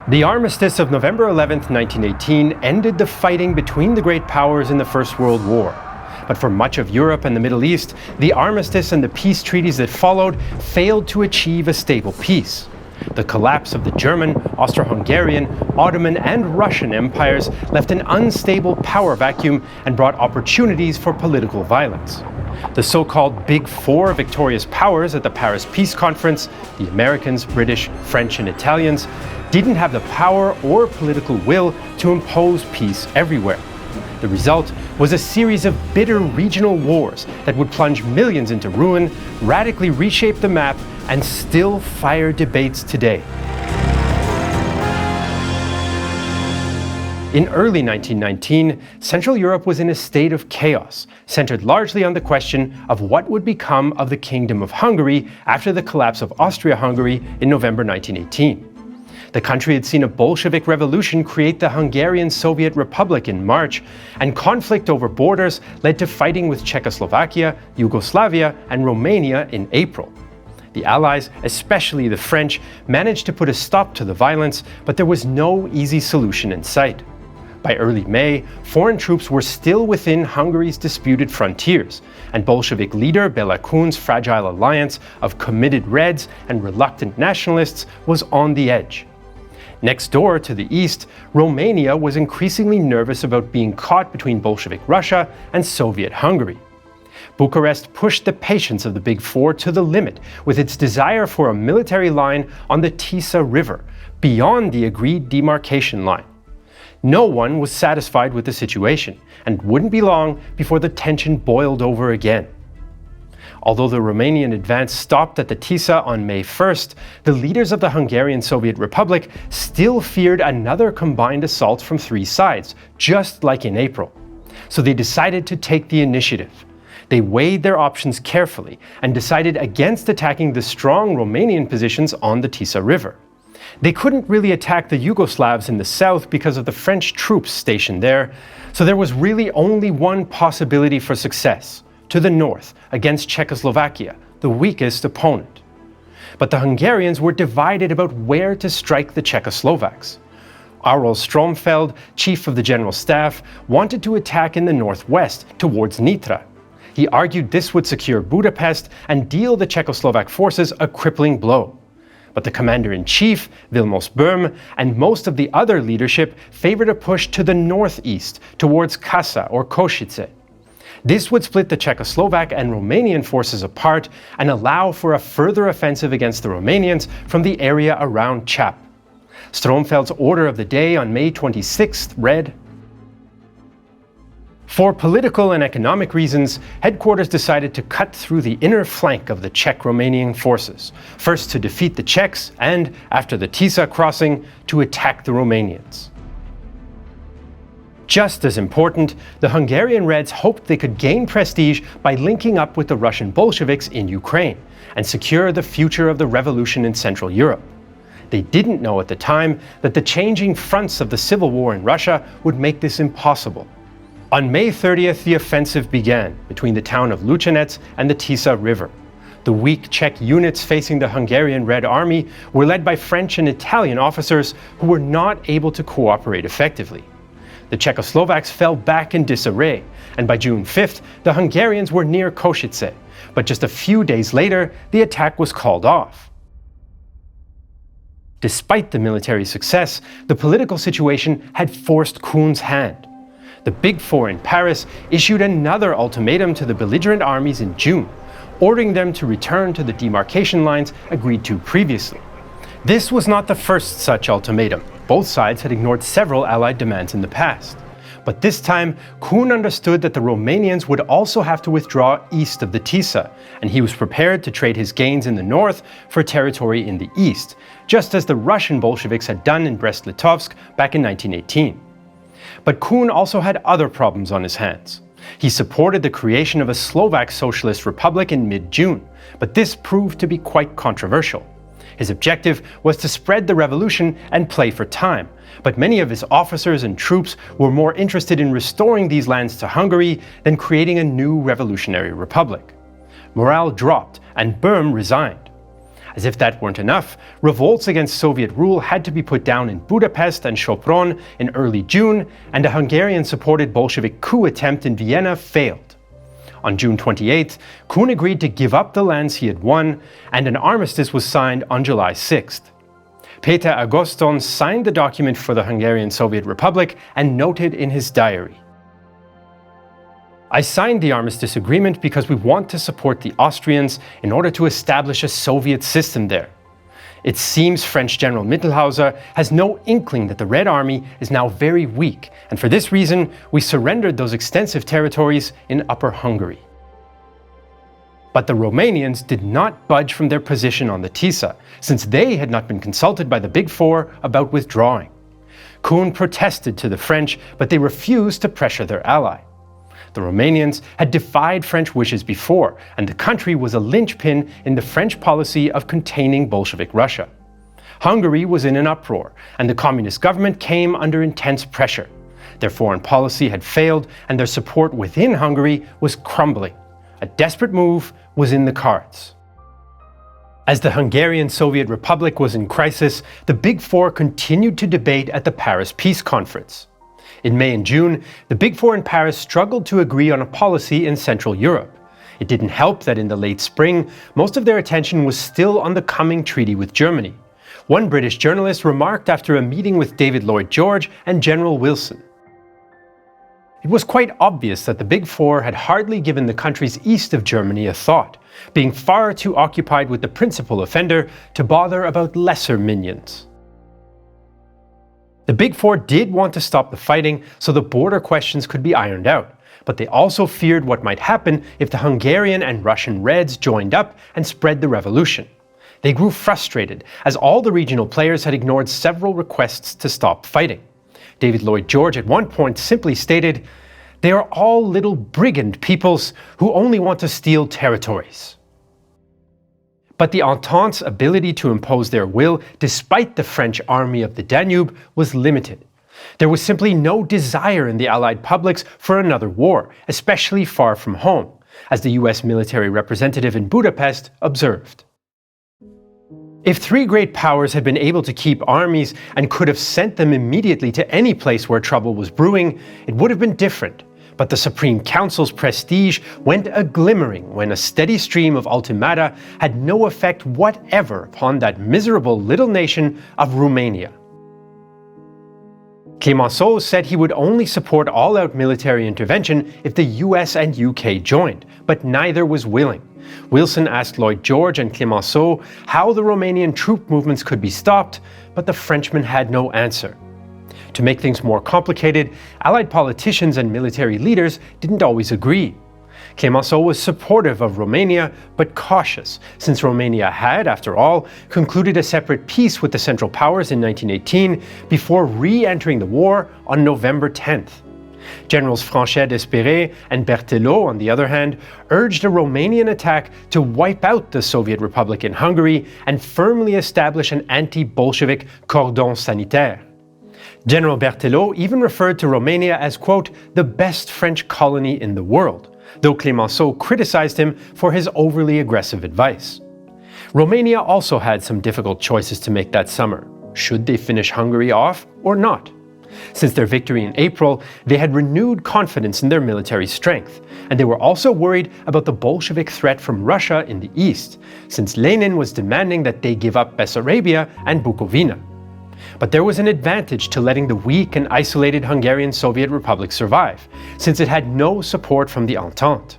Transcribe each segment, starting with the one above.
The armistice of November 11, 1918 ended the fighting between the great powers in the First World War. But for much of Europe and the Middle East, the armistice and the peace treaties that followed failed to achieve a stable peace. The collapse of the German, Austro-Hungarian, Ottoman and Russian empires left an unstable power vacuum and brought opportunities for political violence. The so-called Big Four victorious powers at the Paris Peace Conference, the Americans, British, French and Italians, didn't have the power or political will to impose peace everywhere. The result was a series of bitter regional wars that would plunge millions into ruin, radically reshape the map, and still fire debates today. In early 1919, Central Europe was in a state of chaos, centered largely on the question of what would become of the Kingdom of Hungary after the collapse of Austria-Hungary in November 1918. The country had seen a Bolshevik revolution create the Hungarian-Soviet Republic in March, and conflict over borders led to fighting with Czechoslovakia, Yugoslavia, and Romania in April. The Allies, especially the French, managed to put a stop to the violence, but there was no easy solution in sight. By early May, foreign troops were still within Hungary's disputed frontiers, and Bolshevik leader Bela Kun's fragile alliance of committed Reds and reluctant nationalists was on the edge. Next door to the east, Romania was increasingly nervous about being caught between Bolshevik Russia and Soviet Hungary. Bucharest pushed the patience of the Big Four to the limit with its desire for a military line on the Tisza River, beyond the agreed demarcation line. No one was satisfied with the situation, and it wouldn't be long before the tension boiled over again. Although the Romanian advance stopped at the Tisza on May 1st, the leaders of the Hungarian-Soviet Republic still feared another combined assault from three sides, just like in April. So they decided to take the initiative. They weighed their options carefully and decided against attacking the strong Romanian positions on the Tisza River. They couldn't really attack the Yugoslavs in the south because of the French troops stationed there, so there was really only one possibility for success: to the north, against Czechoslovakia, the weakest opponent. But the Hungarians were divided about where to strike the Czechoslovaks. Aurel Stromfeld, chief of the general staff, wanted to attack in the northwest, towards Nitra. He argued this would secure Budapest and deal the Czechoslovak forces a crippling blow. But the commander-in-chief, Vilmos Böhm, and most of the other leadership favored a push to the northeast, towards Kassa or Košice. This would split the Czechoslovak and Romanian forces apart and allow for a further offensive against the Romanians from the area around Chap. Stromfeld's order of the day on May 26th read, "For political and economic reasons, headquarters decided to cut through the inner flank of the Czech-Romanian forces, first to defeat the Czechs and, after the Tisza crossing, to attack the Romanians." Just as important, the Hungarian Reds hoped they could gain prestige by linking up with the Russian Bolsheviks in Ukraine and secure the future of the revolution in Central Europe. They didn't know at the time that the changing fronts of the civil war in Russia would make this impossible. On May 30th, the offensive began between the town of Luchanets and the Tisza River. The weak Czech units facing the Hungarian Red Army were led by French and Italian officers who were not able to cooperate effectively. The Czechoslovaks fell back in disarray, and by June 5th, the Hungarians were near Košice, but just a few days later, the attack was called off. Despite the military success, the political situation had forced Kun's hand. The Big Four in Paris issued another ultimatum to the belligerent armies in June, ordering them to return to the demarcation lines agreed to previously. This was not the first such ultimatum. Both sides had ignored several Allied demands in the past. But this time, Kun understood that the Romanians would also have to withdraw east of the Tisza, and he was prepared to trade his gains in the north for territory in the east, just as the Russian Bolsheviks had done in Brest-Litovsk back in 1918. But Kun also had other problems on his hands. He supported the creation of a Slovak Socialist Republic in mid-June, but this proved to be quite controversial. His objective was to spread the revolution and play for time, but many of his officers and troops were more interested in restoring these lands to Hungary than creating a new revolutionary republic. Morale dropped and Böhm resigned. As if that weren't enough, revolts against Soviet rule had to be put down in Budapest and Sopron in early June, and a Hungarian-supported Bolshevik coup attempt in Vienna failed. On June 28th, Kuhn agreed to give up the lands he had won, and an armistice was signed on July 6th. Peter Agoston signed the document for the Hungarian Soviet Republic and noted in his diary, "I signed the armistice agreement because we want to support the Austrians in order to establish a Soviet system there. It seems French General Mittelhauser has no inkling that the Red Army is now very weak, and for this reason we surrendered those extensive territories in Upper Hungary." But the Romanians did not budge from their position on the Tisza, since they had not been consulted by the Big Four about withdrawing. Kuhn protested to the French, but they refused to pressure their ally. The Romanians had defied French wishes before, and the country was a linchpin in the French policy of containing Bolshevik Russia. Hungary was in an uproar, and the communist government came under intense pressure. Their foreign policy had failed, and their support within Hungary was crumbling. A desperate move was in the cards. As the Hungarian Soviet Republic was in crisis, the Big Four continued to debate at the Paris Peace Conference. In May and June, the Big Four in Paris struggled to agree on a policy in Central Europe. It didn't help that in the late spring, most of their attention was still on the coming treaty with Germany. One British journalist remarked after a meeting with David Lloyd George and General Wilson, "It was quite obvious that the Big Four had hardly given the countries east of Germany a thought, being far too occupied with the principal offender to bother about lesser minions." The Big Four did want to stop the fighting so the border questions could be ironed out, but they also feared what might happen if the Hungarian and Russian Reds joined up and spread the revolution. They grew frustrated, as all the regional players had ignored several requests to stop fighting. David Lloyd George at one point simply stated, "They are all little brigand peoples who only want to steal territories." But the Entente's ability to impose their will, despite the French army of the Danube, was limited. There was simply no desire in the Allied publics for another war, especially far from home, as the US military representative in Budapest observed. If three great powers had been able to keep armies and could have sent them immediately to any place where trouble was brewing, it would have been different. But the Supreme Council's prestige went a-glimmering when a steady stream of ultimata had no effect whatever upon that miserable little nation of Romania. Clemenceau said he would only support all-out military intervention if the US and UK joined, but neither was willing. Wilson asked Lloyd George and Clemenceau how the Romanian troop movements could be stopped, but the Frenchmen had no answer. To make things more complicated, Allied politicians and military leaders didn't always agree. Clemenceau was supportive of Romania, but cautious, since Romania had, after all, concluded a separate peace with the Central Powers in 1918 before re-entering the war on November 10th. Generals Franchet d'Espéré and Berthelot, on the other hand, urged a Romanian attack to wipe out the Soviet Republic in Hungary and firmly establish an anti-Bolshevik cordon sanitaire. General Berthelot even referred to Romania as, quote, the best French colony in the world, though Clemenceau criticized him for his overly aggressive advice. Romania also had some difficult choices to make that summer. Should they finish Hungary off or not? Since their victory in April, they had renewed confidence in their military strength, and they were also worried about the Bolshevik threat from Russia in the east, since Lenin was demanding that they give up Bessarabia and Bukovina. But there was an advantage to letting the weak and isolated Hungarian Soviet Republic survive, since it had no support from the Entente.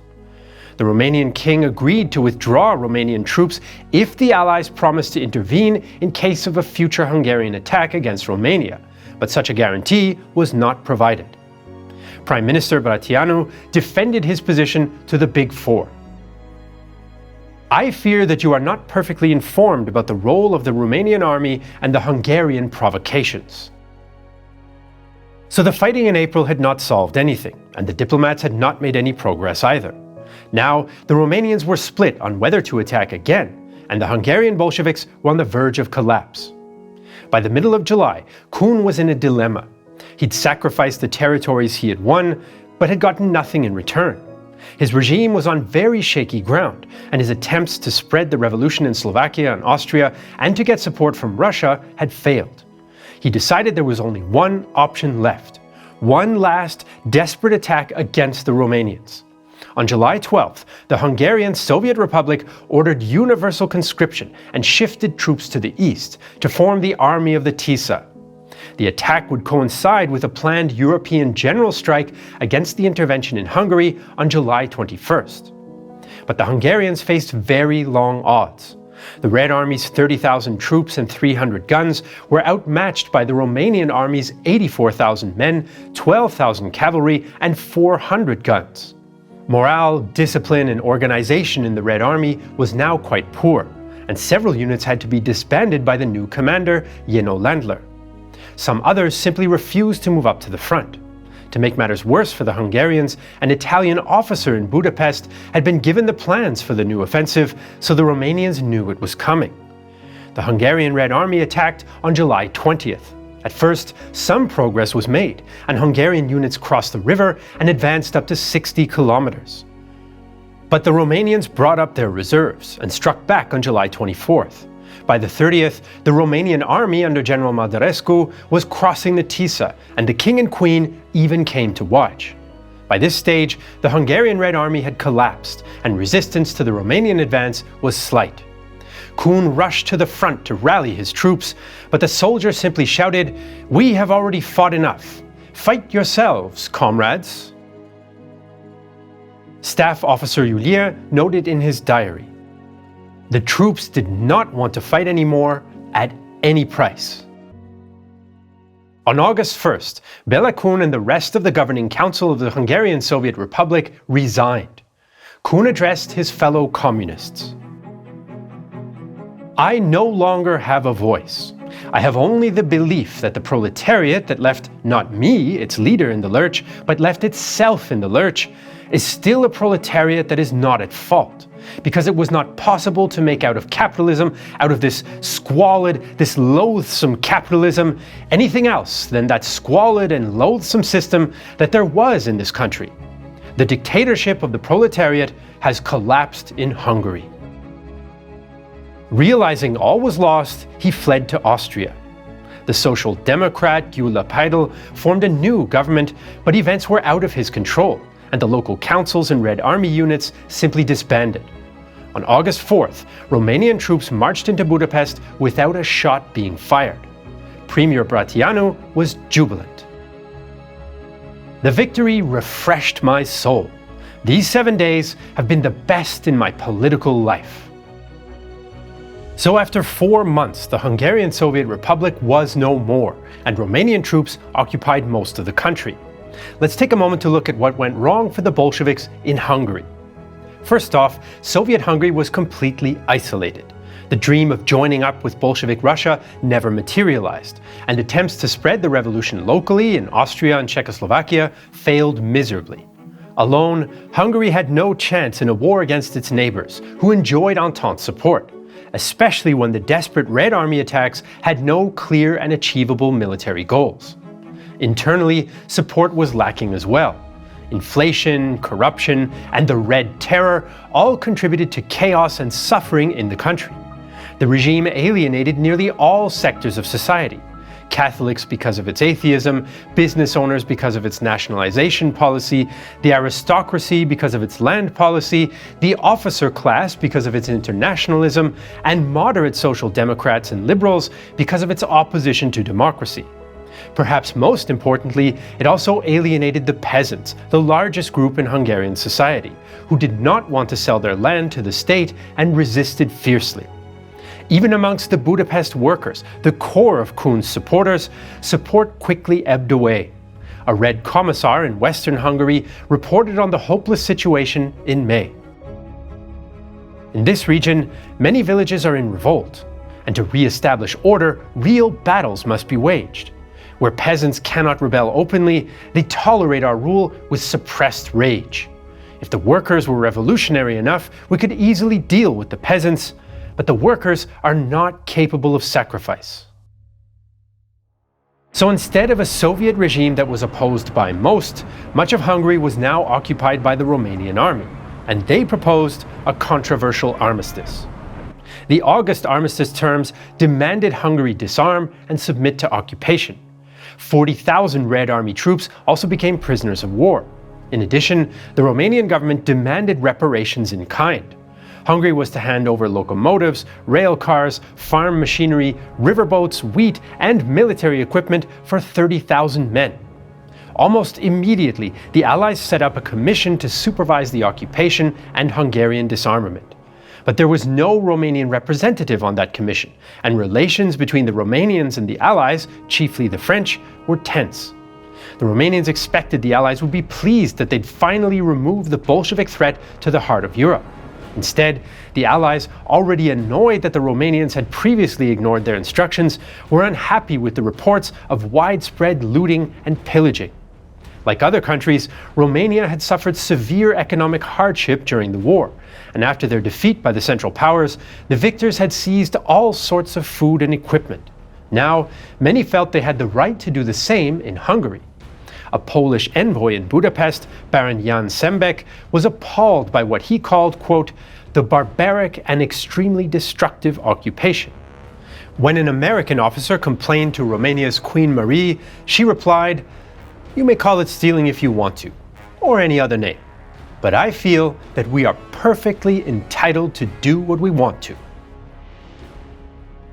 The Romanian king agreed to withdraw Romanian troops if the Allies promised to intervene in case of a future Hungarian attack against Romania, but such a guarantee was not provided. Prime Minister Brătianu defended his position to the Big Four. "I fear that you are not perfectly informed about the role of the Romanian army and the Hungarian provocations." So the fighting in April had not solved anything, and the diplomats had not made any progress either. Now, the Romanians were split on whether to attack again, and the Hungarian Bolsheviks were on the verge of collapse. By the middle of July, Kuhn was in a dilemma. He'd sacrificed the territories he had won, but had gotten nothing in return. His regime was on very shaky ground, and his attempts to spread the revolution in Slovakia and Austria and to get support from Russia had failed. He decided there was only one option left, one last desperate attack against the Romanians. On July 12th, the Hungarian Soviet Republic ordered universal conscription and shifted troops to the east to form the Army of the Tisza. The attack would coincide with a planned European general strike against the intervention in Hungary on July 21st. But the Hungarians faced very long odds. The Red Army's 30,000 troops and 300 guns were outmatched by the Romanian Army's 84,000 men, 12,000 cavalry, and 400 guns. Morale, discipline, and organization in the Red Army was now quite poor, and several units had to be disbanded by the new commander, Jenő Landler. Some others simply refused to move up to the front. To make matters worse for the Hungarians, an Italian officer in Budapest had been given the plans for the new offensive, so the Romanians knew it was coming. The Hungarian Red Army attacked on July 20th. At first, some progress was made, and Hungarian units crossed the river and advanced up to 60 kilometers. But the Romanians brought up their reserves and struck back on July 24th. By the 30th, the Romanian army under General Mădărescu was crossing the Tisza, and the king and queen even came to watch. By this stage, the Hungarian Red Army had collapsed, and resistance to the Romanian advance was slight. Kun rushed to the front to rally his troops, but the soldiers simply shouted, "We have already fought enough. Fight yourselves, comrades." Staff Officer Iulie noted in his diary, "The troops did not want to fight anymore at any price." On August 1st, Bela Kun and the rest of the governing council of the Hungarian Soviet Republic resigned. Kun addressed his fellow communists. "I no longer have a voice. I have only the belief that the proletariat that left not me, its leader, in the lurch, but left itself in the lurch, is still a proletariat that is not at fault, because it was not possible to make out of capitalism, out of this squalid, this loathsome capitalism, anything else than that squalid and loathsome system that there was in this country. The dictatorship of the proletariat has collapsed in Hungary." Realizing all was lost, he fled to Austria. The Social Democrat Gyula Peidl formed a new government, but events were out of his control, and the local councils and Red Army units simply disbanded. On August 4th, Romanian troops marched into Budapest without a shot being fired. Premier Brătianu was jubilant. "The victory refreshed my soul. These 7 days have been the best in my political life." So after 4 months, the Hungarian Soviet Republic was no more, and Romanian troops occupied most of the country. Let's take a moment to look at what went wrong for the Bolsheviks in Hungary. First off, Soviet Hungary was completely isolated. The dream of joining up with Bolshevik Russia never materialized, and attempts to spread the revolution locally in Austria and Czechoslovakia failed miserably. Alone, Hungary had no chance in a war against its neighbors, who enjoyed Entente support, especially when the desperate Red Army attacks had no clear and achievable military goals. Internally, support was lacking as well. Inflation, corruption, and the Red Terror all contributed to chaos and suffering in the country. The regime alienated nearly all sectors of society. Catholics because of its atheism, business owners because of its nationalization policy, the aristocracy because of its land policy, the officer class because of its internationalism, and moderate social democrats and liberals because of its opposition to democracy. Perhaps most importantly, it also alienated the peasants, the largest group in Hungarian society, who did not want to sell their land to the state and resisted fiercely. Even amongst the Budapest workers, the core of Kun's supporters, support quickly ebbed away. A Red Commissar in Western Hungary reported on the hopeless situation in May. In this region, many villages are in revolt, and to re-establish order, real battles must be waged. Where peasants cannot rebel openly, they tolerate our rule with suppressed rage. If the workers were revolutionary enough, we could easily deal with the peasants, but the workers are not capable of sacrifice. So instead of a Soviet regime that was opposed by most, much of Hungary was now occupied by the Romanian army, and they proposed a controversial armistice. The August armistice terms demanded Hungary disarm and submit to occupation. 40,000 Red Army troops also became prisoners of war. In addition, the Romanian government demanded reparations in kind. Hungary was to hand over locomotives, rail cars, farm machinery, riverboats, wheat, and military equipment for 30,000 men. Almost immediately, the Allies set up a commission to supervise the occupation and Hungarian disarmament. But there was no Romanian representative on that commission, and relations between the Romanians and the Allies, chiefly the French, were tense. The Romanians expected the Allies would be pleased that they'd finally remove the Bolshevik threat to the heart of Europe. Instead, the Allies, already annoyed that the Romanians had previously ignored their instructions, were unhappy with the reports of widespread looting and pillaging. Like other countries, Romania had suffered severe economic hardship during the war, and after their defeat by the Central Powers, the victors had seized all sorts of food and equipment. Now, many felt they had the right to do the same in Hungary. A Polish envoy in Budapest, Baron Jan Sembek, was appalled by what he called, quote, the barbaric and extremely destructive occupation. When an American officer complained to Romania's Queen Marie, she replied, "You may call it stealing if you want to, or any other name. But I feel that we are perfectly entitled to do what we want to."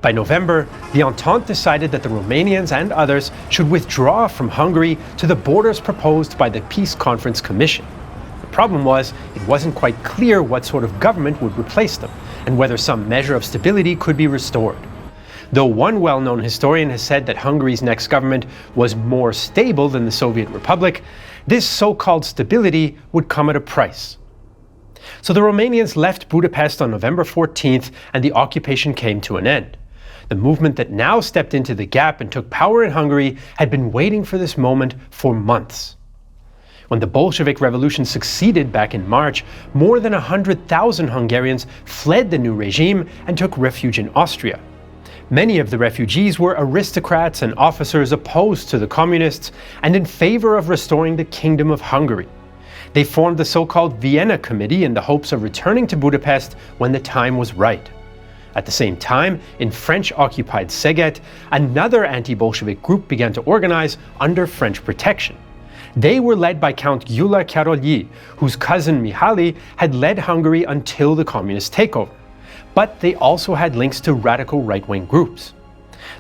By November, the Entente decided that the Romanians and others should withdraw from Hungary to the borders proposed by the Peace Conference Commission. The problem was, it wasn't quite clear what sort of government would replace them, and whether some measure of stability could be restored. Though one well-known historian has said that Hungary's next government was more stable than the Soviet Republic, this so-called stability would come at a price. So the Romanians left Budapest on November 14th, and the occupation came to an end. The movement that now stepped into the gap and took power in Hungary had been waiting for this moment for months. When the Bolshevik Revolution succeeded back in March, more than 100,000 Hungarians fled the new regime and took refuge in Austria. Many of the refugees were aristocrats and officers opposed to the communists and in favor of restoring the Kingdom of Hungary. They formed the so-called Vienna Committee in the hopes of returning to Budapest when the time was right. At the same time, in French-occupied Szeged, another anti-Bolshevik group began to organize under French protection. They were led by Count Gyula Károlyi, whose cousin Mihály had led Hungary until the communist takeover. But they also had links to radical right-wing groups.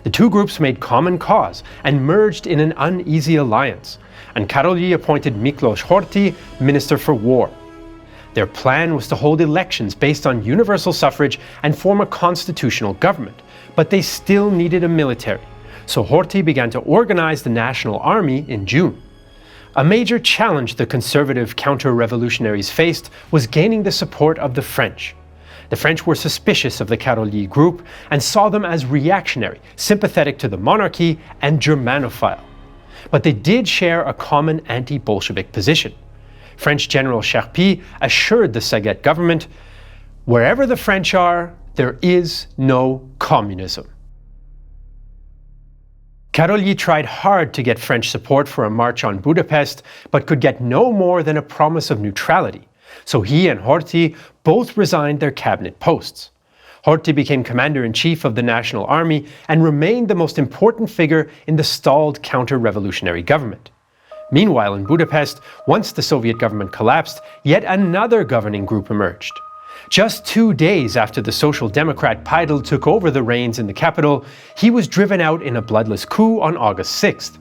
The two groups made common cause and merged in an uneasy alliance, and Károlyi appointed Miklós Horthy Minister for War. Their plan was to hold elections based on universal suffrage and form a constitutional government, but they still needed a military, so Horthy began to organize the National Army in June. A major challenge the conservative counter-revolutionaries faced was gaining the support of the French. The French were suspicious of the Károlyi group and saw them as reactionary, sympathetic to the monarchy, and Germanophile. But they did share a common anti-Bolshevik position. French General Charpy assured the Szeged government, "Wherever the French are, there is no communism." Károlyi tried hard to get French support for a march on Budapest, but could get no more than a promise of neutrality. So he and Horthy both resigned their cabinet posts. Horthy became commander-in-chief of the National Army and remained the most important figure in the stalled counter-revolutionary government. Meanwhile, in Budapest, once the Soviet government collapsed, yet another governing group emerged. Just 2 days after the Social Democrat Paidl took over the reins in the capital, he was driven out in a bloodless coup on August 6th.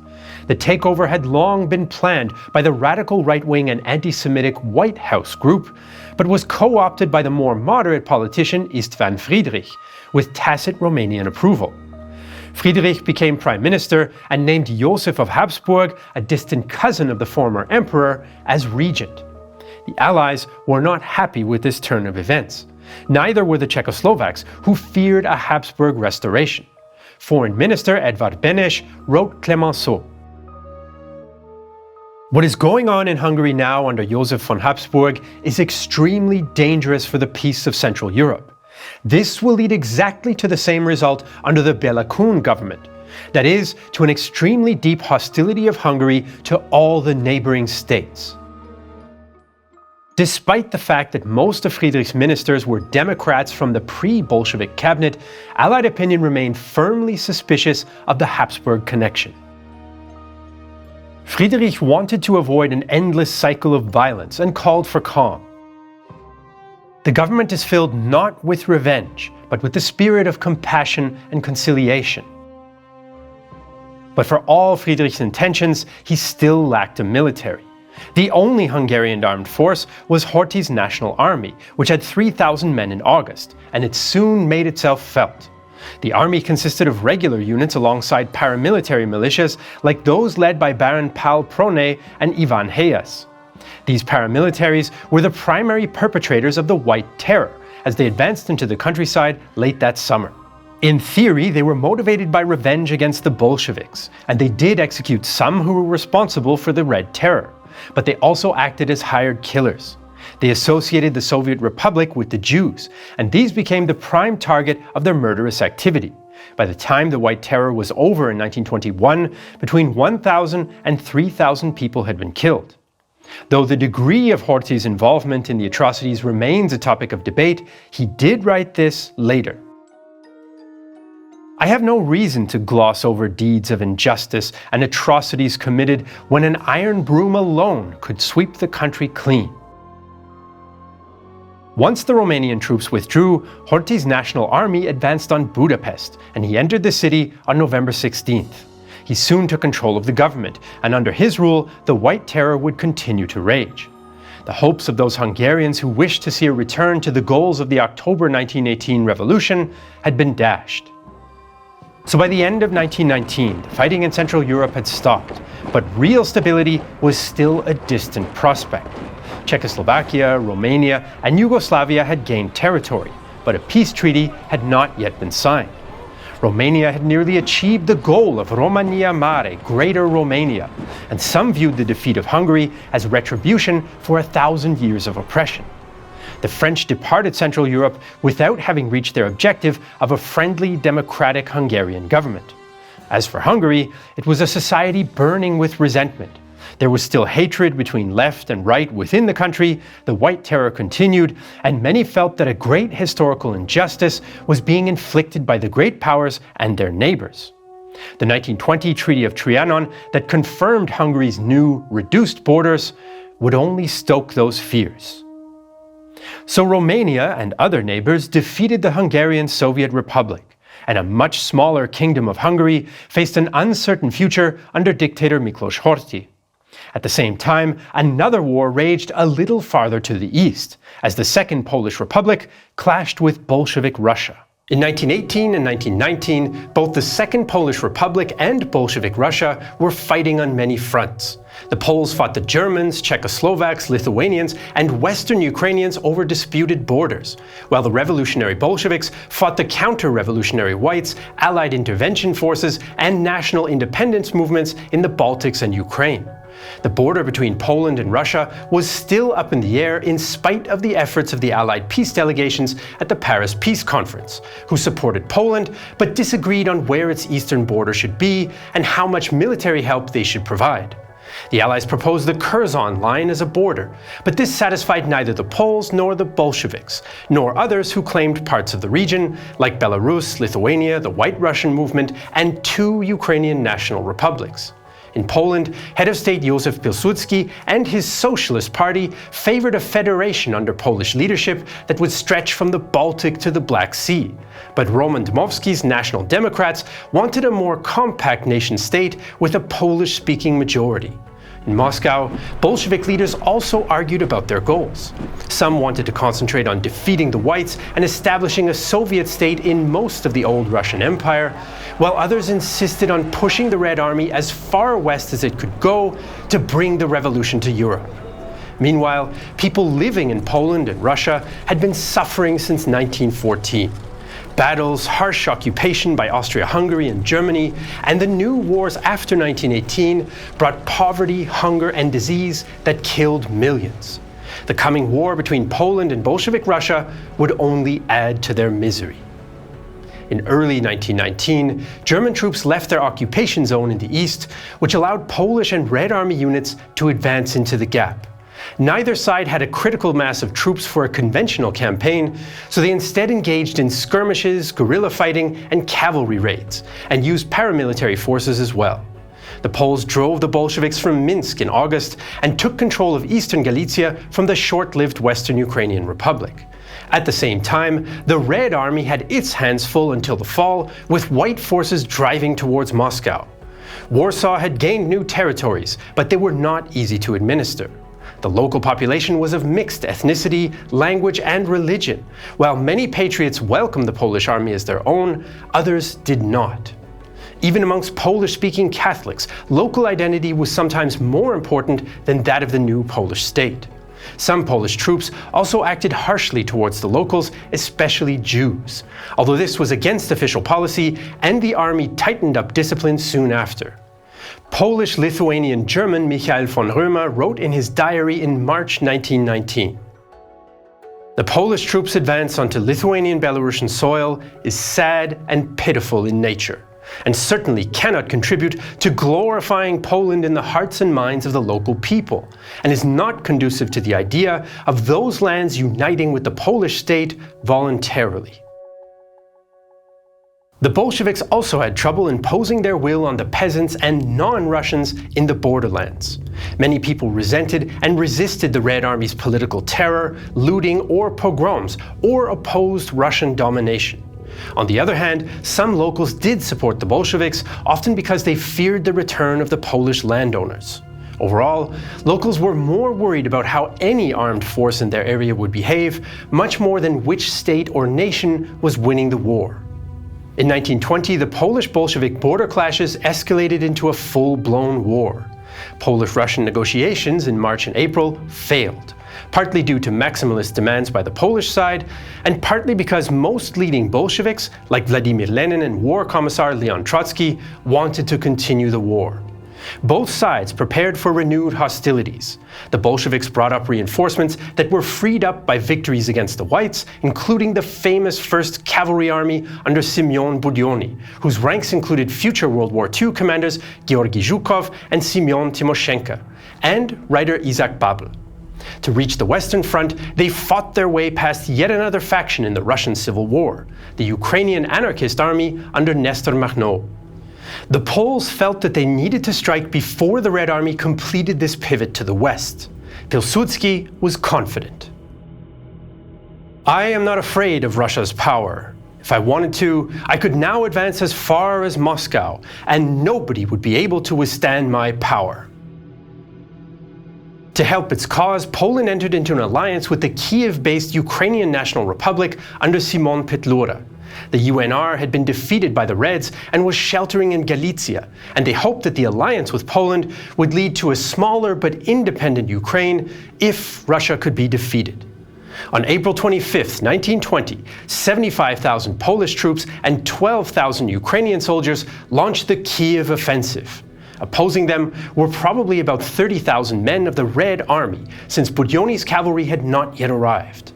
The takeover had long been planned by the radical right-wing and anti-Semitic White House group, but was co-opted by the more moderate politician István Friedrich, with tacit Romanian approval. Friedrich became prime minister and named Joseph of Habsburg, a distant cousin of the former emperor, as regent. The Allies were not happy with this turn of events. Neither were the Czechoslovaks, who feared a Habsburg restoration. Foreign Minister Edvard Beneš wrote Clemenceau, "What is going on in Hungary now under Joseph von Habsburg is extremely dangerous for the peace of Central Europe. This will lead exactly to the same result under the Bela Kun government. That is, to an extremely deep hostility of Hungary to all the neighboring states. Despite the fact that most of Friedrich's ministers were Democrats from the pre-Bolshevik cabinet, Allied opinion remained firmly suspicious of the Habsburg connection. Friedrich wanted to avoid an endless cycle of violence and called for calm. The government is filled not with revenge, but with the spirit of compassion and conciliation. But for all Friedrich's intentions, he still lacked a military. The only Hungarian armed force was Horthy's National Army, which had 3,000 men in August, and it soon made itself felt. The army consisted of regular units alongside paramilitary militias like those led by Baron Pál Prone and Ivan Helyes. These paramilitaries were the primary perpetrators of the White Terror as they advanced into the countryside late that summer. In theory, they were motivated by revenge against the Bolsheviks, and they did execute some who were responsible for the Red Terror. But they also acted as hired killers. They associated the Soviet Republic with the Jews, and these became the prime target of their murderous activity. By the time the White Terror was over in 1921, between 1,000 and 3,000 people had been killed. Though the degree of Horthy's involvement in the atrocities remains a topic of debate, he did write this later. I have no reason to gloss over deeds of injustice and atrocities committed when an iron broom alone could sweep the country clean. Once the Romanian troops withdrew, Horthy's National Army advanced on Budapest, and he entered the city on November 16th. He soon took control of the government, and under his rule, the White Terror would continue to rage. The hopes of those Hungarians who wished to see a return to the goals of the October 1918 revolution had been dashed. So by the end of 1919, the fighting in Central Europe had stopped, but real stability was still a distant prospect. Czechoslovakia, Romania, and Yugoslavia had gained territory, but a peace treaty had not yet been signed. Romania had nearly achieved the goal of Romania Mare, Greater Romania, and some viewed the defeat of Hungary as retribution for 1,000 years of oppression. The French departed Central Europe without having reached their objective of a friendly, democratic Hungarian government. As for Hungary, it was a society burning with resentment. There was still hatred between left and right within the country, the White Terror continued, and many felt that a great historical injustice was being inflicted by the great powers and their neighbors. The 1920 Treaty of Trianon that confirmed Hungary's new, reduced borders would only stoke those fears. So Romania and other neighbors defeated the Hungarian Soviet Republic, and a much smaller Kingdom of Hungary faced an uncertain future under dictator Miklos Horthy. At the same time, another war raged a little farther to the east, as the Second Polish Republic clashed with Bolshevik Russia. In 1918 and 1919, both the Second Polish Republic and Bolshevik Russia were fighting on many fronts. The Poles fought the Germans, Czechoslovaks, Lithuanians, and Western Ukrainians over disputed borders, while the revolutionary Bolsheviks fought the counter-revolutionary Whites, Allied intervention forces, and national independence movements in the Baltics and Ukraine. The border between Poland and Russia was still up in the air in spite of the efforts of the Allied peace delegations at the Paris Peace Conference, who supported Poland but disagreed on where its eastern border should be and how much military help they should provide. The Allies proposed the Curzon line as a border, but this satisfied neither the Poles nor the Bolsheviks, nor others who claimed parts of the region, like Belarus, Lithuania, the White Russian movement, and 2 Ukrainian national republics. In Poland, head of state Józef Pilsudski and his Socialist Party favored a federation under Polish leadership that would stretch from the Baltic to the Black Sea. But Roman Dmowski's National Democrats wanted a more compact nation-state with a Polish-speaking majority. In Moscow, Bolshevik leaders also argued about their goals. Some wanted to concentrate on defeating the Whites and establishing a Soviet state in most of the old Russian Empire, while others insisted on pushing the Red Army as far west as it could go to bring the revolution to Europe. Meanwhile, people living in Poland and Russia had been suffering since 1914. Battles, harsh occupation by Austro-Hungary and Germany, and the new wars after 1918 brought poverty, hunger, and disease that killed millions. The coming war between Poland and Bolshevik Russia would only add to their misery. In early 1919, German troops left their occupation zone in the east, which allowed Polish and Red Army units to advance into the gap. Neither side had a critical mass of troops for a conventional campaign, so they instead engaged in skirmishes, guerrilla fighting, and cavalry raids, and used paramilitary forces as well. The Poles drove the Bolsheviks from Minsk in August and took control of eastern Galicia from the short-lived Western Ukrainian Republic. At the same time, the Red Army had its hands full until the fall, with white forces driving towards Moscow. Warsaw had gained new territories, but they were not easy to administer. The local population was of mixed ethnicity, language, and religion. While many patriots welcomed the Polish army as their own, others did not. Even amongst Polish-speaking Catholics, local identity was sometimes more important than that of the new Polish state. Some Polish troops also acted harshly towards the locals, especially Jews, although this was against official policy, and the army tightened up discipline soon after. Polish-Lithuanian German Michael von Römer wrote in his diary in March 1919, "The Polish troops' advance onto Lithuanian-Belarusian soil is sad and pitiful in nature, and certainly cannot contribute to glorifying Poland in the hearts and minds of the local people, and is not conducive to the idea of those lands uniting with the Polish state voluntarily." The Bolsheviks also had trouble imposing their will on the peasants and non-Russians in the borderlands. Many people resented and resisted the Red Army's political terror, looting, or pogroms, or opposed Russian domination. On the other hand, some locals did support the Bolsheviks, often because they feared the return of the Polish landowners. Overall, locals were more worried about how any armed force in their area would behave, much more than which state or nation was winning the war. In 1920, the Polish-Bolshevik border clashes escalated into a full-blown war. Polish-Russian negotiations in March and April failed, partly due to maximalist demands by the Polish side, and partly because most leading Bolsheviks, like Vladimir Lenin and War Commissar Leon Trotsky, wanted to continue the war. Both sides prepared for renewed hostilities. The Bolsheviks brought up reinforcements that were freed up by victories against the Whites, including the famous 1st Cavalry Army under Simeon Budyonny, whose ranks included future World War II commanders Georgy Zhukov and Simeon Timoshenko, and writer Isaac Babel. To reach the Western Front, they fought their way past yet another faction in the Russian Civil War, the Ukrainian Anarchist Army under Nestor Makhno. The Poles felt that they needed to strike before the Red Army completed this pivot to the west. Pilsudski was confident. "I am not afraid of Russia's power. If I wanted to, I could now advance as far as Moscow, and nobody would be able to withstand my power." To help its cause, Poland entered into an alliance with the Kiev-based Ukrainian National Republic under Szymon Petlura. The UNR had been defeated by the Reds and was sheltering in Galicia, and they hoped that the alliance with Poland would lead to a smaller but independent Ukraine if Russia could be defeated. On April 25, 1920, 75,000 Polish troops and 12,000 Ukrainian soldiers launched the Kiev offensive. Opposing them were probably about 30,000 men of the Red Army, since Budyonny's cavalry had not yet arrived.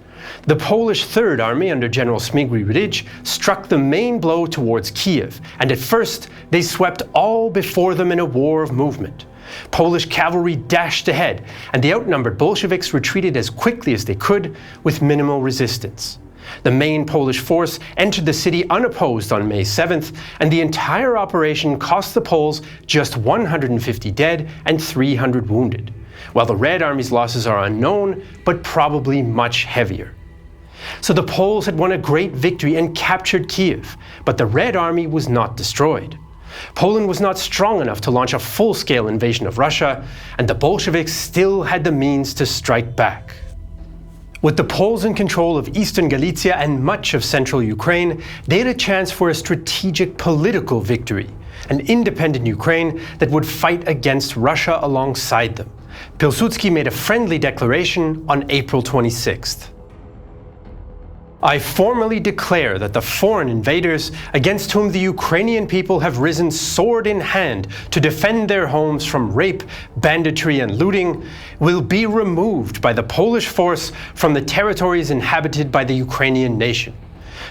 The Polish Third Army under General Śmigły-Rydz struck the main blow towards Kiev, and at first they swept all before them in a war of movement. Polish cavalry dashed ahead, and the outnumbered Bolsheviks retreated as quickly as they could, with minimal resistance. The main Polish force entered the city unopposed on May 7th, and the entire operation cost the Poles just 150 dead and 300 wounded, while the Red Army's losses are unknown, but probably much heavier. So the Poles had won a great victory and captured Kiev, but the Red Army was not destroyed. Poland was not strong enough to launch a full-scale invasion of Russia, and the Bolsheviks still had the means to strike back. With the Poles in control of eastern Galicia and much of central Ukraine, they had a chance for a strategic political victory, an independent Ukraine that would fight against Russia alongside them. Pilsudski made a friendly declaration on April 26th. "I formally declare that the foreign invaders, against whom the Ukrainian people have risen sword in hand to defend their homes from rape, banditry and looting, will be removed by the Polish force from the territories inhabited by the Ukrainian nation.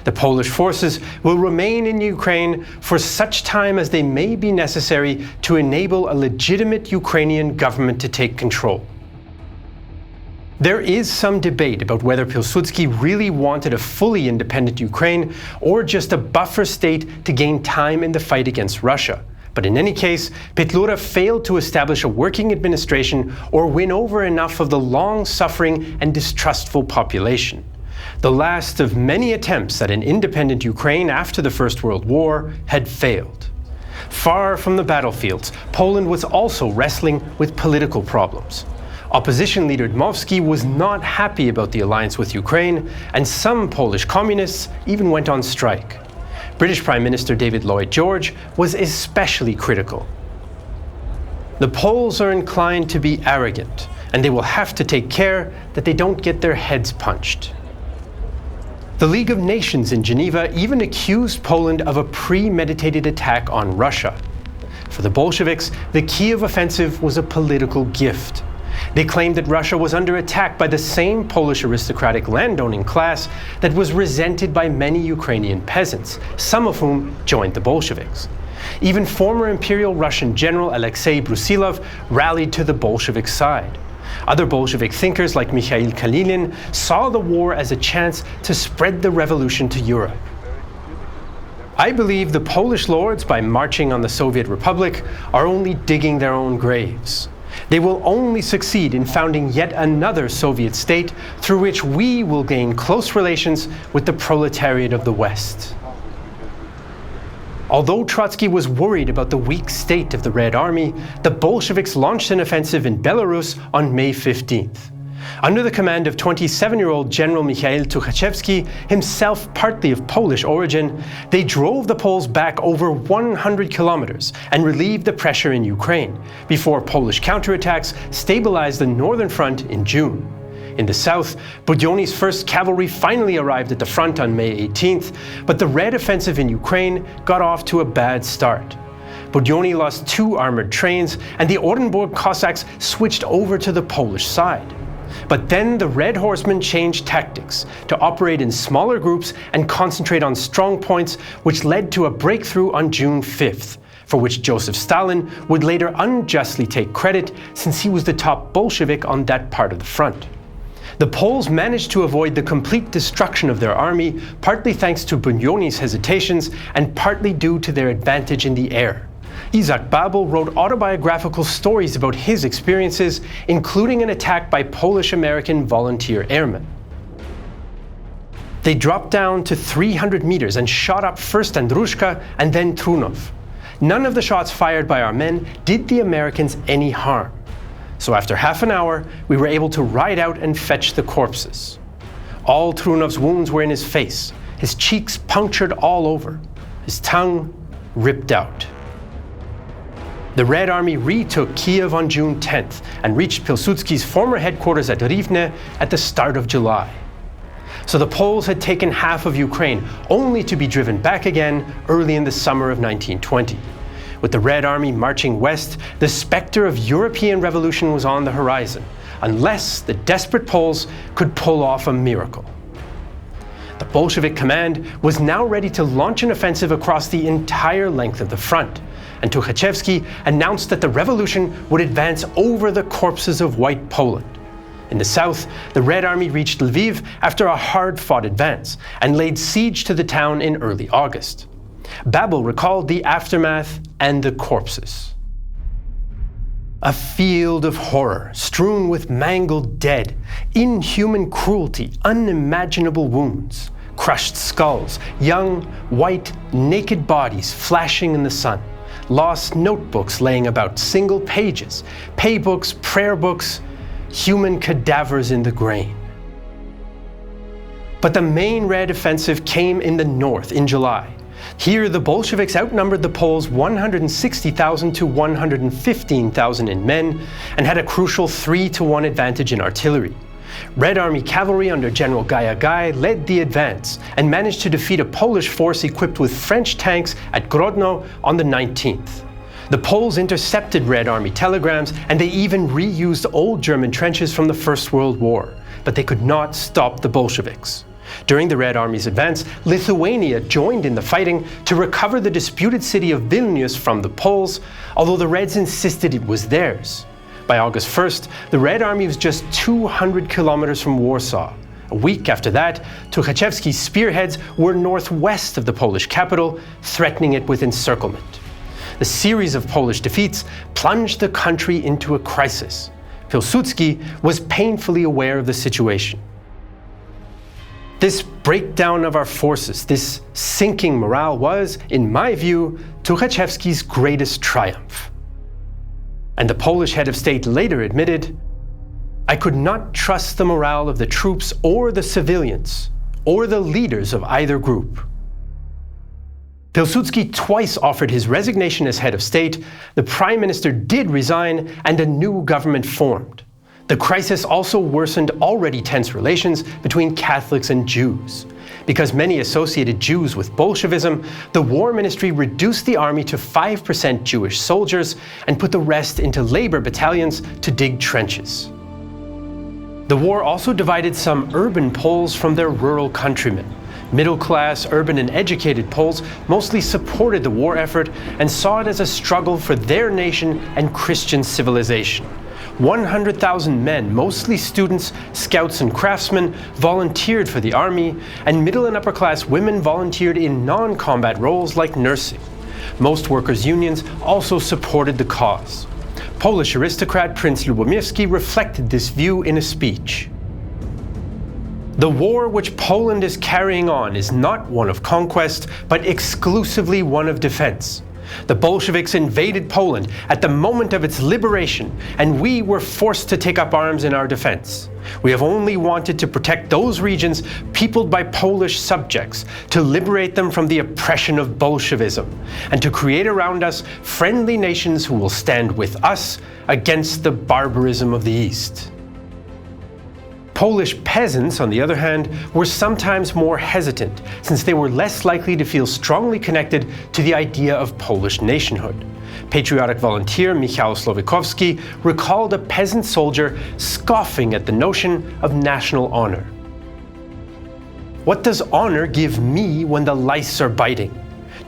The Polish forces will remain in Ukraine for such time as they may be necessary to enable a legitimate Ukrainian government to take control. There is some debate about whether Pilsudski really wanted a fully independent Ukraine or just a buffer state to gain time in the fight against Russia. But in any case, Petlura failed to establish a working administration or win over enough of the long-suffering and distrustful population. The last of many attempts at an independent Ukraine after the First World War had failed. Far from the battlefields, Poland was also wrestling with political problems. Opposition leader Dmowski was not happy about the alliance with Ukraine, and some Polish communists even went on strike. British Prime Minister David Lloyd George was especially critical. The Poles are inclined to be arrogant, and they will have to take care that they don't get their heads punched. The League of Nations in Geneva even accused Poland of a premeditated attack on Russia. For the Bolsheviks, the Kiev offensive was a political gift. They claimed that Russia was under attack by the same Polish aristocratic landowning class that was resented by many Ukrainian peasants, some of whom joined the Bolsheviks. Even former Imperial Russian General Alexei Brusilov rallied to the Bolshevik side. Other Bolshevik thinkers like Mikhail Kalinin saw the war as a chance to spread the revolution to Europe. I believe the Polish lords, by marching on the Soviet Republic, are only digging their own graves. They will only succeed in founding yet another Soviet state through which we will gain close relations with the proletariat of the West. Although Trotsky was worried about the weak state of the Red Army, the Bolsheviks launched an offensive in Belarus on May 15th. Under the command of 27-year-old General Mikhail Tukhachevsky, himself partly of Polish origin, they drove the Poles back over 100 kilometers and relieved the pressure in Ukraine, before Polish counterattacks stabilized the northern front in June. In the south, Budyonny's 1st Cavalry finally arrived at the front on May 18th, but the Red offensive in Ukraine got off to a bad start. Budyonny lost 2 armored trains, and the Orenburg Cossacks switched over to the Polish side. But then the Red Horsemen changed tactics to operate in smaller groups and concentrate on strong points, which led to a breakthrough on June 5th, for which Joseph Stalin would later unjustly take credit since he was the top Bolshevik on that part of the front. The Poles managed to avoid the complete destruction of their army, partly thanks to Budyonny's hesitations and partly due to their advantage in the air. Isaac Babel wrote autobiographical stories about his experiences, including an attack by Polish-American volunteer airmen. They dropped down to 300 meters and shot up first Andrushka and then Trunov. None of the shots fired by our men did the Americans any harm. So after half an hour, we were able to ride out and fetch the corpses. All Trunov's wounds were in his face, his cheeks punctured all over, his tongue ripped out. The Red Army retook Kiev on June 10th and reached Pilsudski's former headquarters at Rivne at the start of July. So the Poles had taken half of Ukraine, only to be driven back again early in the summer of 1920. With the Red Army marching west, the specter of European revolution was on the horizon, unless the desperate Poles could pull off a miracle. The Bolshevik command was now ready to launch an offensive across the entire length of the front, and Tukhachevsky announced that the revolution would advance over the corpses of White Poland. In the south, the Red Army reached Lviv after a hard-fought advance and laid siege to the town in early August. Babel recalled the aftermath and the corpses. A field of horror, strewn with mangled dead, inhuman cruelty, unimaginable wounds, crushed skulls, young, white, naked bodies flashing in the sun, lost notebooks laying about single pages, pay books, prayer books, human cadavers in the grain. But the main Red offensive came in the north in July. Here, the Bolsheviks outnumbered the Poles 160,000 to 115,000 in men and had a crucial 3-to-1 advantage in artillery. Red Army cavalry under General Gayagai led the advance and managed to defeat a Polish force equipped with French tanks at Grodno on the 19th. The Poles intercepted Red Army telegrams, and they even reused old German trenches from the First World War, but they could not stop the Bolsheviks. During the Red Army's advance, Lithuania joined in the fighting to recover the disputed city of Vilnius from the Poles, although the Reds insisted it was theirs. By August 1st, the Red Army was just 200 kilometers from Warsaw. A week after that, Tuchachevsky's spearheads were northwest of the Polish capital, threatening it with encirclement. The series of Polish defeats plunged the country into a crisis. Pilsudski was painfully aware of the situation. This breakdown of our forces, this sinking morale was, in my view, Tuchachevsky's greatest triumph. And the Polish head of state later admitted, "I could not trust the morale of the troops or the civilians, or the leaders of either group." Pilsudski twice offered his resignation as head of state, the prime minister did resign, and a new government formed. The crisis also worsened already tense relations between Catholics and Jews. Because many associated Jews with Bolshevism, the War Ministry reduced the army to 5% Jewish soldiers and put the rest into labor battalions to dig trenches. The war also divided some urban Poles from their rural countrymen. Middle-class, urban and educated Poles mostly supported the war effort and saw it as a struggle for their nation and Christian civilization. 100,000 men, mostly students, scouts and craftsmen, volunteered for the army, and middle and upper-class women volunteered in non-combat roles like nursing. Most workers' unions also supported the cause. Polish aristocrat Prince Lubomirski reflected this view in a speech. "The war which Poland is carrying on is not one of conquest, but exclusively one of defense. The Bolsheviks invaded Poland at the moment of its liberation, and we were forced to take up arms in our defense. We have only wanted to protect those regions peopled by Polish subjects, to liberate them from the oppression of Bolshevism, and to create around us friendly nations who will stand with us against the barbarism of the East." Polish peasants, on the other hand, were sometimes more hesitant, since they were less likely to feel strongly connected to the idea of Polish nationhood. Patriotic volunteer Michał Słowikowski recalled a peasant soldier scoffing at the notion of national honor. "What does honor give me when the lice are biting?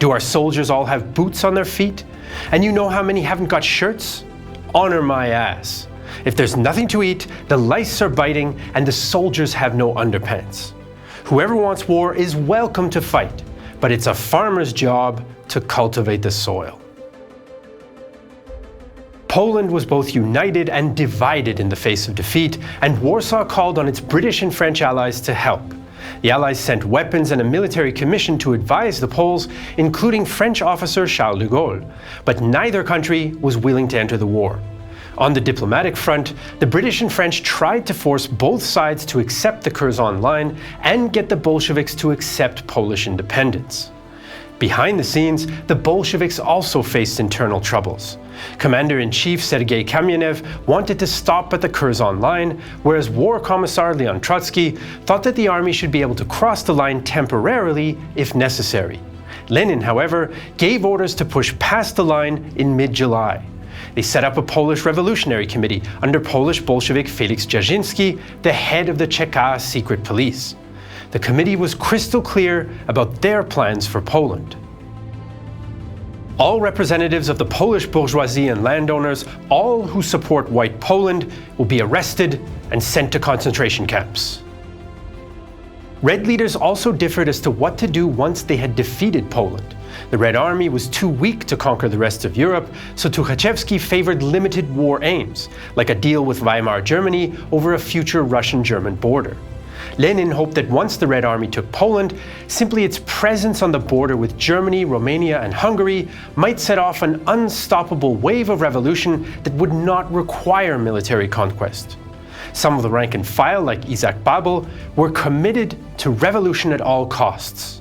Do our soldiers all have boots on their feet? And you know how many haven't got shirts? Honor my ass. If there's nothing to eat, the lice are biting, and the soldiers have no underpants. Whoever wants war is welcome to fight, but it's a farmer's job to cultivate the soil." Poland was both united and divided in the face of defeat, and Warsaw called on its British and French allies to help. The Allies sent weapons and a military commission to advise the Poles, including French officer Charles de Gaulle, but neither country was willing to enter the war. On the diplomatic front, the British and French tried to force both sides to accept the Curzon Line and get the Bolsheviks to accept Polish independence. Behind the scenes, the Bolsheviks also faced internal troubles. Commander-in-Chief Sergei Kamyanev wanted to stop at the Curzon Line, whereas War Commissar Leon Trotsky thought that the army should be able to cross the line temporarily if necessary. Lenin, however, gave orders to push past the line in mid-July. They set up a Polish Revolutionary Committee under Polish Bolshevik Felix Dzerzhinsky, the head of the Cheka secret police. The committee was crystal clear about their plans for Poland. All representatives of the Polish bourgeoisie and landowners, all who support White Poland, will be arrested and sent to concentration camps. Red leaders also differed as to what to do once they had defeated Poland. The Red Army was too weak to conquer the rest of Europe, so Tuchachevsky favored limited war aims, like a deal with Weimar Germany over a future Russian-German border. Lenin hoped that once the Red Army took Poland, simply its presence on the border with Germany, Romania and Hungary might set off an unstoppable wave of revolution that would not require military conquest. Some of the rank and file, like Isaac Babel, were committed to revolution at all costs.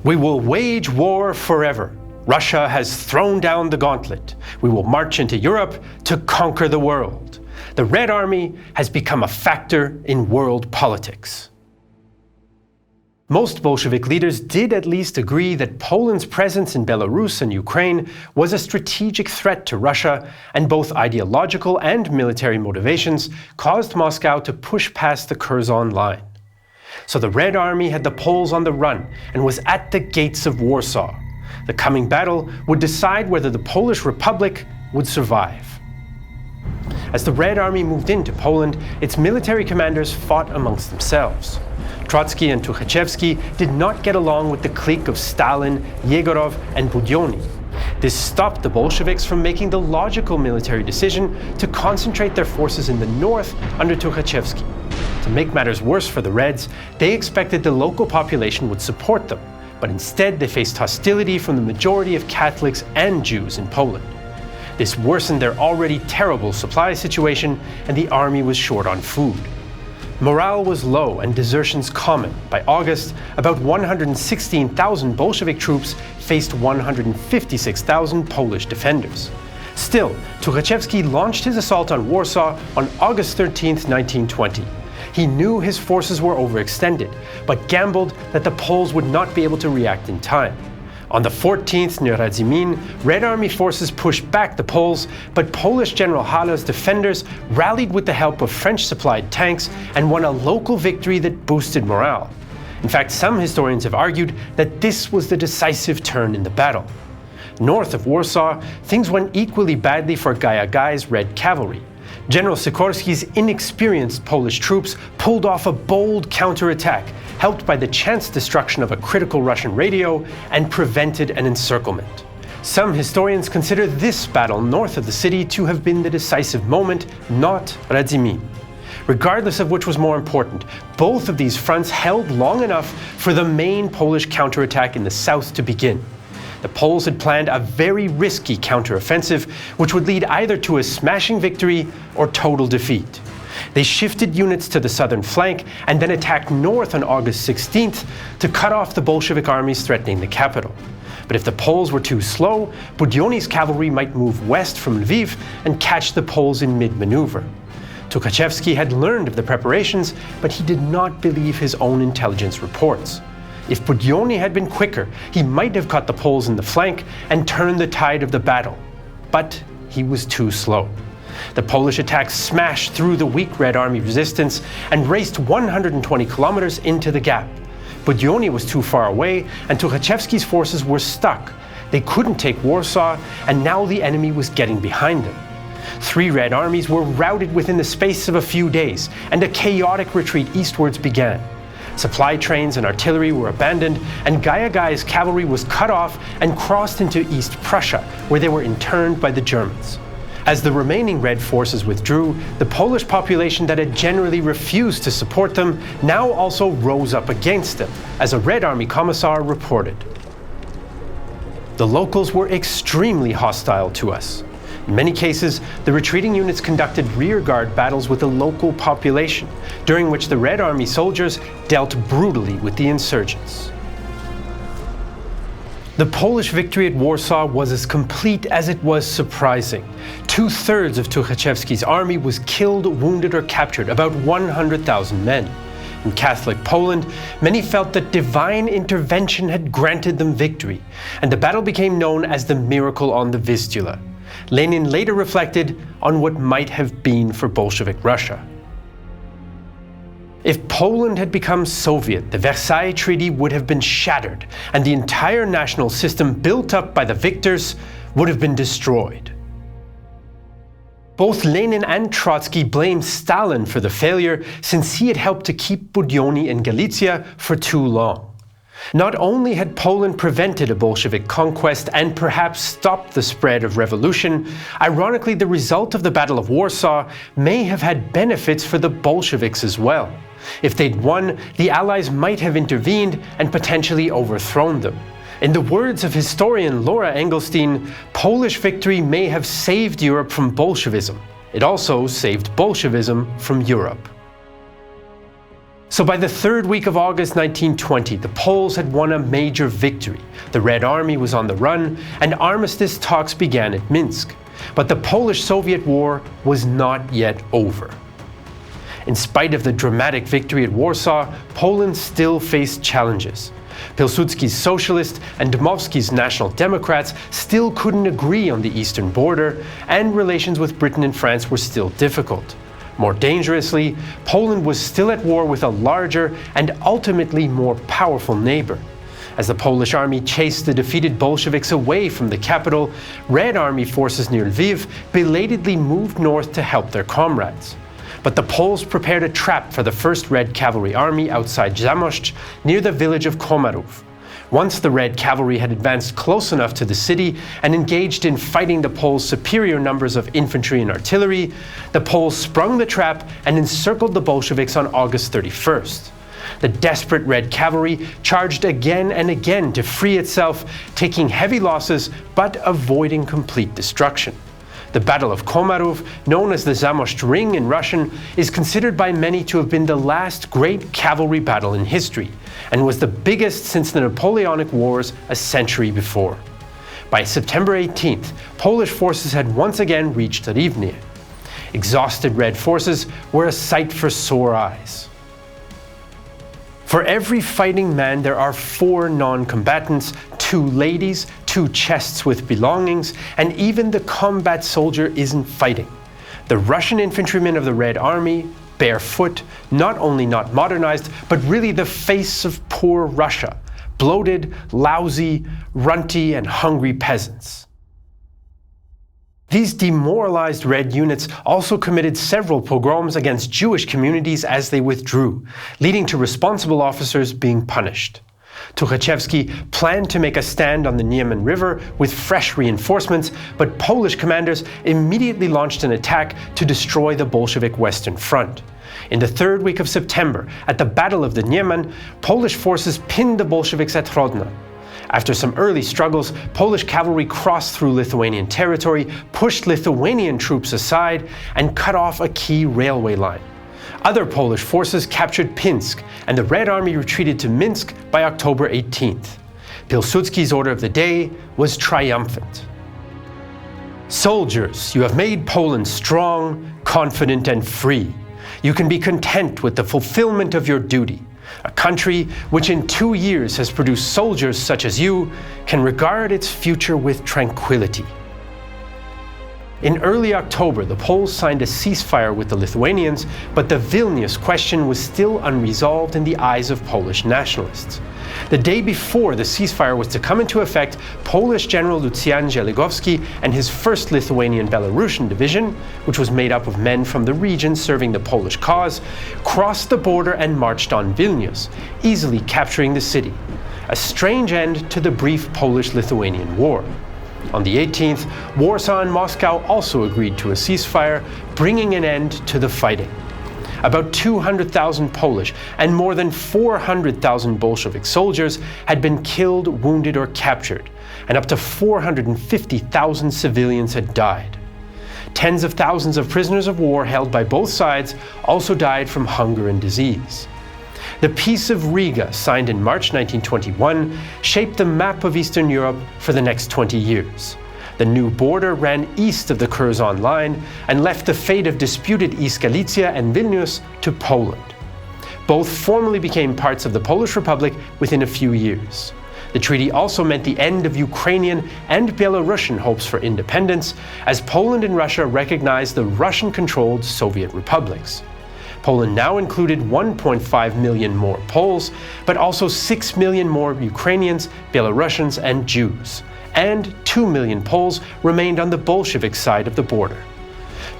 "We will wage war forever. Russia has thrown down the gauntlet. We will march into Europe to conquer the world. The Red Army has become a factor in world politics." Most Bolshevik leaders did at least agree that Poland's presence in Belarus and Ukraine was a strategic threat to Russia, and both ideological and military motivations caused Moscow to push past the Curzon Line. So the Red Army had the Poles on the run and was at the gates of Warsaw. The coming battle would decide whether the Polish Republic would survive. As the Red Army moved into Poland, its military commanders fought amongst themselves. Trotsky and Tukhachevsky did not get along with the clique of Stalin, Yegorov, and Budyonny. This stopped the Bolsheviks from making the logical military decision to concentrate their forces in the north under Tukhachevsky. To make matters worse for the Reds, they expected the local population would support them, but instead they faced hostility from the majority of Catholics and Jews in Poland. This worsened their already terrible supply situation, and the army was short on food. Morale was low and desertions common. By August, about 116,000 Bolshevik troops faced 156,000 Polish defenders. Still, Tukhachevsky launched his assault on Warsaw on August 13, 1920. He knew his forces were overextended, but gambled that the Poles would not be able to react in time. On the 14th, near Radzymin, Red Army forces pushed back the Poles, but Polish General Halle's defenders rallied with the help of French-supplied tanks and won a local victory that boosted morale. In fact, some historians have argued that this was the decisive turn in the battle. North of Warsaw, things went equally badly for Gajagaj's Red Cavalry. General Sikorski's inexperienced Polish troops pulled off a bold counterattack, helped by the chance destruction of a critical Russian radio, and prevented an encirclement. Some historians consider this battle north of the city to have been the decisive moment, not Radzymin. Regardless of which was more important, both of these fronts held long enough for the main Polish counterattack in the south to begin. The Poles had planned a very risky counteroffensive, which would lead either to a smashing victory or total defeat. They shifted units to the southern flank and then attacked north on August 16th to cut off the Bolshevik armies threatening the capital. But if the Poles were too slow, Budyonny's cavalry might move west from Lviv and catch the Poles in mid-maneuver. Tukhachevsky had learned of the preparations, but he did not believe his own intelligence reports. If Budyonny had been quicker, he might have caught the Poles in the flank and turned the tide of the battle. But he was too slow. The Polish attack smashed through the weak Red Army resistance and raced 120 kilometers into the gap. Budyonny was too far away, and Tukhachevsky's forces were stuck. They couldn't take Warsaw, and now the enemy was getting behind them. 3 Red armies were routed within the space of a few days, and a chaotic retreat eastwards began. Supply trains and artillery were abandoned, and Gajagaj's cavalry was cut off and crossed into East Prussia, where they were interned by the Germans. As the remaining Red forces withdrew, the Polish population that had generally refused to support them now also rose up against them, as a Red Army commissar reported. The locals were extremely hostile to us. In many cases, the retreating units conducted rearguard battles with the local population, during which the Red Army soldiers dealt brutally with the insurgents. The Polish victory at Warsaw was as complete as it was surprising. 2/3 of Tukhachevsky's army was killed, wounded, or captured, about 100,000 men. In Catholic Poland, many felt that divine intervention had granted them victory, and the battle became known as the Miracle on the Vistula. Lenin later reflected on what might have been for Bolshevik Russia. If Poland had become Soviet, the Versailles Treaty would have been shattered, and the entire national system built up by the victors would have been destroyed. Both Lenin and Trotsky blamed Stalin for the failure, since he had helped to keep Budyonny in Galicia for too long. Not only had Poland prevented a Bolshevik conquest and perhaps stopped the spread of revolution, ironically the result of the Battle of Warsaw may have had benefits for the Bolsheviks as well. If they'd won, the Allies might have intervened and potentially overthrown them. In the words of historian Laura Engelstein, Polish victory may have saved Europe from Bolshevism. It also saved Bolshevism from Europe. So by the third week of August 1920, the Poles had won a major victory. The Red Army was on the run, and armistice talks began at Minsk. But the Polish-Soviet War was not yet over. In spite of the dramatic victory at Warsaw, Poland still faced challenges. Pilsudski's Socialists and Dmowski's National Democrats still couldn't agree on the eastern border, and relations with Britain and France were still difficult. More dangerously, Poland was still at war with a larger and ultimately more powerful neighbor. As the Polish army chased the defeated Bolsheviks away from the capital, Red Army forces near Lviv belatedly moved north to help their comrades. But the Poles prepared a trap for the 1st Red Cavalry Army outside Zamość, near the village of Komarów. Once the Red Cavalry had advanced close enough to the city and engaged in fighting the Poles' superior numbers of infantry and artillery, the Poles sprung the trap and encircled the Bolsheviks on August 31st. The desperate Red Cavalry charged again and again to free itself, taking heavy losses but avoiding complete destruction. The Battle of Komarów, known as the Zamość Ring in Russian, is considered by many to have been the last great cavalry battle in history, and was the biggest since the Napoleonic Wars a century before. By September 18th, Polish forces had once again reached Rivne. Exhausted Red forces were a sight for sore eyes. For every fighting man there are 4 non-combatants, 2 ladies, 2 chests with belongings, and even the combat soldier isn't fighting. The Russian infantrymen of the Red Army, barefoot, not only not modernized, but really the face of poor Russia, bloated, lousy, runty, and hungry peasants. These demoralized Red units also committed several pogroms against Jewish communities as they withdrew, leading to responsible officers being punished. Tuchachevsky planned to make a stand on the Niemen River with fresh reinforcements, but Polish commanders immediately launched an attack to destroy the Bolshevik Western Front. In the 3rd week of September, at the Battle of the Niemen, Polish forces pinned the Bolsheviks at Rodno. After some early struggles, Polish cavalry crossed through Lithuanian territory, pushed Lithuanian troops aside, and cut off a key railway line. Other Polish forces captured Pinsk, and the Red Army retreated to Minsk by October 18th. Pilsudski's order of the day was triumphant. Soldiers, you have made Poland strong, confident, and free. You can be content with the fulfillment of your duty. A country which in 2 years has produced soldiers such as you can regard its future with tranquility. In early October, the Poles signed a ceasefire with the Lithuanians, but the Vilnius question was still unresolved in the eyes of Polish nationalists. The day before the ceasefire was to come into effect, Polish General Lucjan Żeligowski and his 1st Lithuanian Belarusian Division, which was made up of men from the region serving the Polish cause, crossed the border and marched on Vilnius, easily capturing the city. A strange end to the brief Polish-Lithuanian War. On the 18th, Warsaw and Moscow also agreed to a ceasefire, bringing an end to the fighting. About 200,000 Polish and more than 400,000 Bolshevik soldiers had been killed, wounded, or captured, and up to 450,000 civilians had died. Tens of thousands of prisoners of war held by both sides also died from hunger and disease. The Peace of Riga, signed in March 1921, shaped the map of Eastern Europe for the next 20 years. The new border ran east of the Curzon line and left the fate of disputed East Galicia and Vilnius to Poland. Both formally became parts of the Polish Republic within a few years. The treaty also meant the end of Ukrainian and Belarusian hopes for independence, as Poland and Russia recognized the Russian-controlled Soviet republics. Poland now included 1.5 million more Poles, but also 6 million more Ukrainians, Belarusians, and Jews. And 2 million Poles remained on the Bolshevik side of the border.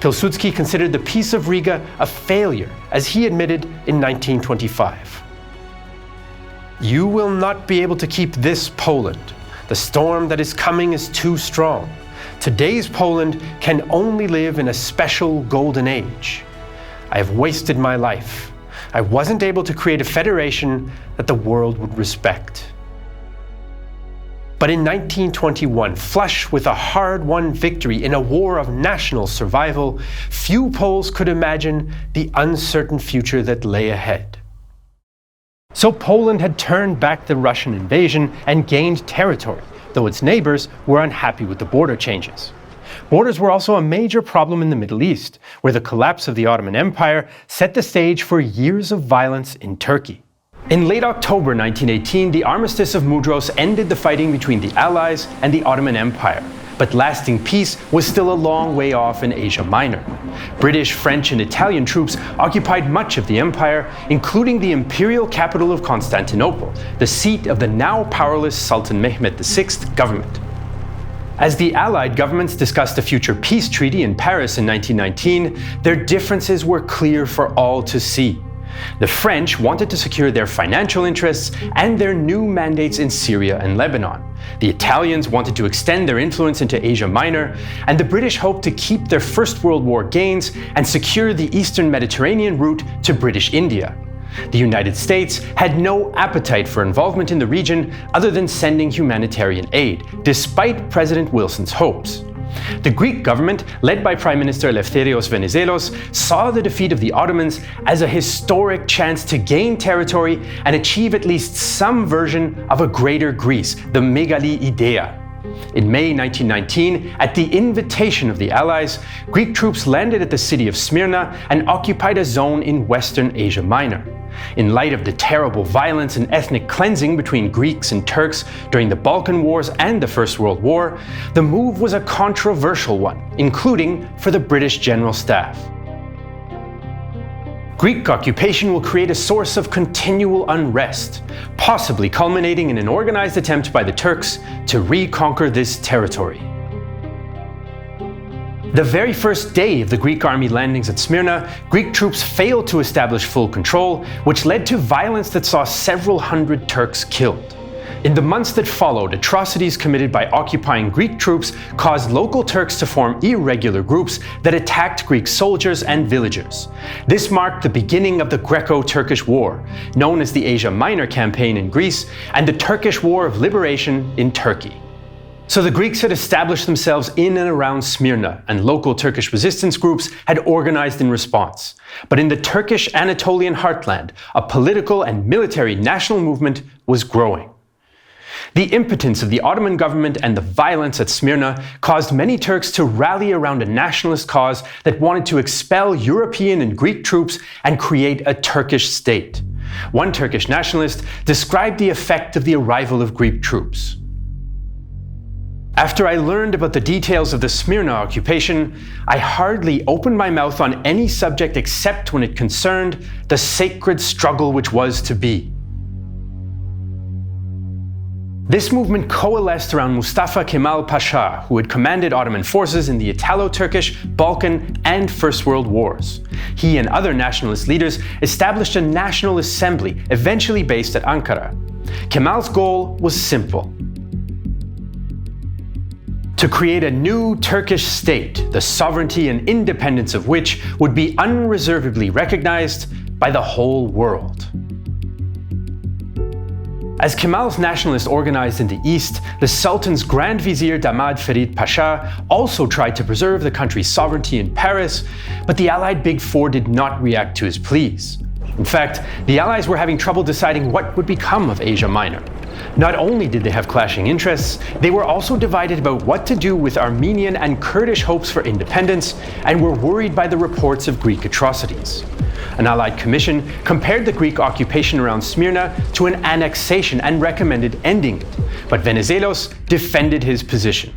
Pilsudski considered the Peace of Riga a failure, as he admitted in 1925. You will not be able to keep this Poland. The storm that is coming is too strong. Today's Poland can only live in a special golden age. I have wasted my life. I wasn't able to create a federation that the world would respect. But in 1921, flush with a hard-won victory in a war of national survival, few Poles could imagine the uncertain future that lay ahead. So Poland had turned back the Russian invasion and gained territory, though its neighbors were unhappy with the border changes. Borders were also a major problem in the Middle East, where the collapse of the Ottoman Empire set the stage for years of violence in Turkey. In late October 1918, the armistice of Mudros ended the fighting between the Allies and the Ottoman Empire, but lasting peace was still a long way off in Asia Minor. British, French, and Italian troops occupied much of the empire, including the imperial capital of Constantinople, the seat of the now powerless Sultan Mehmed VI government. As the Allied governments discussed a future peace treaty in Paris in 1919, their differences were clear for all to see. The French wanted to secure their financial interests and their new mandates in Syria and Lebanon. The Italians wanted to extend their influence into Asia Minor, and the British hoped to keep their First World War gains and secure the Eastern Mediterranean route to British India. The United States had no appetite for involvement in the region other than sending humanitarian aid, despite President Wilson's hopes. The Greek government, led by Prime Minister Eleftherios Venizelos, saw the defeat of the Ottomans as a historic chance to gain territory and achieve at least some version of a greater Greece, the Megali Idea. In May 1919, at the invitation of the Allies, Greek troops landed at the city of Smyrna and occupied a zone in Western Asia Minor. In light of the terrible violence and ethnic cleansing between Greeks and Turks during the Balkan Wars and the First World War, the move was a controversial one, including for the British General Staff. Greek occupation will create a source of continual unrest, possibly culminating in an organized attempt by the Turks to reconquer this territory. The very first day of the Greek army landings at Smyrna, Greek troops failed to establish full control, which led to violence that saw several hundred Turks killed. In the months that followed, atrocities committed by occupying Greek troops caused local Turks to form irregular groups that attacked Greek soldiers and villagers. This marked the beginning of the Greco-Turkish War, known as the Asia Minor Campaign in Greece and the Turkish War of Liberation in Turkey. So the Greeks had established themselves in and around Smyrna, and local Turkish resistance groups had organized in response. But in the Turkish Anatolian heartland, a political and military national movement was growing. The impotence of the Ottoman government and the violence at Smyrna caused many Turks to rally around a nationalist cause that wanted to expel European and Greek troops and create a Turkish state. One Turkish nationalist described the effect of the arrival of Greek troops. After I learned about the details of the Smyrna occupation, I hardly opened my mouth on any subject except when it concerned the sacred struggle which was to be. This movement coalesced around Mustafa Kemal Pasha, who had commanded Ottoman forces in the Italo-Turkish, Balkan, and First World Wars. He and other nationalist leaders established a national assembly, eventually based at Ankara. Kemal's goal was simple: to create a new Turkish state, the sovereignty and independence of which would be unreservedly recognized by the whole world. As Kemal's nationalists organized in the east, the Sultan's Grand Vizier Damad Ferit Pasha also tried to preserve the country's sovereignty in Paris, but the Allied Big Four did not react to his pleas. In fact, the Allies were having trouble deciding what would become of Asia Minor. Not only did they have clashing interests, they were also divided about what to do with Armenian and Kurdish hopes for independence, and were worried by the reports of Greek atrocities. An Allied commission compared the Greek occupation around Smyrna to an annexation and recommended ending it, but Venizelos defended his position.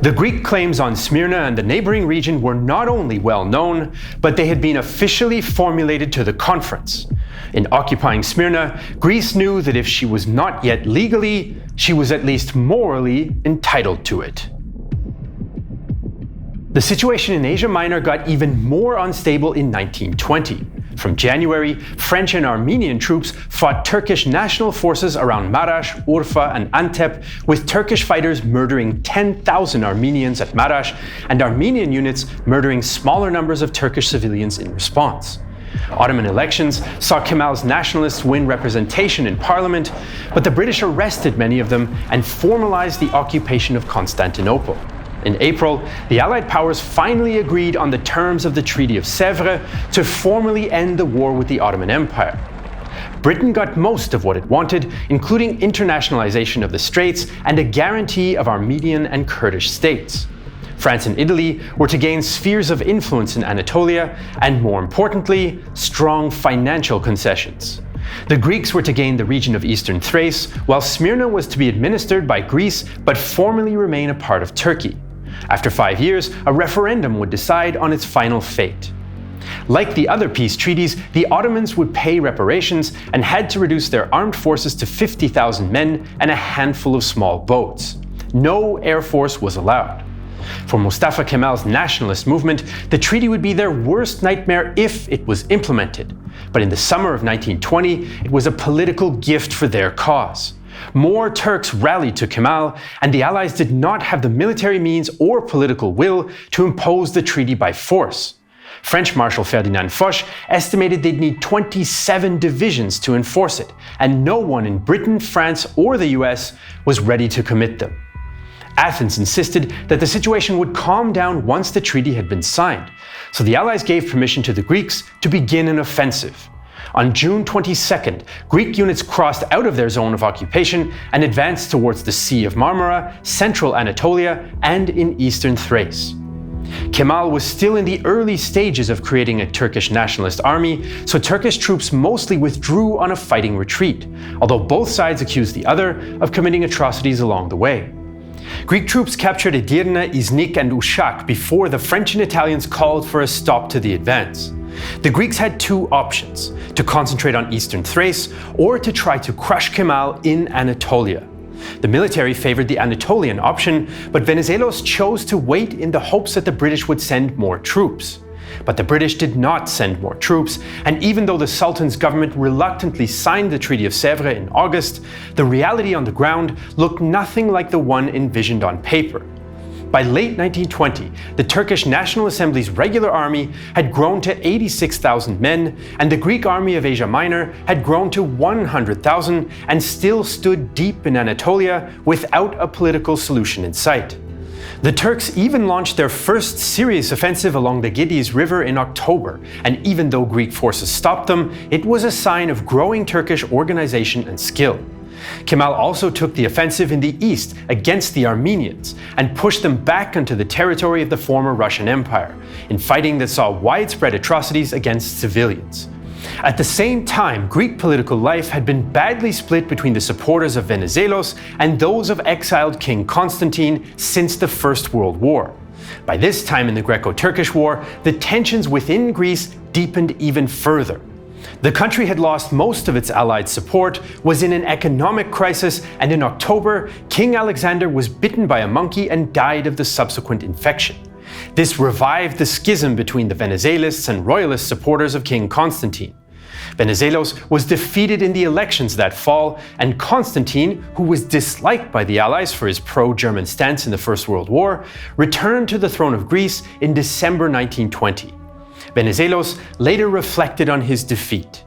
The Greek claims on Smyrna and the neighboring region were not only well known, but they had been officially formulated to the conference. In occupying Smyrna, Greece knew that if she was not yet legally, she was at least morally entitled to it. The situation in Asia Minor got even more unstable in 1920. From January, French and Armenian troops fought Turkish national forces around Marash, Urfa, and Antep, with Turkish fighters murdering 10,000 Armenians at Marash and Armenian units murdering smaller numbers of Turkish civilians in response. Ottoman elections saw Kemal's nationalists win representation in parliament, but the British arrested many of them and formalized the occupation of Constantinople. In April, the Allied powers finally agreed on the terms of the Treaty of Sèvres to formally end the war with the Ottoman Empire. Britain got most of what it wanted, including internationalization of the Straits and a guarantee of Armenian and Kurdish states. France and Italy were to gain spheres of influence in Anatolia and, more importantly, strong financial concessions. The Greeks were to gain the region of eastern Thrace, while Smyrna was to be administered by Greece but formally remain a part of Turkey. After 5 years, a referendum would decide on its final fate. Like the other peace treaties, the Ottomans would pay reparations and had to reduce their armed forces to 50,000 men and a handful of small boats. No air force was allowed. For Mustafa Kemal's nationalist movement, the treaty would be their worst nightmare if it was implemented. But in the summer of 1920, it was a political gift for their cause. More Turks rallied to Kemal, and the Allies did not have the military means or political will to impose the treaty by force. French Marshal Ferdinand Foch estimated they'd need 27 divisions to enforce it, and no one in Britain, France, or the US was ready to commit them. Athens insisted that the situation would calm down once the treaty had been signed, so the Allies gave permission to the Greeks to begin an offensive. On June 22nd, Greek units crossed out of their zone of occupation and advanced towards the Sea of Marmara, central Anatolia, and in eastern Thrace. Kemal was still in the early stages of creating a Turkish nationalist army, so Turkish troops mostly withdrew on a fighting retreat, although both sides accused the other of committing atrocities along the way. Greek troops captured Edirne, Iznik, and Uşak before the French and Italians called for a stop to the advance. The Greeks had two options: to concentrate on eastern Thrace or to try to crush Kemal in Anatolia. The military favored the Anatolian option, but Venizelos chose to wait in the hopes that the British would send more troops. But the British did not send more troops, and even though the Sultan's government reluctantly signed the Treaty of Sèvres in August, the reality on the ground looked nothing like the one envisioned on paper. By late 1920, the Turkish National Assembly's regular army had grown to 86,000 men, and the Greek army of Asia Minor had grown to 100,000 and still stood deep in Anatolia without a political solution in sight. The Turks even launched their first serious offensive along the Gediz River in October, and even though Greek forces stopped them, it was a sign of growing Turkish organization and skill. Kemal also took the offensive in the east against the Armenians and pushed them back onto the territory of the former Russian Empire, in fighting that saw widespread atrocities against civilians. At the same time, Greek political life had been badly split between the supporters of Venizelos and those of exiled King Constantine since the First World War. By this time in the Greco-Turkish War, the tensions within Greece deepened even further. The country had lost most of its allied support, was in an economic crisis, and in October, King Alexander was bitten by a monkey and died of the subsequent infection. This revived the schism between the Venizelists and royalist supporters of King Constantine. Venizelos was defeated in the elections that fall, and Constantine, who was disliked by the Allies for his pro-German stance in the First World War, returned to the throne of Greece in December 1920. Venizelos later reflected on his defeat.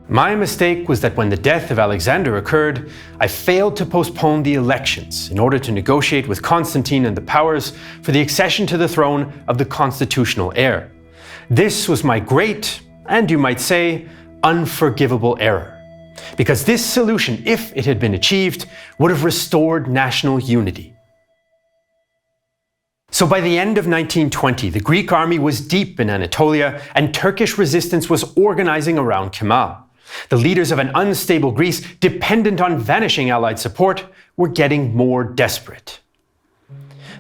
My mistake was that when the death of Alexander occurred, I failed to postpone the elections in order to negotiate with Constantine and the powers for the accession to the throne of the constitutional heir. This was my great, and you might say, unforgivable error. Because this solution, if it had been achieved, would have restored national unity. So by the end of 1920, the Greek army was deep in Anatolia, and Turkish resistance was organizing around Kemal. The leaders of an unstable Greece, dependent on vanishing Allied support, were getting more desperate.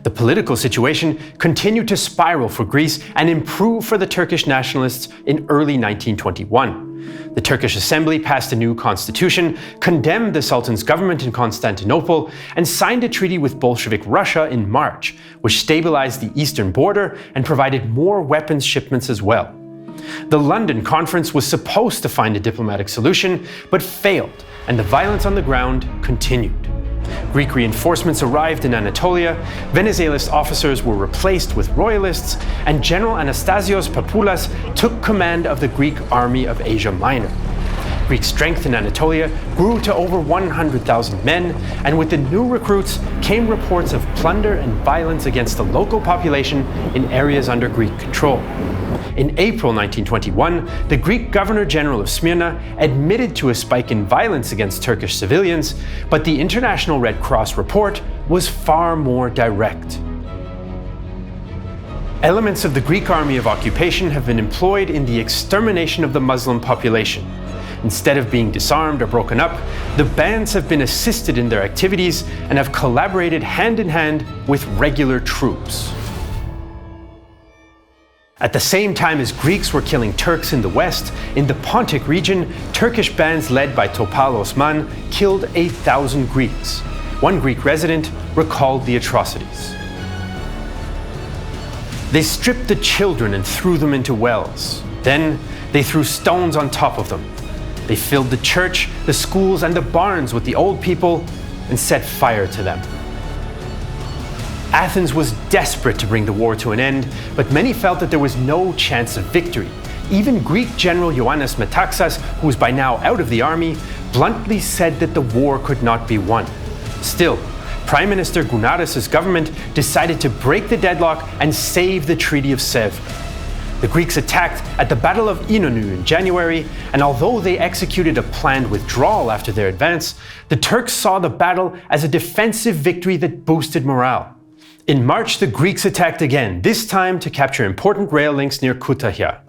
The political situation continued to spiral for Greece and improve for the Turkish nationalists in early 1921. The Turkish Assembly passed a new constitution, condemned the Sultan's government in Constantinople, and signed a treaty with Bolshevik Russia in March, which stabilized the eastern border and provided more weapons shipments as well. The London Conference was supposed to find a diplomatic solution, but failed, and the violence on the ground continued. Greek reinforcements arrived in Anatolia, Venizelos officers were replaced with royalists, and General Anastasios Papoulas took command of the Greek army of Asia Minor. Greek strength in Anatolia grew to over 100,000 men, and with the new recruits came reports of plunder and violence against the local population in areas under Greek control. In April 1921, the Greek Governor-General of Smyrna admitted to a spike in violence against Turkish civilians, but the International Red Cross report was far more direct. Elements of the Greek army of occupation have been employed in the extermination of the Muslim population. Instead of being disarmed or broken up, the bands have been assisted in their activities and have collaborated hand in hand with regular troops. At the same time as Greeks were killing Turks in the west, in the Pontic region, Turkish bands led by Topal Osman killed 8,000 Greeks. One Greek resident recalled the atrocities. They stripped the children and threw them into wells. Then they threw stones on top of them. They filled the church, the schools, and the barns with the old people and set fire to them. Athens was desperate to bring the war to an end, but many felt that there was no chance of victory. Even Greek general Ioannis Metaxas, who was by now out of the army, bluntly said that the war could not be won. Still, Prime Minister Gounaris' government decided to break the deadlock and save the Treaty of Sèvres. The Greeks attacked at the Battle of Inonu in January, and although they executed a planned withdrawal after their advance, the Turks saw the battle as a defensive victory that boosted morale. In March, the Greeks attacked again, this time to capture important rail links near Kütahya.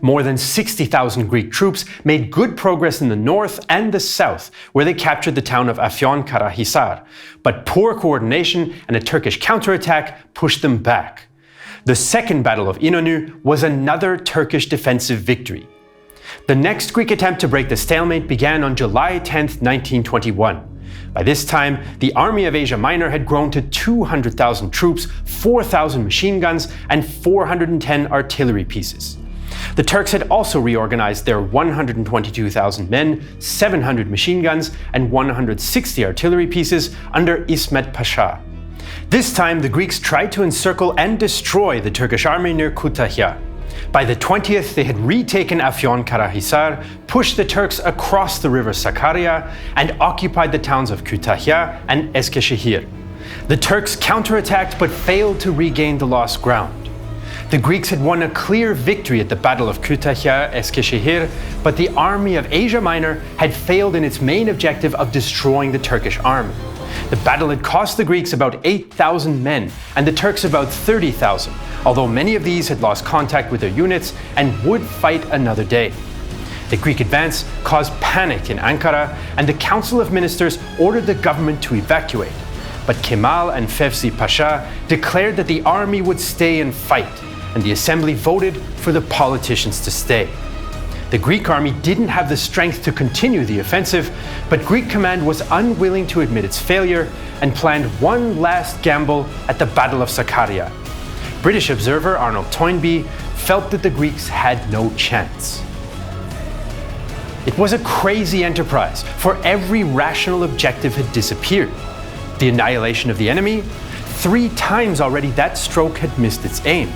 More than 60,000 Greek troops made good progress in the north and the south, where they captured the town of Afyon-Karahisar, but poor coordination and a Turkish counterattack pushed them back. The Second Battle of Inonu was another Turkish defensive victory. The next Greek attempt to break the stalemate began on July 10, 1921. By this time, the army of Asia Minor had grown to 200,000 troops, 4,000 machine guns, and 410 artillery pieces. The Turks had also reorganized their 122,000 men, 700 machine guns, and 160 artillery pieces under İsmet Pasha. This time, the Greeks tried to encircle and destroy the Turkish army near Kütahya. By the 20th, they had retaken Afyon-Karahisar, pushed the Turks across the river Sakarya, and occupied the towns of Kütahya and Eskişehir. The Turks counterattacked but failed to regain the lost ground. The Greeks had won a clear victory at the Battle of Kütahya-Eskişehir, but the army of Asia Minor had failed in its main objective of destroying the Turkish army. The battle had cost the Greeks about 8,000 men and the Turks about 30,000, although many of these had lost contact with their units and would fight another day. The Greek advance caused panic in Ankara, and the Council of Ministers ordered the government to evacuate. But Kemal and Fevzi Pasha declared that the army would stay and fight, and the assembly voted for the politicians to stay. The Greek army didn't have the strength to continue the offensive, but Greek command was unwilling to admit its failure and planned one last gamble at the Battle of Sakarya. British observer Arnold Toynbee felt that the Greeks had no chance. It was a crazy enterprise, for every rational objective had disappeared. The annihilation of the enemy? 3 times already that stroke had missed its aim.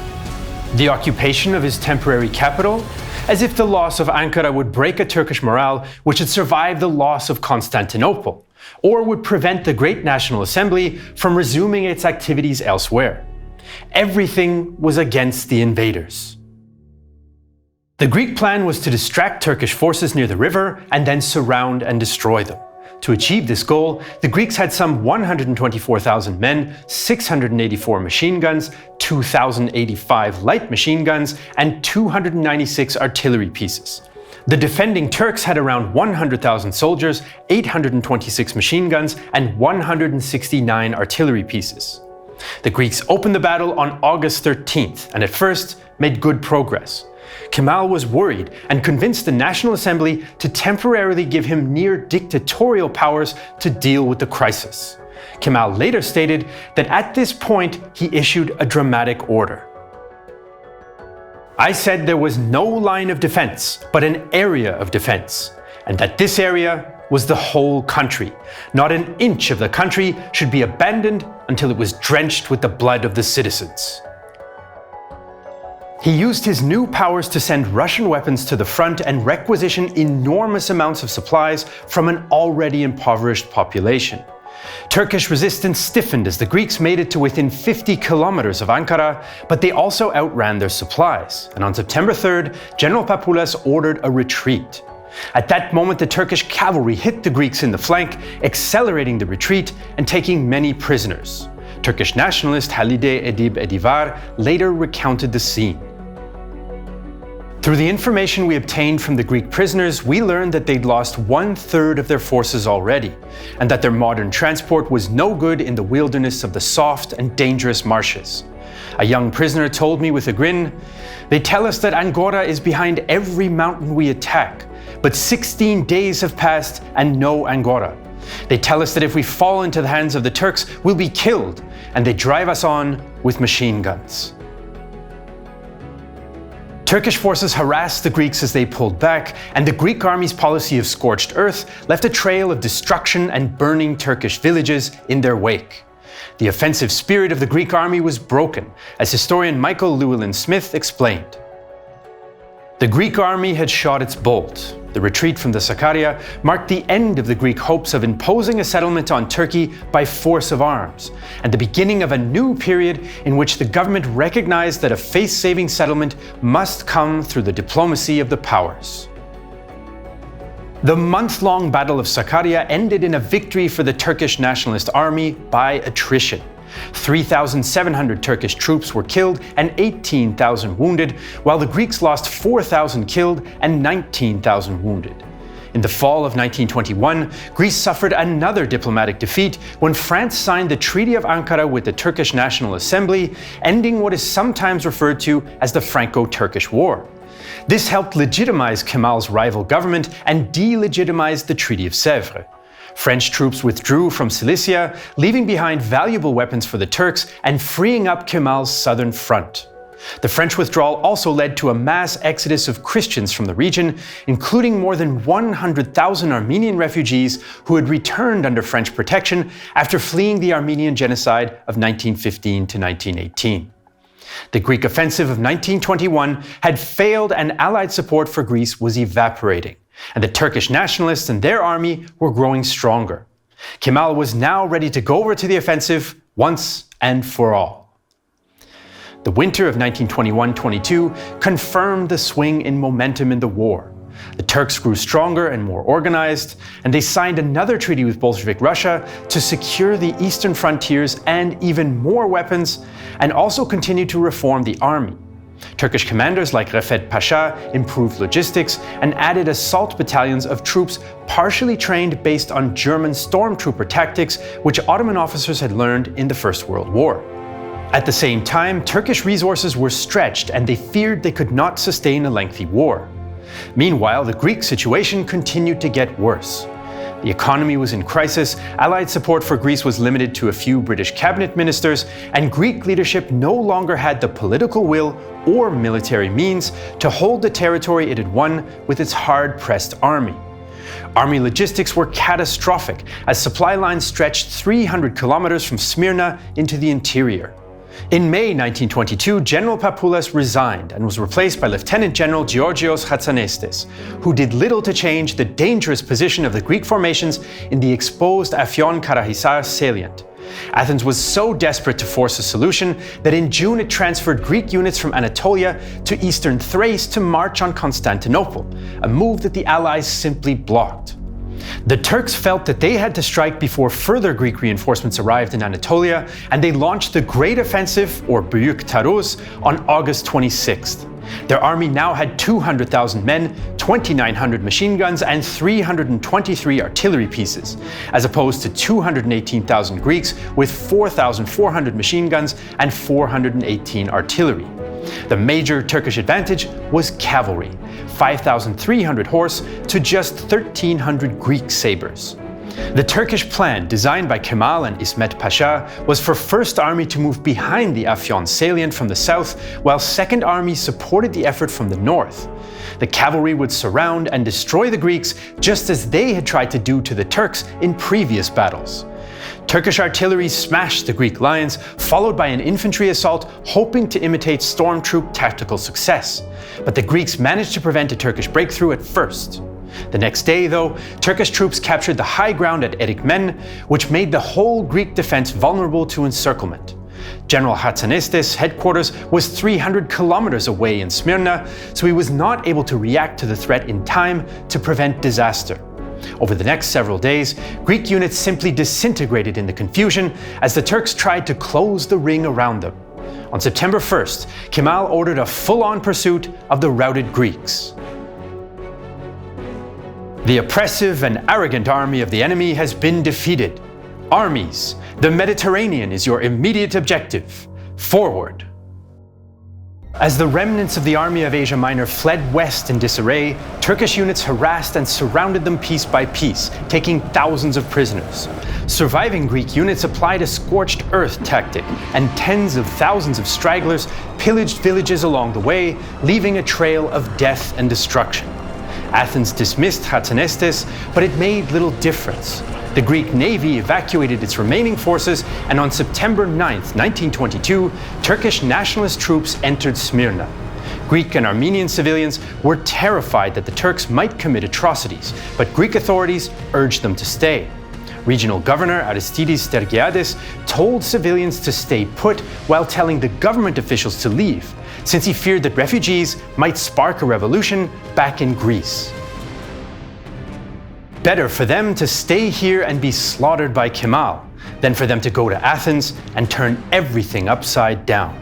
The occupation of his temporary capital? As if the loss of Ankara would break a Turkish morale which had survived the loss of Constantinople, or would prevent the Great National Assembly from resuming its activities elsewhere. Everything was against the invaders. The Greek plan was to distract Turkish forces near the river and then surround and destroy them. To achieve this goal, the Greeks had some 124,000 men, 684 machine guns, 2,085 light machine guns, and 296 artillery pieces. The defending Turks had around 100,000 soldiers, 826 machine guns, and 169 artillery pieces. The Greeks opened the battle on August 13th, and at first made good progress. Kemal was worried and convinced the National Assembly to temporarily give him near dictatorial powers to deal with the crisis. Kemal later stated that at this point he issued a dramatic order. "I said there was no line of defense, but an area of defense, and that this area was the whole country. Not an inch of the country should be abandoned until it was drenched with the blood of the citizens." He used his new powers to send Russian weapons to the front and requisition enormous amounts of supplies from an already impoverished population. Turkish resistance stiffened as the Greeks made it to within 50 kilometers of Ankara, but they also outran their supplies, and on September 3rd, General Papoulas ordered a retreat. At that moment, the Turkish cavalry hit the Greeks in the flank, accelerating the retreat and taking many prisoners. Turkish nationalist Halide Edip Edivar later recounted the scene. Through the information we obtained from the Greek prisoners, we learned that they'd lost 1/3 of their forces already, and that their modern transport was no good in the wilderness of the soft and dangerous marshes. A young prisoner told me with a grin, "They tell us that Angora is behind every mountain we attack, but 16 days have passed and no Angora. They tell us that if we fall into the hands of the Turks, we'll be killed, and they drive us on with machine guns." Turkish forces harassed the Greeks as they pulled back, and the Greek army's policy of scorched earth left a trail of destruction and burning Turkish villages in their wake. The offensive spirit of the Greek army was broken, as historian Michael Llewellyn-Smith explained. The Greek army had shot its bolt. The retreat from the Sakarya marked the end of the Greek hopes of imposing a settlement on Turkey by force of arms, and the beginning of a new period in which the government recognized that a face-saving settlement must come through the diplomacy of the powers. The month-long Battle of Sakarya ended in a victory for the Turkish nationalist army by attrition. 3,700 Turkish troops were killed and 18,000 wounded, while the Greeks lost 4,000 killed and 19,000 wounded. In the fall of 1921, Greece suffered another diplomatic defeat when France signed the Treaty of Ankara with the Turkish National Assembly, ending what is sometimes referred to as the Franco-Turkish War. This helped legitimize Kemal's rival government and delegitimize the Treaty of Sèvres. French troops withdrew from Cilicia, leaving behind valuable weapons for the Turks and freeing up Kemal's southern front. The French withdrawal also led to a mass exodus of Christians from the region, including more than 100,000 Armenian refugees who had returned under French protection after fleeing the Armenian genocide of 1915 to 1918. The Greek offensive of 1921 had failed and Allied support for Greece was evaporating, and the Turkish nationalists and their army were growing stronger. Kemal was now ready to go over to the offensive once and for all. The winter of 1921-22 confirmed the swing in momentum in the war. The Turks grew stronger and more organized, and they signed another treaty with Bolshevik Russia to secure the eastern frontiers and even more weapons, and also continued to reform the army. Turkish commanders like Refet Pasha improved logistics and added assault battalions of troops partially trained based on German stormtrooper tactics, which Ottoman officers had learned in the First World War. At the same time, Turkish resources were stretched and they feared they could not sustain a lengthy war. Meanwhile, the Greek situation continued to get worse. The economy was in crisis, Allied support for Greece was limited to a few British cabinet ministers, and Greek leadership no longer had the political will or military means to hold the territory it had won with its hard-pressed army. Army logistics were catastrophic, as supply lines stretched 300 kilometers from Smyrna into the interior. In May 1922, General Papoulas resigned and was replaced by Lieutenant General Georgios Hatsanestis, who did little to change the dangerous position of the Greek formations in the exposed Afyon-Karahisar salient. Athens was so desperate to force a solution that in June it transferred Greek units from Anatolia to eastern Thrace to march on Constantinople, a move that the Allies simply blocked. The Turks felt that they had to strike before further Greek reinforcements arrived in Anatolia, and they launched the Great Offensive, or Büyük Taarruz, on August 26th. Their army now had 200,000 men, 2,900 machine guns, and 323 artillery pieces, as opposed to 218,000 Greeks with 4,400 machine guns and 418 artillery. The major Turkish advantage was cavalry, 5,300 horse to just 1,300 Greek sabres. The Turkish plan, designed by Kemal and İsmet Pasha, was for First Army to move behind the Afyon salient from the south, while Second Army supported the effort from the north. The cavalry would surround and destroy the Greeks, just as they had tried to do to the Turks in previous battles. Turkish artillery smashed the Greek lines, followed by an infantry assault hoping to imitate stormtroop tactical success. But the Greeks managed to prevent a Turkish breakthrough at first. The next day, though, Turkish troops captured the high ground at Erikmen, which made the whole Greek defense vulnerable to encirclement. General Hatsanestis' headquarters was 300 kilometers away in Smyrna, so he was not able to react to the threat in time to prevent disaster. Over the next several days, Greek units simply disintegrated in the confusion as the Turks tried to close the ring around them. On September 1st, Kemal ordered a full-on pursuit of the routed Greeks. The oppressive and arrogant army of the enemy has been defeated. Armies, the Mediterranean is your immediate objective. Forward! As the remnants of the army of Asia Minor fled west in disarray, Turkish units harassed and surrounded them piece by piece, taking thousands of prisoners. Surviving Greek units applied a scorched earth tactic, and tens of thousands of stragglers pillaged villages along the way, leaving a trail of death and destruction. Athens dismissed Chatzinestis, but it made little difference. The Greek navy evacuated its remaining forces, and on September 9, 1922, Turkish nationalist troops entered Smyrna. Greek and Armenian civilians were terrified that the Turks might commit atrocities, but Greek authorities urged them to stay. Regional Governor Aristides Stergiadis told civilians to stay put while telling the government officials to leave, since he feared that refugees might spark a revolution back in Greece. Better for them to stay here and be slaughtered by Kemal than for them to go to Athens and turn everything upside down.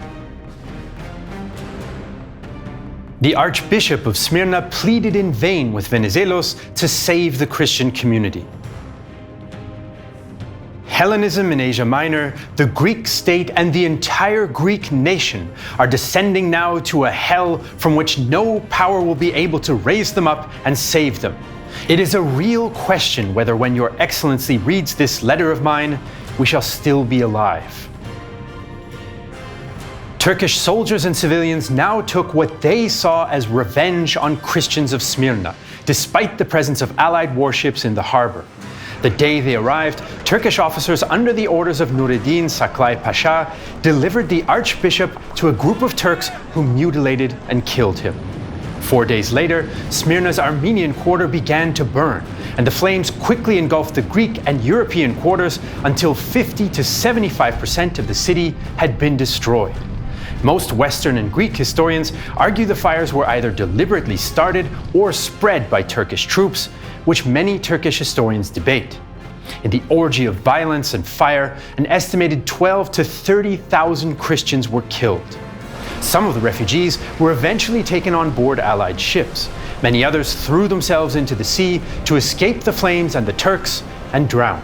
The Archbishop of Smyrna pleaded in vain with Venizelos to save the Christian community. Hellenism in Asia Minor, the Greek state, and the entire Greek nation are descending now to a hell from which no power will be able to raise them up and save them. It is a real question whether when Your Excellency reads this letter of mine, we shall still be alive. Turkish soldiers and civilians now took what they saw as revenge on Christians of Smyrna, despite the presence of Allied warships in the harbor. The day they arrived, Turkish officers under the orders of Nureddin Saklai Pasha delivered the Archbishop to a group of Turks who mutilated and killed him. 4 days later, Smyrna's Armenian quarter began to burn, and the flames quickly engulfed the Greek and European quarters until 50 to 75% of the city had been destroyed. Most Western and Greek historians argue the fires were either deliberately started or spread by Turkish troops, which many Turkish historians debate. In the orgy of violence and fire, an estimated 12 to 30,000 Christians were killed. Some of the refugees were eventually taken on board Allied ships. Many others threw themselves into the sea to escape the flames and the Turks and drowned.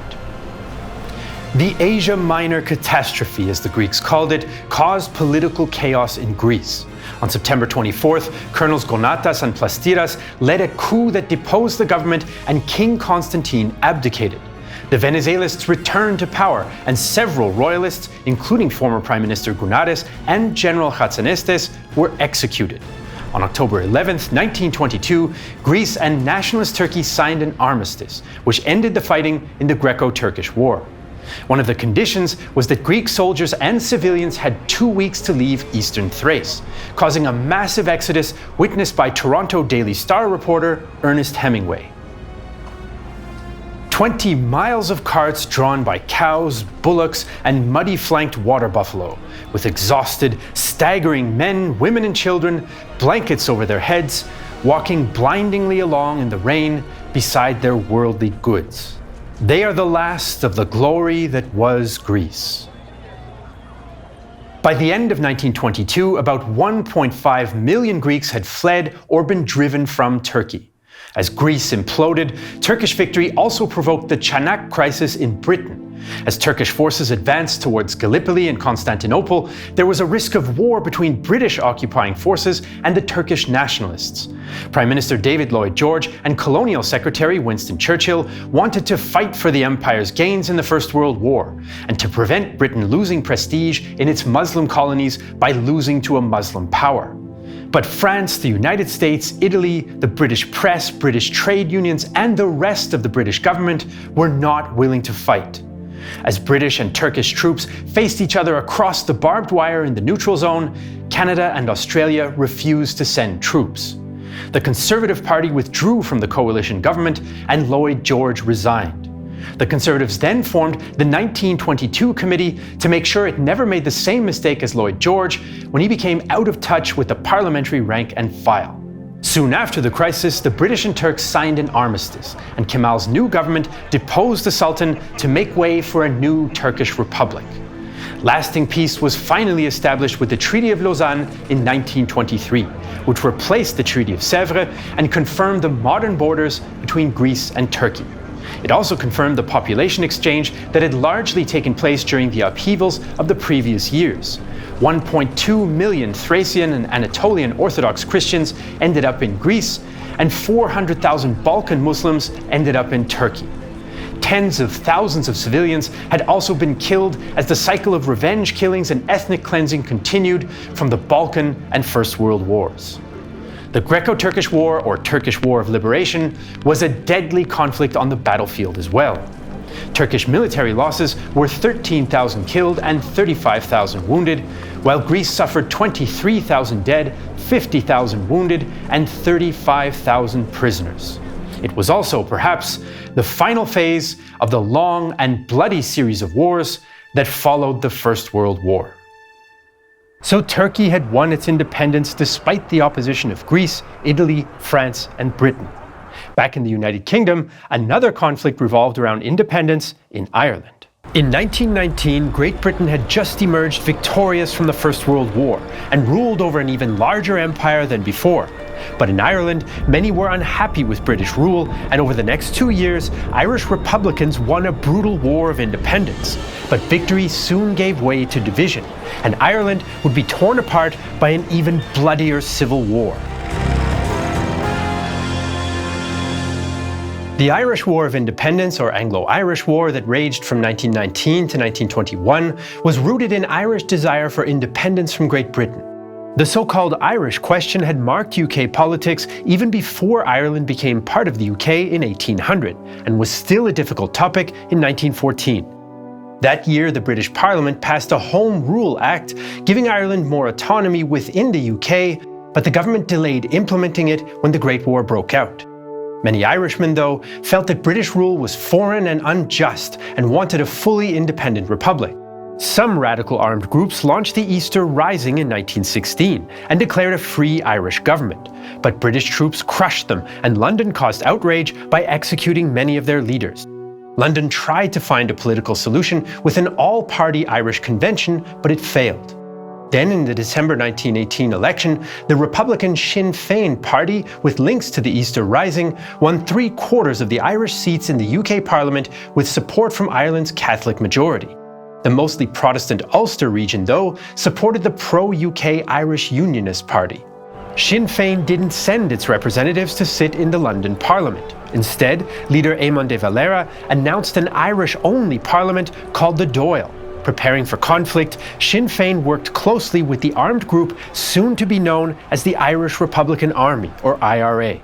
The Asia Minor catastrophe, as the Greeks called it, caused political chaos in Greece. On September 24th, Colonels Gonatas and Plastiras led a coup that deposed the government, and King Constantine abdicated. The Venizelists returned to power, and several royalists, including former Prime Minister Gunares and General Chatzinestis, were executed. On October 11, 1922, Greece and nationalist Turkey signed an armistice, which ended the fighting in the Greco-Turkish War. One of the conditions was that Greek soldiers and civilians had 2 weeks to leave eastern Thrace, causing a massive exodus witnessed by Toronto Daily Star reporter Ernest Hemingway. 20 miles of carts drawn by cows, bullocks, and muddy-flanked water buffalo, with exhausted, staggering men, women, and children, blankets over their heads, walking blindingly along in the rain beside their worldly goods. They are the last of the glory that was Greece. By the end of 1922, about 1.5 million Greeks had fled or been driven from Turkey. As Greece imploded, Turkish victory also provoked the Çanak crisis in Britain. As Turkish forces advanced towards Gallipoli and Constantinople, there was a risk of war between British occupying forces and the Turkish nationalists. Prime Minister David Lloyd George and Colonial Secretary Winston Churchill wanted to fight for the empire's gains in the First World War, and to prevent Britain losing prestige in its Muslim colonies by losing to a Muslim power. But France, the United States, Italy, the British press, British trade unions, and the rest of the British government were not willing to fight. As British and Turkish troops faced each other across the barbed wire in the neutral zone, Canada and Australia refused to send troops. The Conservative Party withdrew from the coalition government, and Lloyd George resigned. The Conservatives then formed the 1922 Committee to make sure it never made the same mistake as Lloyd George when he became out of touch with the parliamentary rank and file. Soon after the crisis, the British and Turks signed an armistice, and Kemal's new government deposed the Sultan to make way for a new Turkish republic. Lasting peace was finally established with the Treaty of Lausanne in 1923, which replaced the Treaty of Sèvres and confirmed the modern borders between Greece and Turkey. It also confirmed the population exchange that had largely taken place during the upheavals of the previous years. 1.2 million Thracian and Anatolian Orthodox Christians ended up in Greece, and 400,000 Balkan Muslims ended up in Turkey. Tens of thousands of civilians had also been killed as the cycle of revenge killings and ethnic cleansing continued from the Balkan and First World Wars. The Greco-Turkish War, or Turkish War of Liberation, was a deadly conflict on the battlefield as well. Turkish military losses were 13,000 killed and 35,000 wounded, while Greece suffered 23,000 dead, 50,000 wounded, and 35,000 prisoners. It was also, perhaps, the final phase of the long and bloody series of wars that followed the First World War. So Turkey had won its independence despite the opposition of Greece, Italy, France, and Britain. Back in the United Kingdom, another conflict revolved around independence in Ireland. In 1919, Great Britain had just emerged victorious from the First World War and ruled over an even larger empire than before. But in Ireland, many were unhappy with British rule, and over the next 2 years, Irish Republicans won a brutal war of independence. But victory soon gave way to division, and Ireland would be torn apart by an even bloodier civil war. The Irish War of Independence, or Anglo-Irish War, that raged from 1919 to 1921, was rooted in Irish desire for independence from Great Britain. The so-called Irish question had marked UK politics even before Ireland became part of the UK in 1800, and was still a difficult topic in 1914. That year, the British Parliament passed a Home Rule Act, giving Ireland more autonomy within the UK, but the government delayed implementing it when the Great War broke out. Many Irishmen, though, felt that British rule was foreign and unjust and wanted a fully independent republic. Some radical armed groups launched the Easter Rising in 1916 and declared a free Irish government, but British troops crushed them, and London caused outrage by executing many of their leaders. London tried to find a political solution with an all-party Irish convention, but it failed. Then, in the December 1918 election, the Republican Sinn Féin party, with links to the Easter Rising, won 3/4 of the Irish seats in the UK Parliament with support from Ireland's Catholic majority. The mostly Protestant Ulster region, though, supported the pro-UK Irish Unionist Party. Sinn Féin didn't send its representatives to sit in the London Parliament. Instead, leader Eamon de Valera announced an Irish-only parliament called the Dáil. Preparing for conflict, Sinn Féin worked closely with the armed group soon to be known as the Irish Republican Army, or IRA.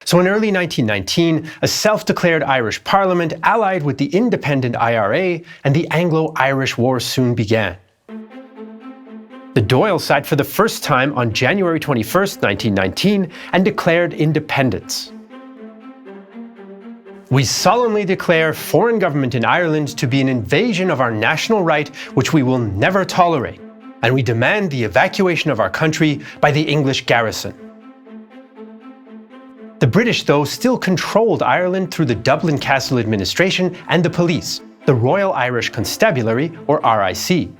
So in early 1919, a self-declared Irish Parliament allied with the independent IRA, and the Anglo-Irish War soon began. The Dáil sat for the first time on January 21, 1919, and declared independence. We solemnly declare foreign government in Ireland to be an invasion of our national right which we will never tolerate, and we demand the evacuation of our country by the English garrison. The British, though, still controlled Ireland through the Dublin Castle administration and the police, the Royal Irish Constabulary, or RIC.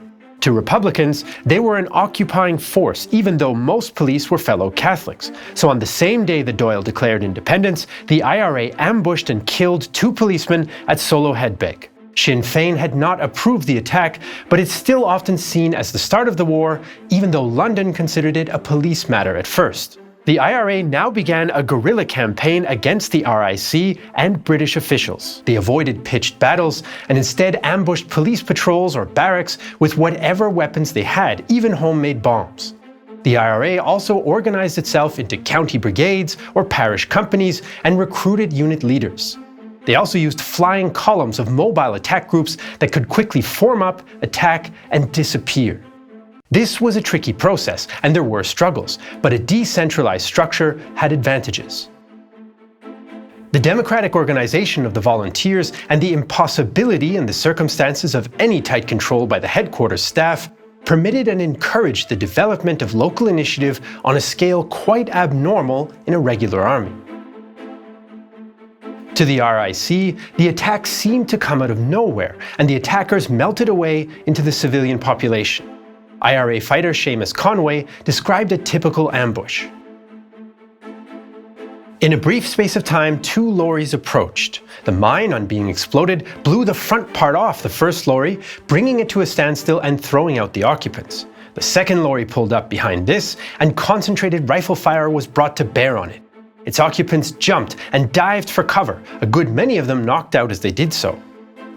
To Republicans, they were an occupying force, even though most police were fellow Catholics. So on the same day the Dáil declared independence, the IRA ambushed and killed 2 policemen at Solo Headbeg. Sinn Féin had not approved the attack, but it's still often seen as the start of the war, even though London considered it a police matter at first. The IRA now began a guerrilla campaign against the RIC and British officials. They avoided pitched battles and instead ambushed police patrols or barracks with whatever weapons they had, even homemade bombs. The IRA also organized itself into county brigades or parish companies and recruited unit leaders. They also used flying columns of mobile attack groups that could quickly form up, attack, and disappear. This was a tricky process, and there were struggles, but a decentralized structure had advantages. The democratic organization of the volunteers and the impossibility in the circumstances of any tight control by the headquarters staff permitted and encouraged the development of local initiative on a scale quite abnormal in a regular army. To the RIC, the attack seemed to come out of nowhere, and the attackers melted away into the civilian population. IRA fighter Seamus Conway described a typical ambush. In a brief space of time, 2 lorries approached. The mine, on being exploded, blew the front part off the first lorry, bringing it to a standstill and throwing out the occupants. The second lorry pulled up behind this, and concentrated rifle fire was brought to bear on it. Its occupants jumped and dived for cover, a good many of them knocked out as they did so.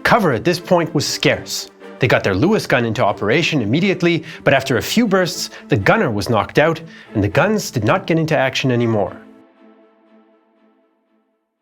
Cover at this point was scarce. They got their Lewis gun into operation immediately, but after a few bursts, the gunner was knocked out, and the guns did not get into action anymore.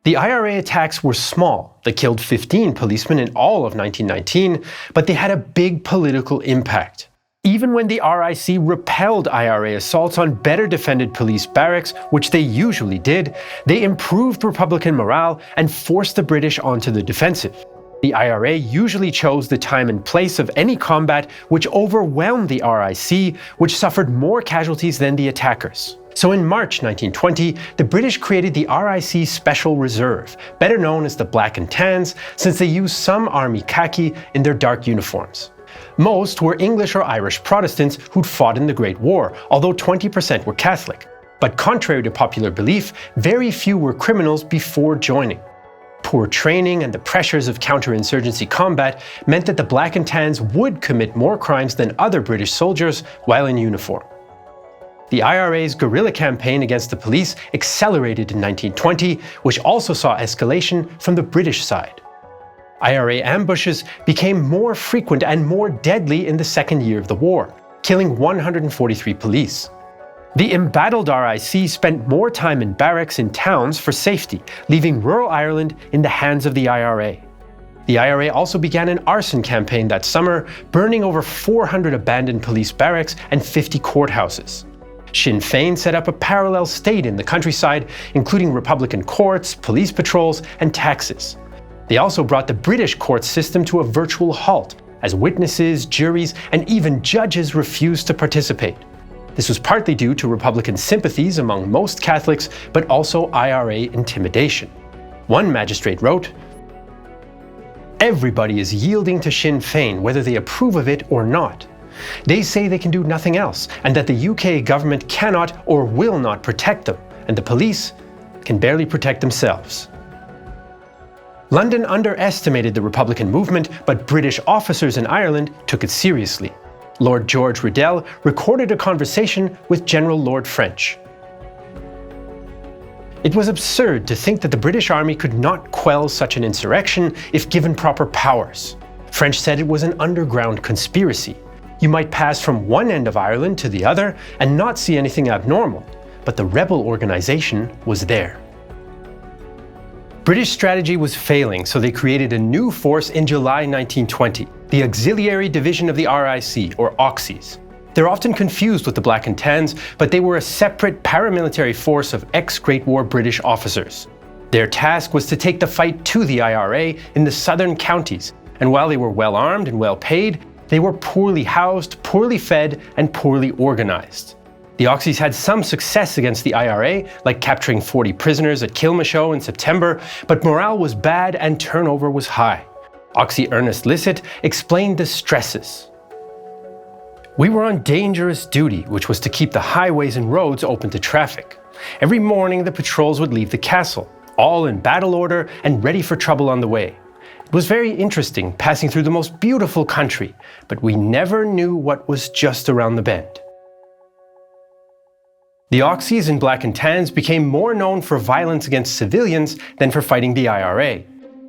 The IRA attacks were small. They killed 15 policemen in all of 1919, but they had a big political impact. Even when the RIC repelled IRA assaults on better defended police barracks, which they usually did, they improved Republican morale and forced the British onto the defensive. The IRA usually chose the time and place of any combat which overwhelmed the RIC, which suffered more casualties than the attackers. So in March 1920, the British created the RIC Special Reserve, better known as the Black and Tans, since they used some army khaki in their dark uniforms. Most were English or Irish Protestants who'd fought in the Great War, although 20% were Catholic. But contrary to popular belief, very few were criminals before joining. Poor training and the pressures of counterinsurgency combat meant that the Black and Tans would commit more crimes than other British soldiers while in uniform. The IRA's guerrilla campaign against the police accelerated in 1920, which also saw escalation from the British side. IRA ambushes became more frequent and more deadly in the second year of the war, killing 143 police. The embattled RIC spent more time in barracks in towns for safety, leaving rural Ireland in the hands of the IRA. The IRA also began an arson campaign that summer, burning over 400 abandoned police barracks and 50 courthouses. Sinn Féin set up a parallel state in the countryside, including Republican courts, police patrols, and taxes. They also brought the British court system to a virtual halt, as witnesses, juries, and even judges refused to participate. This was partly due to Republican sympathies among most Catholics, but also IRA intimidation. One magistrate wrote, "Everybody is yielding to Sinn Féin, whether they approve of it or not. They say they can do nothing else, and that the UK government cannot or will not protect them, and the police can barely protect themselves." London underestimated the Republican movement, but British officers in Ireland took it seriously. Lord George Riddell recorded a conversation with General Lord French. It was absurd to think that the British Army could not quell such an insurrection if given proper powers. French said it was an underground conspiracy. You might pass from one end of Ireland to the other and not see anything abnormal, but the rebel organization was there. British strategy was failing, so they created a new force in July 1920, the Auxiliary Division of the RIC, or Auxies. They're often confused with the Black and Tans, but they were a separate paramilitary force of ex-Great War British officers. Their task was to take the fight to the IRA in the southern counties, and while they were well armed and well paid, they were poorly housed, poorly fed, and poorly organized. The Auxies had some success against the IRA, like capturing 40 prisoners at Kilmashoe in September, but morale was bad and turnover was high. Auxie Ernest Lissett explained the stresses. "We were on dangerous duty, which was to keep the highways and roads open to traffic. Every morning the patrols would leave the castle, all in battle order and ready for trouble on the way. It was very interesting passing through the most beautiful country, but we never knew what was just around the bend." The Auxies and Black and Tans became more known for violence against civilians than for fighting the IRA.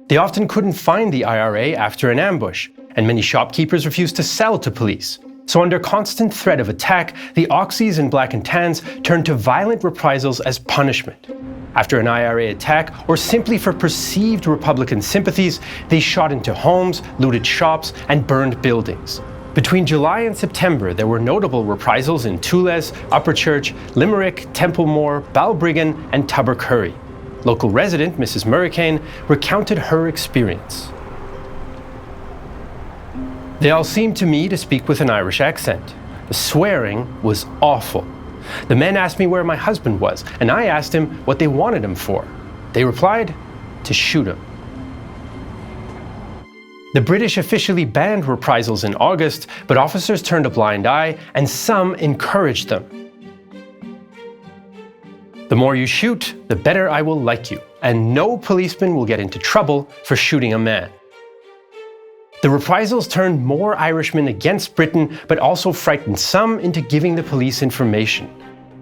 They often couldn't find the IRA after an ambush, and many shopkeepers refused to sell to police. So under constant threat of attack, the Auxies and Black and Tans turned to violent reprisals as punishment. After an IRA attack, or simply for perceived Republican sympathies, they shot into homes, looted shops, and burned buildings. Between July and September, there were notable reprisals in Tules, Upperchurch, Limerick, Templemore, Balbriggan, and Tubbercurry. Local resident Mrs. Murricane recounted her experience. "They all seemed to me to speak with an Irish accent. The swearing was awful. The men asked me where my husband was, and I asked him what they wanted him for. They replied, to shoot him. The British officially banned reprisals in August, but officers turned a blind eye, and some encouraged them. The more you shoot, the better I will like you, and no policeman will get into trouble for shooting a man. The reprisals turned more Irishmen against Britain, but also frightened some into giving the police information.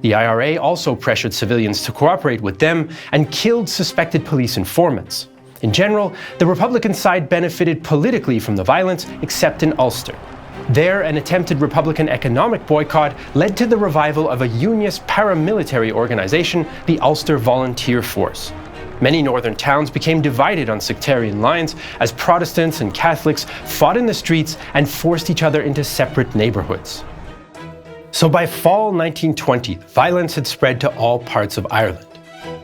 The IRA also pressured civilians to cooperate with them and killed suspected police informants. In general, the Republican side benefited politically from the violence, except in Ulster. There, an attempted Republican economic boycott led to the revival of a Unionist paramilitary organization, the Ulster Volunteer Force. Many northern towns became divided on sectarian lines as Protestants and Catholics fought in the streets and forced each other into separate neighborhoods. So by fall 1920, violence had spread to all parts of Ireland.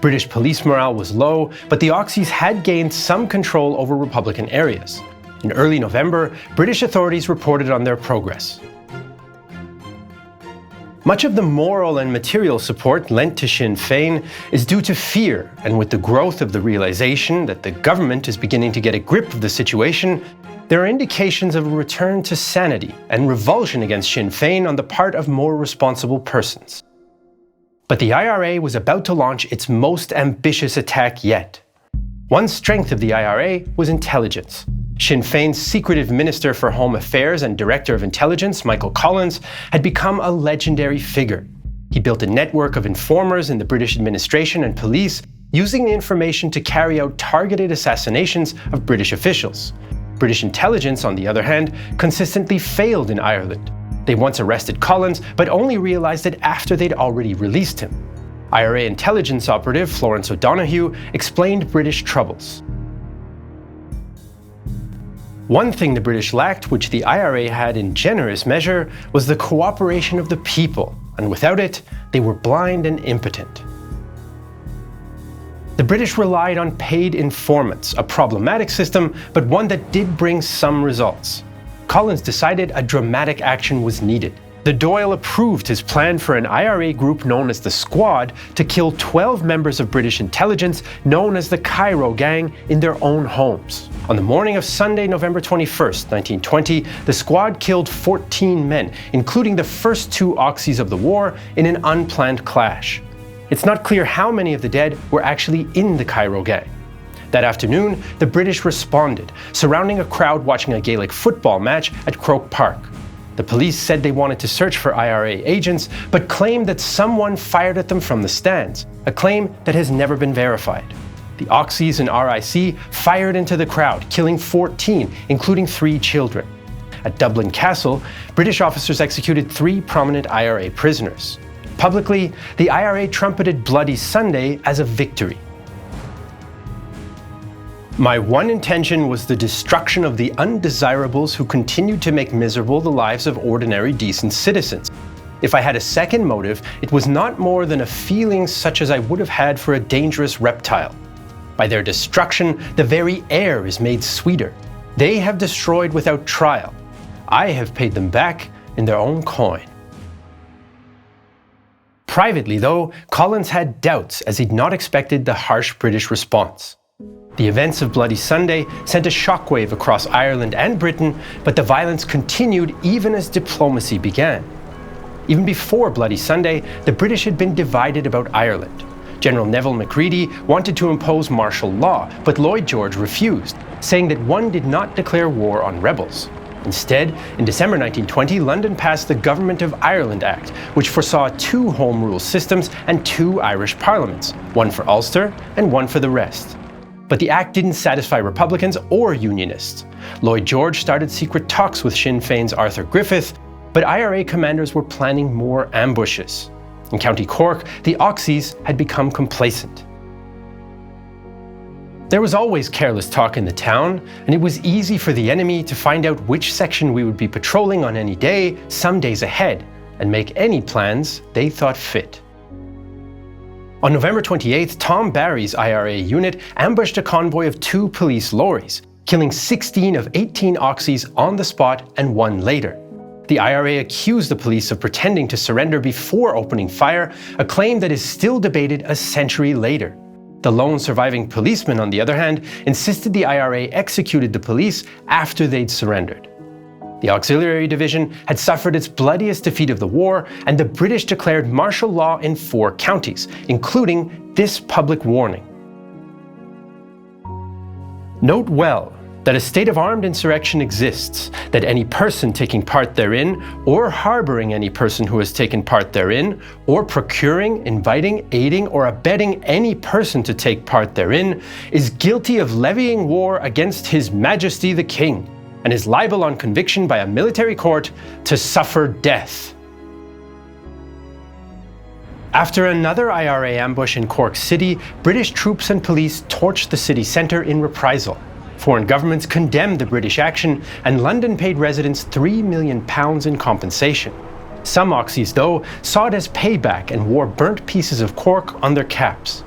British police morale was low, but the Auxies had gained some control over Republican areas. In early November, British authorities reported on their progress. Much of the moral and material support lent to Sinn Féin is due to fear, and with the growth of the realization that the government is beginning to get a grip of the situation, there are indications of a return to sanity and revulsion against Sinn Féin on the part of more responsible persons. But the IRA was about to launch its most ambitious attack yet. One strength of the IRA was intelligence. Sinn Féin's secretive Minister for Home Affairs and Director of Intelligence, Michael Collins, had become a legendary figure. He built a network of informers in the British administration and police, using the information to carry out targeted assassinations of British officials. British intelligence, on the other hand, consistently failed in Ireland. They once arrested Collins, but only realized it after they'd already released him. IRA intelligence operative Florence O'Donoghue explained British troubles. One thing the British lacked, which the IRA had in generous measure, was the cooperation of the people, and without it, they were blind and impotent. The British relied on paid informants, a problematic system, but one that did bring some results. Collins decided a dramatic action was needed. The Dáil approved his plan for an IRA group known as the Squad to kill 12 members of British intelligence known as the Cairo Gang in their own homes. On the morning of Sunday, November 21st, 1920, the Squad killed 14 men, including the first 2 Auxies of the war, in an unplanned clash. It's not clear how many of the dead were actually in the Cairo Gang. That afternoon, the British responded, surrounding a crowd watching a Gaelic football match at Croke Park. The police said they wanted to search for IRA agents, but claimed that someone fired at them from the stands, a claim that has never been verified. The Auxies and RIC fired into the crowd, killing 14, including 3 children. At Dublin Castle, British officers executed 3 prominent IRA prisoners. Publicly, the IRA trumpeted Bloody Sunday as a victory. My one intention was the destruction of the undesirables who continued to make miserable the lives of ordinary decent citizens. If I had a second motive, it was not more than a feeling such as I would have had for a dangerous reptile. By their destruction, the very air is made sweeter. They have destroyed without trial. I have paid them back in their own coin. Privately, though, Collins had doubts as he'd not expected the harsh British response. The events of Bloody Sunday sent a shockwave across Ireland and Britain, but the violence continued even as diplomacy began. Even before Bloody Sunday, the British had been divided about Ireland. General Neville Macready wanted to impose martial law, but Lloyd George refused, saying that one did not declare war on rebels. Instead, in December 1920, London passed the Government of Ireland Act, which foresaw 2 Home Rule systems and 2 Irish parliaments, one for Ulster and one for the rest. But the act didn't satisfy Republicans or Unionists. Lloyd George started secret talks with Sinn Féin's Arthur Griffith, but IRA commanders were planning more ambushes. In County Cork, the Auxies had become complacent. There was always careless talk in the town, and it was easy for the enemy to find out which section we would be patrolling on any day, some days ahead, and make any plans they thought fit. On November 28th, Tom Barry's IRA unit ambushed a convoy of 2 police lorries, killing 16 of 18 Auxies on the spot and 1 later. The IRA accused the police of pretending to surrender before opening fire, a claim that is still debated a century later. The lone surviving policeman, on the other hand, insisted the IRA executed the police after they'd surrendered. The Auxiliary Division had suffered its bloodiest defeat of the war, and the British declared martial law in 4 counties, including this public warning. Note well that a state of armed insurrection exists, that any person taking part therein, or harboring any person who has taken part therein, or procuring, inviting, aiding, or abetting any person to take part therein, is guilty of levying war against His Majesty the King, and is liable on conviction by a military court to suffer death. After another IRA ambush in Cork City, British troops and police torched the city centre in reprisal. Foreign governments condemned the British action, and London paid residents £3 million in compensation. Some Auxies, though, saw it as payback and wore burnt pieces of cork on their caps.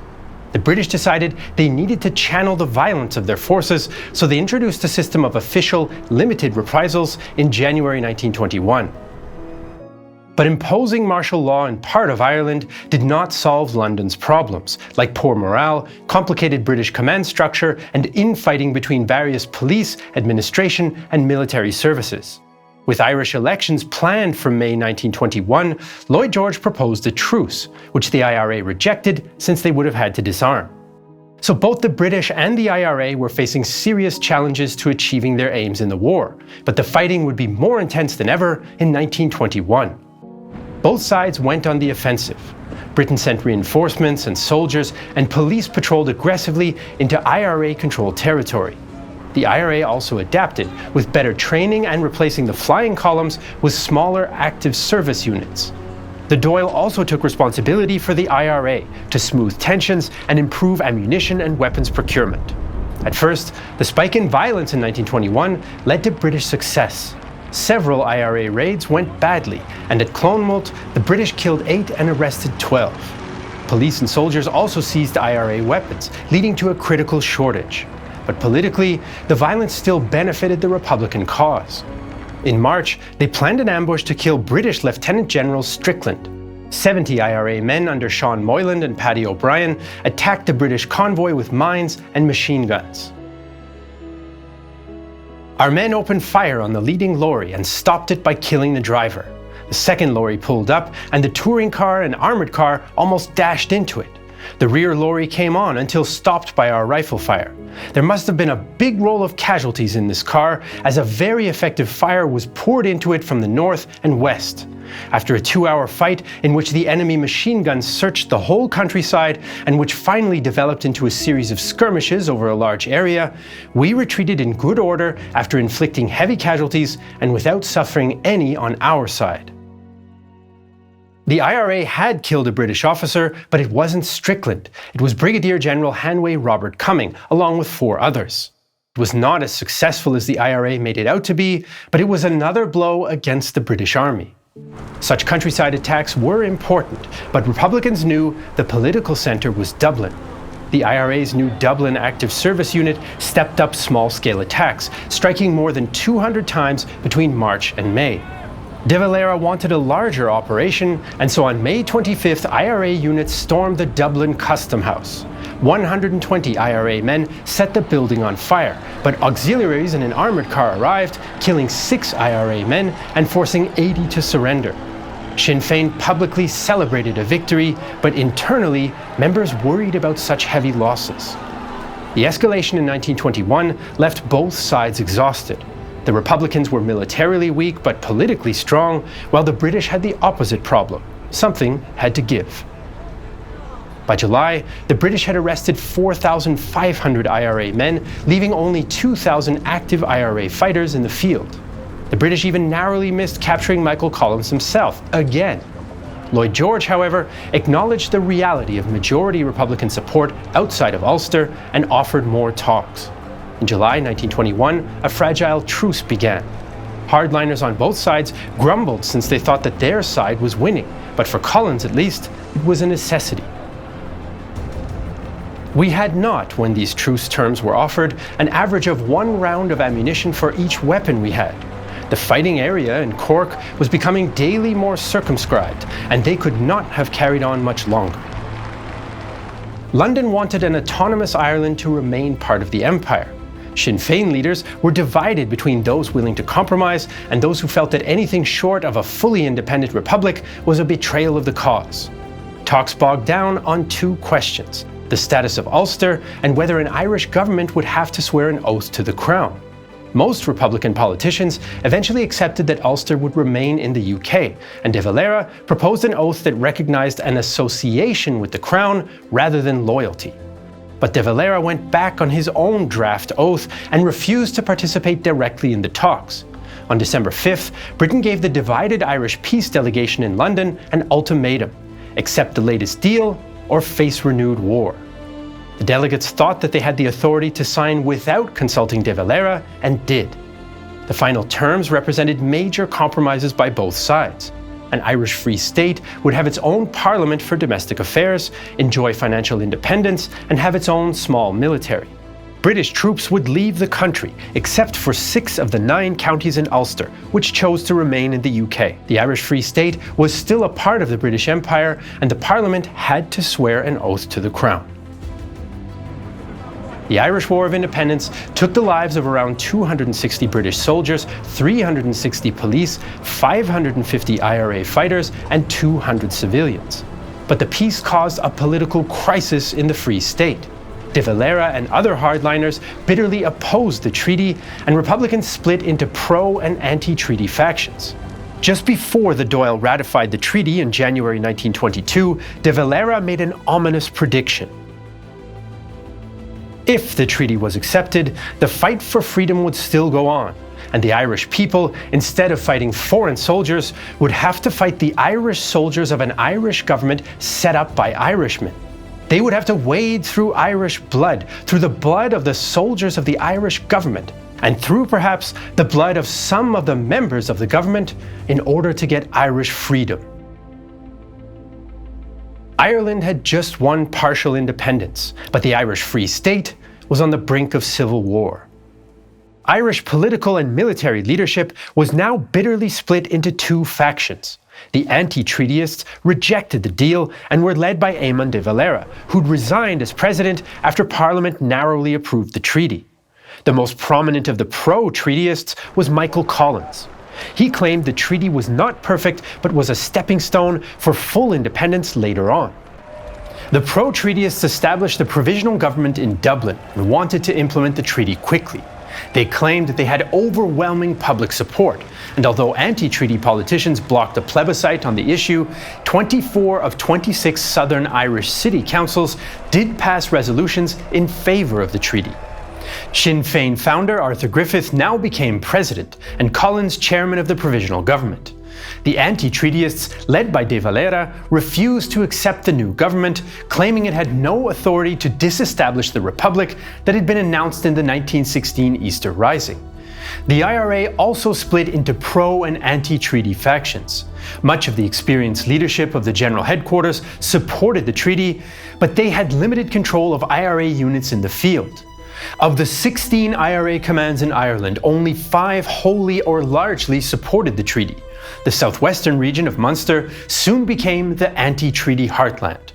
The British decided they needed to channel the violence of their forces, so they introduced a system of official, limited reprisals in January 1921. But imposing martial law in part of Ireland did not solve London's problems, like poor morale, complicated British command structure, and infighting between various police, administration, and military services. With Irish elections planned for May 1921, Lloyd George proposed a truce, which the IRA rejected since they would have had to disarm. So both the British and the IRA were facing serious challenges to achieving their aims in the war, but the fighting would be more intense than ever in 1921. Both sides went on the offensive. Britain sent reinforcements and soldiers, and police patrolled aggressively into IRA-controlled territory. The IRA also adapted, with better training and replacing the flying columns with smaller active service units. The Dáil also took responsibility for the IRA to smooth tensions and improve ammunition and weapons procurement. At first, the spike in violence in 1921 led to British success. Several IRA raids went badly, and at Clonmelt, the British killed 8 and arrested 12. Police and soldiers also seized IRA weapons, leading to a critical shortage. But politically, the violence still benefited the Republican cause. In March, they planned an ambush to kill British Lieutenant General Strickland. 70 IRA men under Sean Moylan and Paddy O'Brien attacked the British convoy with mines and machine guns. Our men opened fire on the leading lorry and stopped it by killing the driver. The second lorry pulled up, and the touring car and armoured car almost dashed into it. The rear lorry came on until stopped by our rifle fire. There must have been a big roll of casualties in this car, as a very effective fire was poured into it from the north and west. After a 2-hour fight in which the enemy machine guns searched the whole countryside, and which finally developed into a series of skirmishes over a large area, we retreated in good order after inflicting heavy casualties and without suffering any on our side. The IRA had killed a British officer, but it wasn't Strickland. It was Brigadier General Hanway Robert Cumming, along with 4 others. It was not as successful as the IRA made it out to be, but it was another blow against the British Army. Such countryside attacks were important, but Republicans knew the political centre was Dublin. The IRA's new Dublin Active Service Unit stepped up small-scale attacks, striking more than 200 times between March and May. De Valera wanted a larger operation, and so on May 25th, IRA units stormed the Dublin Custom House. 120 IRA men set the building on fire, but auxiliaries in an armoured car arrived, killing 6 IRA men and forcing 80 to surrender. Sinn Féin publicly celebrated a victory, but internally, members worried about such heavy losses. The escalation in 1921 left both sides exhausted. The Republicans were militarily weak but politically strong, while the British had the opposite problem. Something had to give. By July, the British had arrested 4,500 IRA men, leaving only 2,000 active IRA fighters in the field. The British even narrowly missed capturing Michael Collins himself, again. Lloyd George, however, acknowledged the reality of majority Republican support outside of Ulster and offered more talks. In July 1921, a fragile truce began. Hardliners on both sides grumbled since they thought that their side was winning, but for Collins at least, it was a necessity. We had not, when these truce terms were offered, an average of 1 round of ammunition for each weapon we had. The fighting area in Cork was becoming daily more circumscribed, and they could not have carried on much longer. London wanted an autonomous Ireland to remain part of the empire. Sinn Féin leaders were divided between those willing to compromise and those who felt that anything short of a fully independent republic was a betrayal of the cause. Talks bogged down on two questions: the status of Ulster and whether an Irish government would have to swear an oath to the crown. Most Republican politicians eventually accepted that Ulster would remain in the UK, and De Valera proposed an oath that recognized an association with the crown rather than loyalty. But De Valera went back on his own draft oath and refused to participate directly in the talks. On December 5th, Britain gave the divided Irish peace delegation in London an ultimatum: accept the latest deal or face renewed war. The delegates thought that they had the authority to sign without consulting De Valera, and did. The final terms represented major compromises by both sides. An Irish Free State would have its own parliament for domestic affairs, enjoy financial independence, and have its own small military. British troops would leave the country, except for 6 of the 9 counties in Ulster, which chose to remain in the UK. The Irish Free State was still a part of the British Empire, and the Parliament had to swear an oath to the crown. The Irish War of Independence took the lives of around 260 British soldiers, 360 police, 550 IRA fighters, and 200 civilians. But the peace caused a political crisis in the Free State. De Valera and other hardliners bitterly opposed the treaty, and Republicans split into pro- and anti-treaty factions. Just before the Dáil ratified the treaty in January 1922, De Valera made an ominous prediction. If the treaty was accepted, the fight for freedom would still go on, and the Irish people, instead of fighting foreign soldiers, would have to fight the Irish soldiers of an Irish government set up by Irishmen. They would have to wade through Irish blood, through the blood of the soldiers of the Irish government, and through perhaps the blood of some of the members of the government, in order to get Irish freedom. Ireland had just won partial independence, but the Irish Free State was on the brink of civil war. Irish political and military leadership was now bitterly split into 2 factions. The anti-treatyists rejected the deal and were led by Eamon de Valera, who'd resigned as president after Parliament narrowly approved the treaty. The most prominent of the pro-treatyists was Michael Collins. He claimed the treaty was not perfect, but was a stepping stone for full independence later on. The pro-treatyists established a provisional government in Dublin and wanted to implement the treaty quickly. They claimed that they had overwhelming public support, and although anti-treaty politicians blocked a plebiscite on the issue, 24 of 26 Southern Irish city councils did pass resolutions in favour of the treaty. Sinn Féin founder Arthur Griffith now became president, and Collins chairman of the provisional government. The anti-treatyists, led by De Valera, refused to accept the new government, claiming it had no authority to disestablish the republic that had been announced in the 1916 Easter Rising. The IRA also split into pro- and anti-treaty factions. Much of the experienced leadership of the General Headquarters supported the treaty, but they had limited control of IRA units in the field. Of the 16 IRA commands in Ireland, only 5 wholly or largely supported the treaty. The southwestern region of Munster soon became the anti-treaty heartland.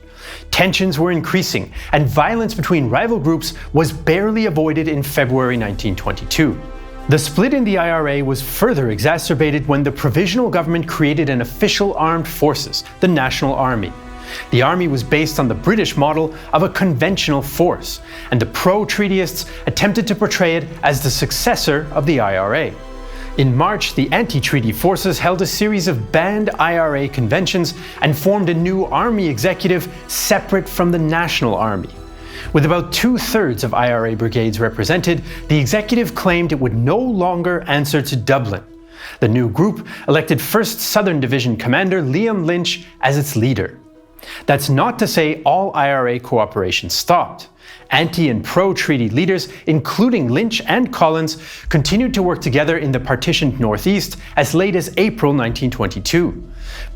Tensions were increasing, and violence between rival groups was barely avoided in February 1922. The split in the IRA was further exacerbated when the provisional government created an official armed forces, the National Army. The army was based on the British model of a conventional force, and the pro-treatyists attempted to portray it as the successor of the IRA. In March, the anti-treaty forces held a series of banned IRA conventions and formed a new army executive separate from the National Army. With about 2/3 of IRA brigades represented, the executive claimed it would no longer answer to Dublin. The new group elected 1st Southern Division Commander Liam Lynch as its leader. That's not to say all IRA cooperation stopped. Anti- and pro-treaty leaders, including Lynch and Collins, continued to work together in the partitioned Northeast as late as April 1922.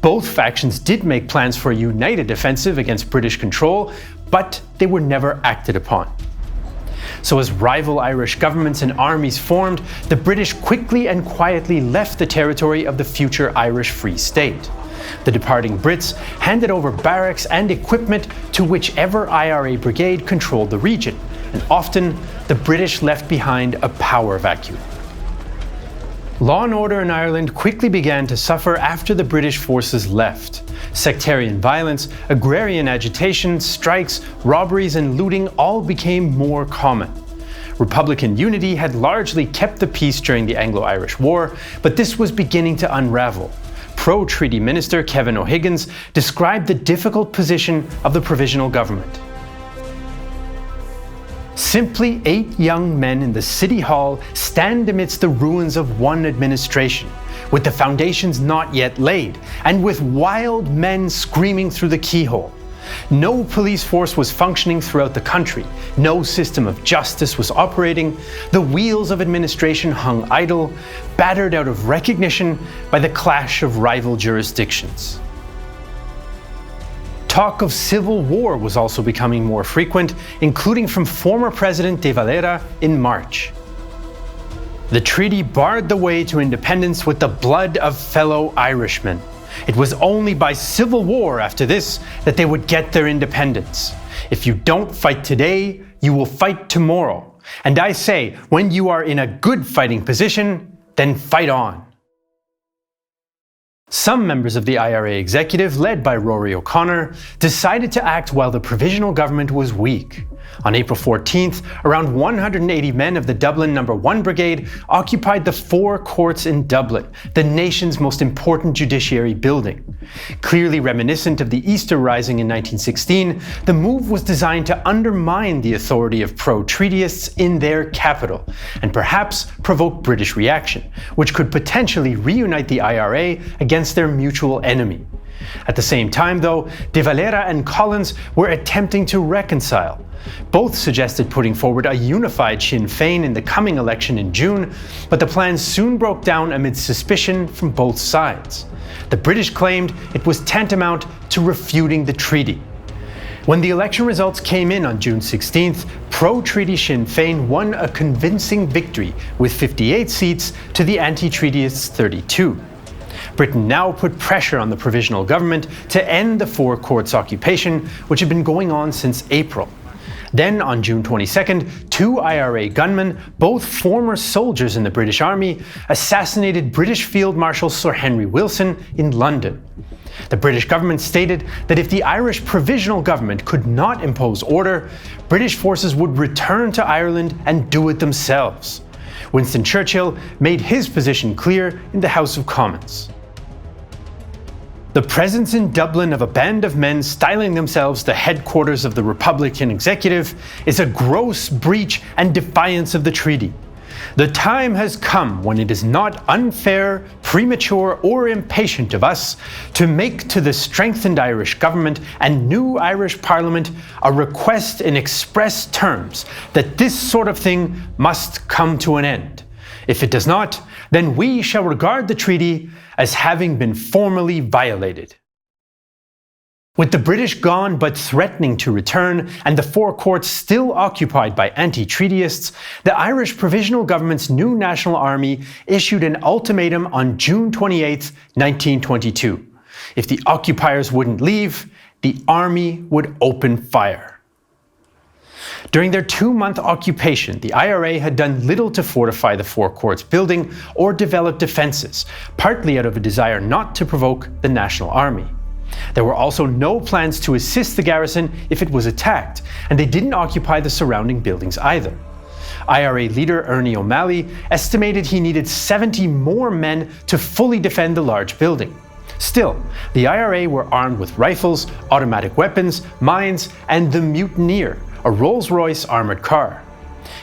Both factions did make plans for a united offensive against British control, but they were never acted upon. So as rival Irish governments and armies formed, the British quickly and quietly left the territory of the future Irish Free State. The departing Brits handed over barracks and equipment to whichever IRA brigade controlled the region, and often the British left behind a power vacuum. Law and order in Ireland quickly began to suffer after the British forces left. Sectarian violence, agrarian agitation, strikes, robberies, and looting all became more common. Republican unity had largely kept the peace during the Anglo-Irish War, but this was beginning to unravel. Pro-treaty minister Kevin O'Higgins described the difficult position of the provisional government. Simply 8 young men in the city hall stand amidst the ruins of one administration, with the foundations not yet laid, and with wild men screaming through the keyhole. No police force was functioning throughout the country, no system of justice was operating, the wheels of administration hung idle, battered out of recognition by the clash of rival jurisdictions. Talk of civil war was also becoming more frequent, including from former President De Valera in March. The treaty barred the way to independence with the blood of fellow Irishmen. It was only by civil war after this that they would get their independence. If you don't fight today, you will fight tomorrow. And I say, when you are in a good fighting position, then fight on. Some members of the IRA executive, led by Rory O'Connor, decided to act while the provisional government was weak. On April 14th, around 180 men of the Dublin No. 1 Brigade occupied the Four Courts in Dublin, the nation's most important judiciary building. Clearly reminiscent of the Easter Rising in 1916, the move was designed to undermine the authority of pro-treatyists in their capital, and perhaps provoke British reaction, which could potentially reunite the IRA against their mutual enemy. At the same time, though, De Valera and Collins were attempting to reconcile. Both suggested putting forward a unified Sinn Féin in the coming election in June, but the plans soon broke down amid suspicion from both sides. The British claimed it was tantamount to refuting the treaty. When the election results came in on June 16th, pro-treaty Sinn Féin won a convincing victory with 58 seats to the anti-treatyists' 32. Britain now put pressure on the provisional government to end the Four Courts occupation, which had been going on since April. Then, on June 22nd, 2 IRA gunmen, both former soldiers in the British Army, assassinated British Field Marshal Sir Henry Wilson in London. The British government stated that if the Irish provisional government could not impose order, British forces would return to Ireland and do it themselves. Winston Churchill made his position clear in the House of Commons. The presence in Dublin of a band of men styling themselves the headquarters of the Republican executive is a gross breach and defiance of the treaty. The time has come when it is not unfair, premature, or impatient of us to make to the strengthened Irish government and new Irish Parliament a request in express terms that this sort of thing must come to an end. If it does not, then we shall regard the treaty as having been formally violated. With the British gone but threatening to return, and the Four Courts still occupied by anti-treatyists, the Irish Provisional Government's new National Army issued an ultimatum on June 28, 1922. If the occupiers wouldn't leave, the army would open fire. During their 2-month occupation, the IRA had done little to fortify the Four Courts building or develop defences, partly out of a desire not to provoke the National Army. There were also no plans to assist the garrison if it was attacked, and they didn't occupy the surrounding buildings either. IRA leader Ernie O'Malley estimated he needed 70 more men to fully defend the large building. Still, the IRA were armed with rifles, automatic weapons, mines, and the Mutineer, a Rolls-Royce armoured car.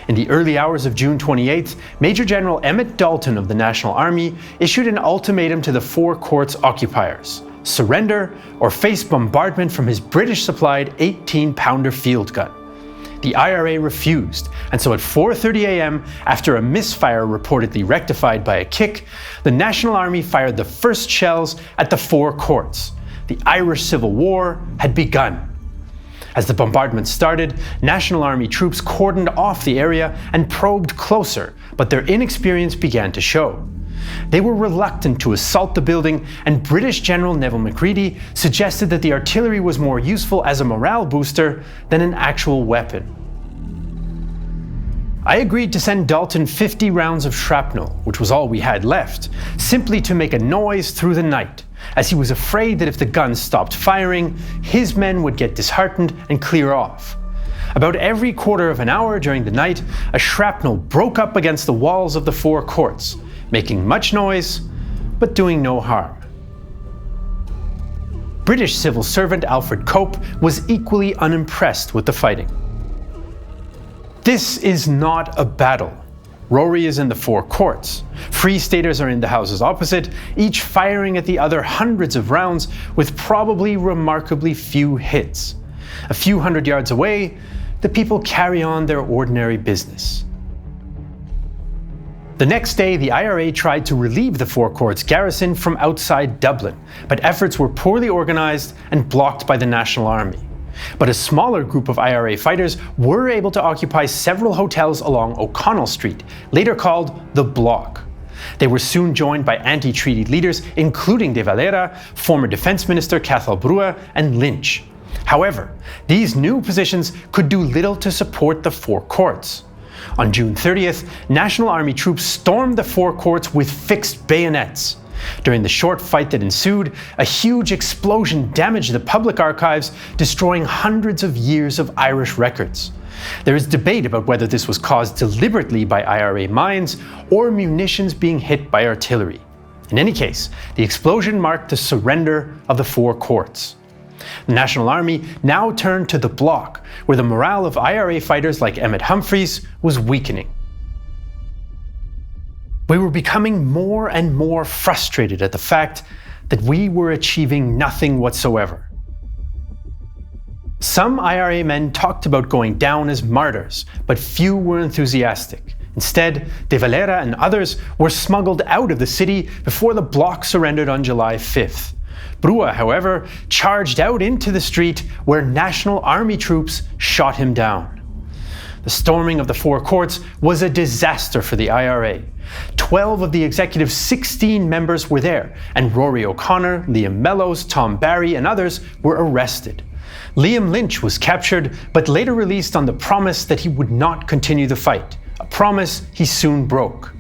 In the early hours of June 28th, Major General Emmett Dalton of the National Army issued an ultimatum to the Four Courts occupiers: surrender or face bombardment from his British-supplied 18-pounder field gun. The IRA refused, and so at 4:30 a.m., after a misfire reportedly rectified by a kick, the National Army fired the first shells at the Four Courts. The Irish Civil War had begun. As the bombardment started, National Army troops cordoned off the area and probed closer, but their inexperience began to show. They were reluctant to assault the building, and British General Neville Macready suggested that the artillery was more useful as a morale booster than an actual weapon. I agreed to send Dalton 50 rounds of shrapnel, which was all we had left, simply to make a noise through the night, as he was afraid that if the guns stopped firing, his men would get disheartened and clear off. About every quarter of an hour during the night, a shrapnel broke up against the walls of the four courts, making much noise, but doing no harm. British civil servant Alfred Cope was equally unimpressed with the fighting. This is not a battle. Rory is in the four courts. Free Staters are in the houses opposite, each firing at the other hundreds of rounds with probably remarkably few hits. A few hundred yards away, the people carry on their ordinary business. The next day, the IRA tried to relieve the Four Courts garrison from outside Dublin, but efforts were poorly organized and blocked by the National Army. But a smaller group of IRA fighters were able to occupy several hotels along O'Connell Street, later called the Block. They were soon joined by anti-treaty leaders including De Valera, former Defence Minister Cathal Brugha, and Lynch. However, these new positions could do little to support the Four Courts. On June 30th, National Army troops stormed the Four Courts with fixed bayonets. During the short fight that ensued, a huge explosion damaged the public archives, destroying hundreds of years of Irish records. There is debate about whether this was caused deliberately by IRA mines or munitions being hit by artillery. In any case, the explosion marked the surrender of the Four Courts. The National Army now turned to the Block, where the morale of IRA fighters like Emmett Humphreys was weakening. We were becoming more and more frustrated at the fact that we were achieving nothing whatsoever. Some IRA men talked about going down as martyrs, but few were enthusiastic. Instead, De Valera and others were smuggled out of the city before the Bloc surrendered on July 5th. Brugha, however, charged out into the street where National Army troops shot him down. The storming of the Four Courts was a disaster for the IRA. 12 of the executive's 16 members were there, and Rory O'Connor, Liam Mellows, Tom Barry, and others were arrested. Liam Lynch was captured, but later released on the promise that he would not continue the fight, a promise he soon broke.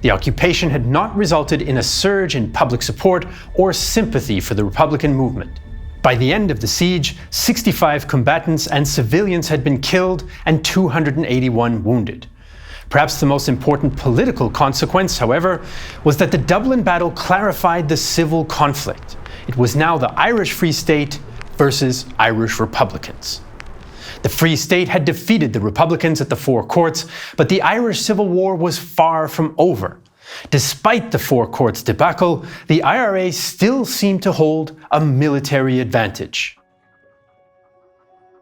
The occupation had not resulted in a surge in public support or sympathy for the Republican movement. By the end of the siege, 65 combatants and civilians had been killed and 281 wounded. Perhaps the most important political consequence, however, was that the Dublin battle clarified the civil conflict. It was now the Irish Free State versus Irish Republicans. The Free State had defeated the Republicans at the Four Courts, but the Irish Civil War was far from over. Despite the Four Courts debacle, the IRA still seemed to hold a military advantage.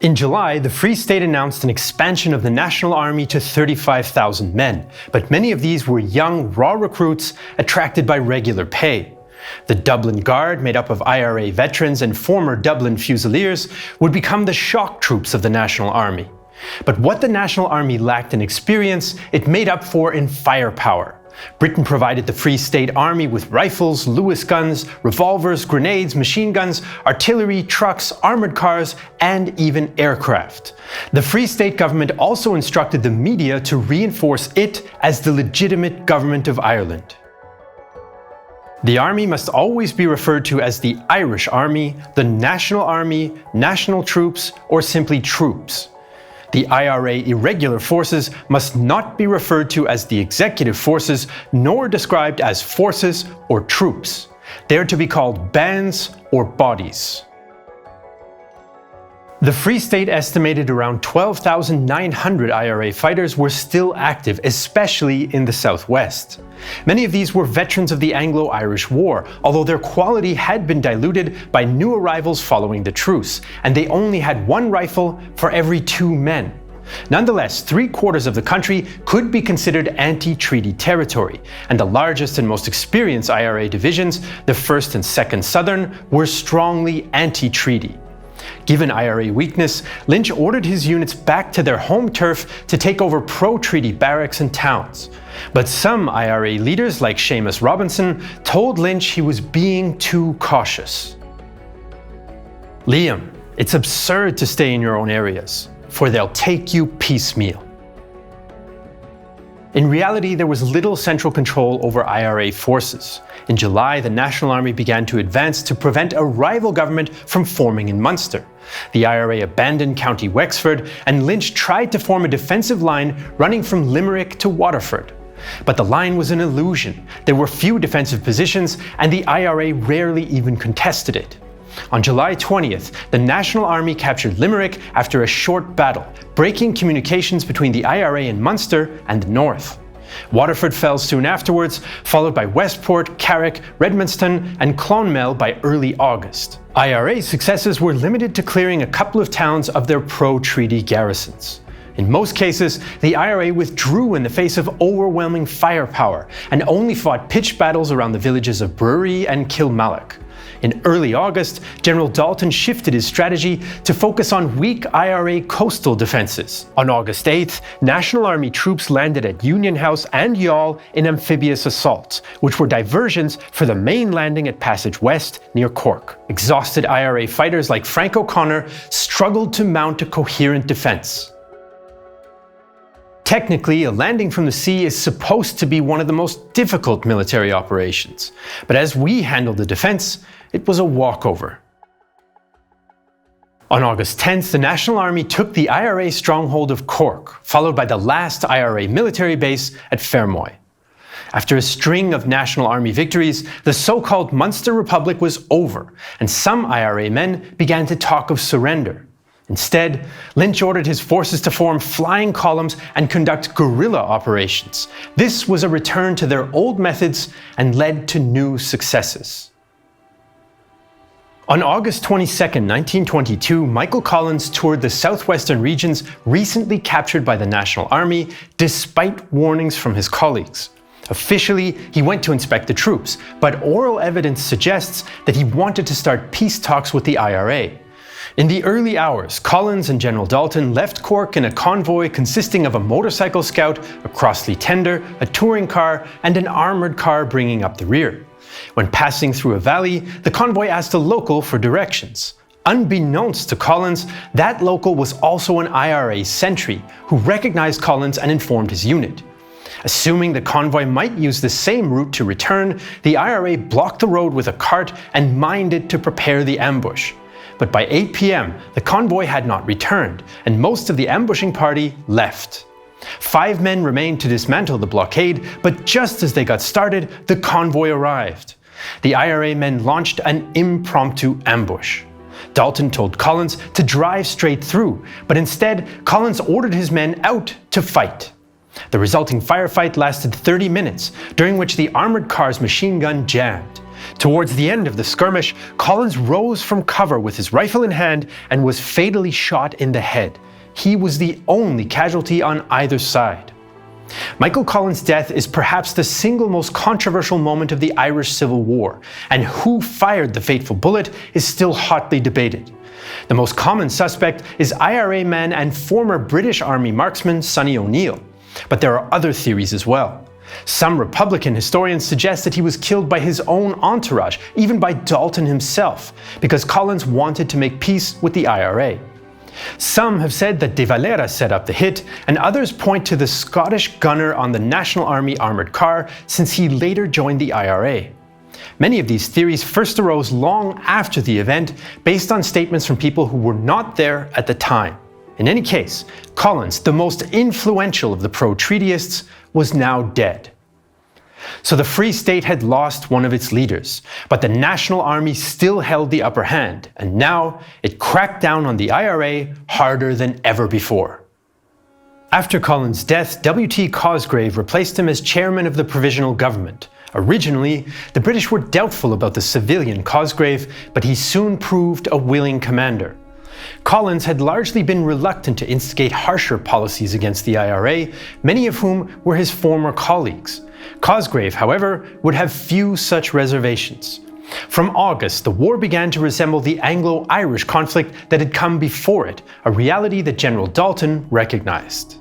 In July, the Free State announced an expansion of the National Army to 35,000 men, but many of these were young, raw recruits attracted by regular pay. The Dublin Guard, made up of IRA veterans and former Dublin Fusiliers, would become the shock troops of the National Army. But what the National Army lacked in experience, it made up for in firepower. Britain provided the Free State Army with rifles, Lewis guns, revolvers, grenades, machine guns, artillery, trucks, armoured cars, and even aircraft. The Free State government also instructed the media to reinforce it as the legitimate government of Ireland. The army must always be referred to as the Irish Army, the National Army, National Troops, or simply Troops. The IRA irregular forces must not be referred to as the executive forces, nor described as forces or troops. They are to be called bands or bodies. The Free State estimated around 12,900 IRA fighters were still active, especially in the southwest. Many of these were veterans of the Anglo-Irish War, although their quality had been diluted by new arrivals following the truce, and they only had one rifle for every 2 men. Nonetheless, 3/4 of the country could be considered anti-treaty territory, and the largest and most experienced IRA divisions, the 1st and 2nd Southern, were strongly anti-treaty. Given IRA weakness, Lynch ordered his units back to their home turf to take over pro-treaty barracks and towns. But some IRA leaders, like Seamus Robinson, told Lynch he was being too cautious. Liam, it's absurd to stay in your own areas, for they'll take you piecemeal. In reality, there was little central control over IRA forces. In July, the National Army began to advance to prevent a rival government from forming in Munster. The IRA abandoned County Wexford, and Lynch tried to form a defensive line running from Limerick to Waterford. But the line was an illusion. There were few defensive positions, and the IRA rarely even contested it. On July 20th, the National Army captured Limerick after a short battle, breaking communications between the IRA in Munster and the north. Waterford fell soon afterwards, followed by Westport, Carrick, Redmondstown and Clonmel by early August. IRA successes were limited to clearing a couple of towns of their pro-treaty garrisons. In most cases, the IRA withdrew in the face of overwhelming firepower and only fought pitched battles around the villages of Brewery and Kilmallock. In early August, General Dalton shifted his strategy to focus on weak IRA coastal defences. On August 8th, National Army troops landed at Union House and Youghal in amphibious assaults, which were diversions for the main landing at Passage West near Cork. Exhausted IRA fighters like Frank O'Connor struggled to mount a coherent defence. Technically, a landing from the sea is supposed to be one of the most difficult military operations, but as we handled the defence, it was a walkover. On August 10th, the National Army took the IRA stronghold of Cork, followed by the last IRA military base at Fermoy. After a string of National Army victories, the so-called Munster Republic was over, and some IRA men began to talk of surrender. Instead, Lynch ordered his forces to form flying columns and conduct guerrilla operations. This was a return to their old methods and led to new successes. On August 22, 1922, Michael Collins toured the southwestern regions recently captured by the National Army, despite warnings from his colleagues. Officially, he went to inspect the troops, but oral evidence suggests that he wanted to start peace talks with the IRA. In the early hours, Collins and General Dalton left Cork in a convoy consisting of a motorcycle scout, a Crossley tender, a touring car, and an armoured car bringing up the rear. When passing through a valley, the convoy asked a local for directions. Unbeknownst to Collins, that local was also an IRA sentry who recognized Collins and informed his unit. Assuming the convoy might use the same route to return, the IRA blocked the road with a cart and mined it to prepare the ambush. But by 8 p.m, the convoy had not returned, and most of the ambushing party left. 5 men remained to dismantle the blockade, but just as they got started, the convoy arrived. The IRA men launched an impromptu ambush. Dalton told Collins to drive straight through, but instead, Collins ordered his men out to fight. The resulting firefight lasted 30 minutes, during which the armoured car's machine gun jammed. Towards the end of the skirmish, Collins rose from cover with his rifle in hand and was fatally shot in the head. He was the only casualty on either side. Michael Collins' death is perhaps the single most controversial moment of the Irish Civil War, and who fired the fateful bullet is still hotly debated. The most common suspect is IRA man and former British Army marksman Sonny O'Neill, but there are other theories as well. Some Republican historians suggest that he was killed by his own entourage, even by Dalton himself, because Collins wanted to make peace with the IRA. Some have said that De Valera set up the hit, and others point to the Scottish gunner on the National Army armoured car, since he later joined the IRA. Many of these theories first arose long after the event, based on statements from people who were not there at the time. In any case, Collins, the most influential of the pro-treatyists, was now dead. So the Free State had lost one of its leaders, but the National Army still held the upper hand, and now it cracked down on the IRA harder than ever before. After Collins' death, W.T. Cosgrave replaced him as chairman of the Provisional Government. Originally, the British were doubtful about the civilian Cosgrave, but he soon proved a willing commander. Collins had largely been reluctant to instigate harsher policies against the IRA, many of whom were his former colleagues. Cosgrave, however, would have few such reservations. From August, the war began to resemble the Anglo-Irish conflict that had come before it, a reality that General Dalton recognized.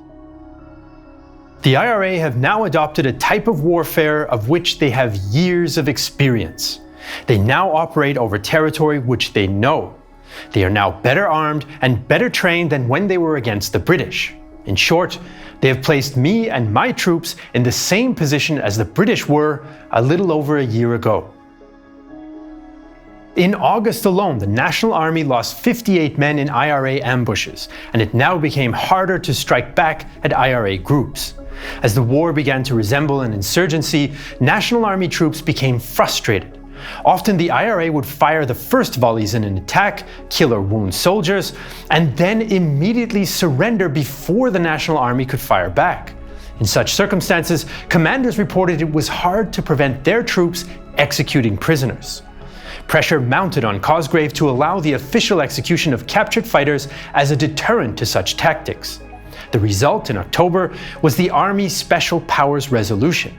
The IRA have now adopted a type of warfare of which they have years of experience. They now operate over territory which they know. They are now better armed and better trained than when they were against the British. In short, they have placed me and my troops in the same position as the British were a little over a year ago. In August alone, the National Army lost 58 men in IRA ambushes, and it now became harder to strike back at IRA groups. As the war began to resemble an insurgency, National Army troops became frustrated. Often the IRA would fire the first volleys in an attack, kill or wound soldiers, and then immediately surrender before the National Army could fire back. In such circumstances, commanders reported it was hard to prevent their troops executing prisoners. Pressure mounted on Cosgrave to allow the official execution of captured fighters as a deterrent to such tactics. The result in October was the Army Special Powers Resolution.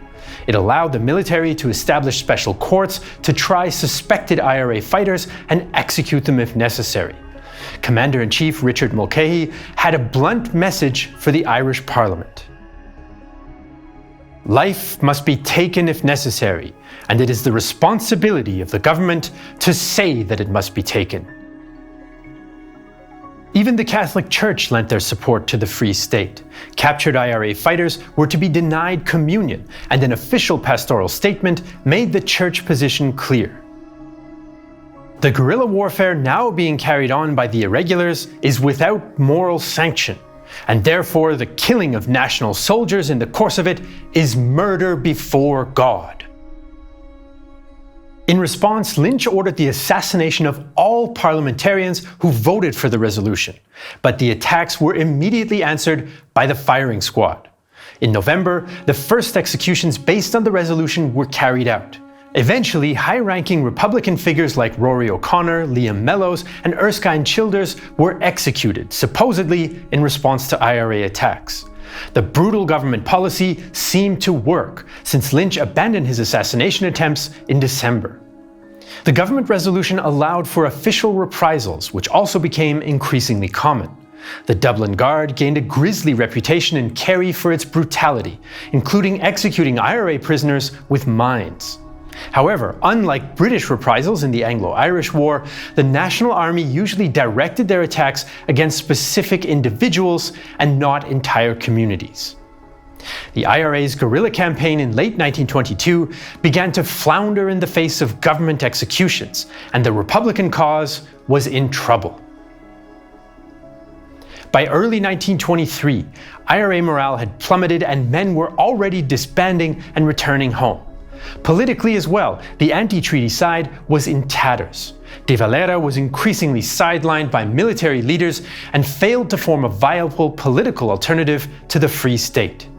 It allowed the military to establish special courts to try suspected IRA fighters and execute them if necessary. Commander-in-Chief Richard Mulcahy had a blunt message for the Irish Parliament. Life must be taken if necessary, and it is the responsibility of the government to say that it must be taken. Even the Catholic Church lent their support to the Free State. Captured IRA fighters were to be denied communion, and an official pastoral statement made the Church position clear. The guerrilla warfare now being carried on by the irregulars is without moral sanction, and therefore the killing of national soldiers in the course of it is murder before God. In response, Lynch ordered the assassination of all parliamentarians who voted for the resolution, but the attacks were immediately answered by the firing squad. In November, the first executions based on the resolution were carried out. Eventually, high-ranking Republican figures like Rory O'Connor, Liam Mellows, and Erskine Childers were executed, supposedly in response to IRA attacks. The brutal government policy seemed to work, since Lynch abandoned his assassination attempts in December. The government resolution allowed for official reprisals, which also became increasingly common. The Dublin Guard gained a grisly reputation in Kerry for its brutality, including executing IRA prisoners with mines. However, unlike British reprisals in the Anglo-Irish War, the National Army usually directed their attacks against specific individuals and not entire communities. The IRA's guerrilla campaign in late 1922 began to flounder in the face of government executions, and the Republican cause was in trouble. By early 1923, IRA morale had plummeted and men were already disbanding and returning home. Politically as well, the anti-treaty side was in tatters. De Valera was increasingly sidelined by military leaders and failed to form a viable political alternative to the Free State.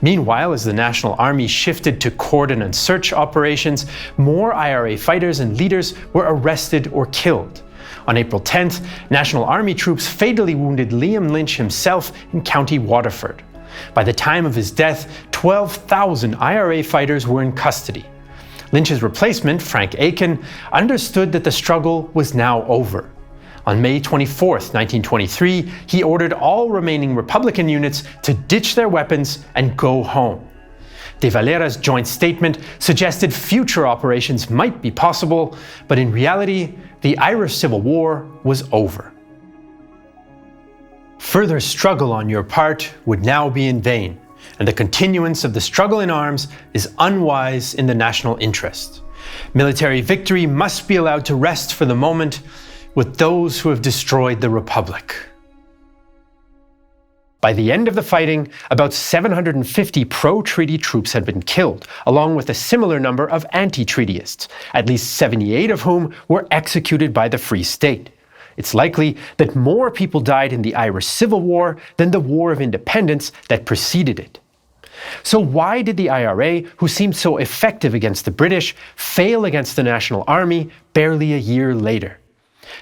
Meanwhile, as the National Army shifted to cordon and search operations, more IRA fighters and leaders were arrested or killed. On April 10th, National Army troops fatally wounded Liam Lynch himself in County Waterford. By the time of his death, 12,000 IRA fighters were in custody. Lynch's replacement, Frank Aiken, understood that the struggle was now over. On May 24, 1923, he ordered all remaining Republican units to ditch their weapons and go home. De Valera's joint statement suggested future operations might be possible, but in reality, the Irish Civil War was over. Further struggle on your part would now be in vain, and the continuance of the struggle in arms is unwise in the national interest. Military victory must be allowed to rest for the moment with those who have destroyed the Republic. By the end of the fighting, about 750 pro-treaty troops had been killed, along with a similar number of anti-treatyists, at least 78 of whom were executed by the Free State. It's likely that more people died in the Irish Civil War than the War of Independence that preceded it. So why did the IRA, who seemed so effective against the British, fail against the National Army barely a year later?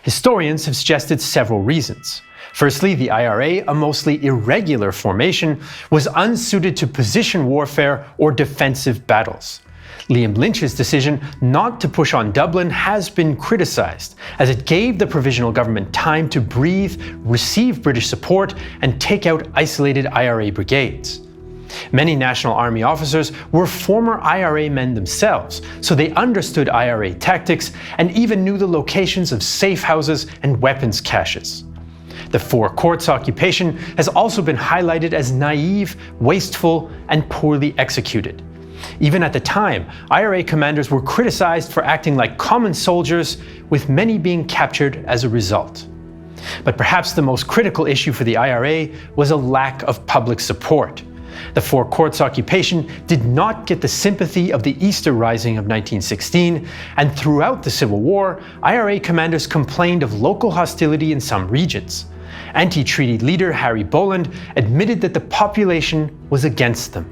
Historians have suggested several reasons. Firstly, the IRA, a mostly irregular formation, was unsuited to position warfare or defensive battles. Liam Lynch's decision not to push on Dublin has been criticised, as it gave the provisional government time to breathe, receive British support, and take out isolated IRA brigades. Many National Army officers were former IRA men themselves, so they understood IRA tactics and even knew the locations of safe houses and weapons caches. The Four Courts occupation has also been highlighted as naive, wasteful, and poorly executed. Even at the time, IRA commanders were criticized for acting like common soldiers, with many being captured as a result. But perhaps the most critical issue for the IRA was a lack of public support. The Four Courts occupation did not get the sympathy of the Easter Rising of 1916, and throughout the Civil War, IRA commanders complained of local hostility in some regions. Anti-treaty leader Harry Boland admitted that the population was against them.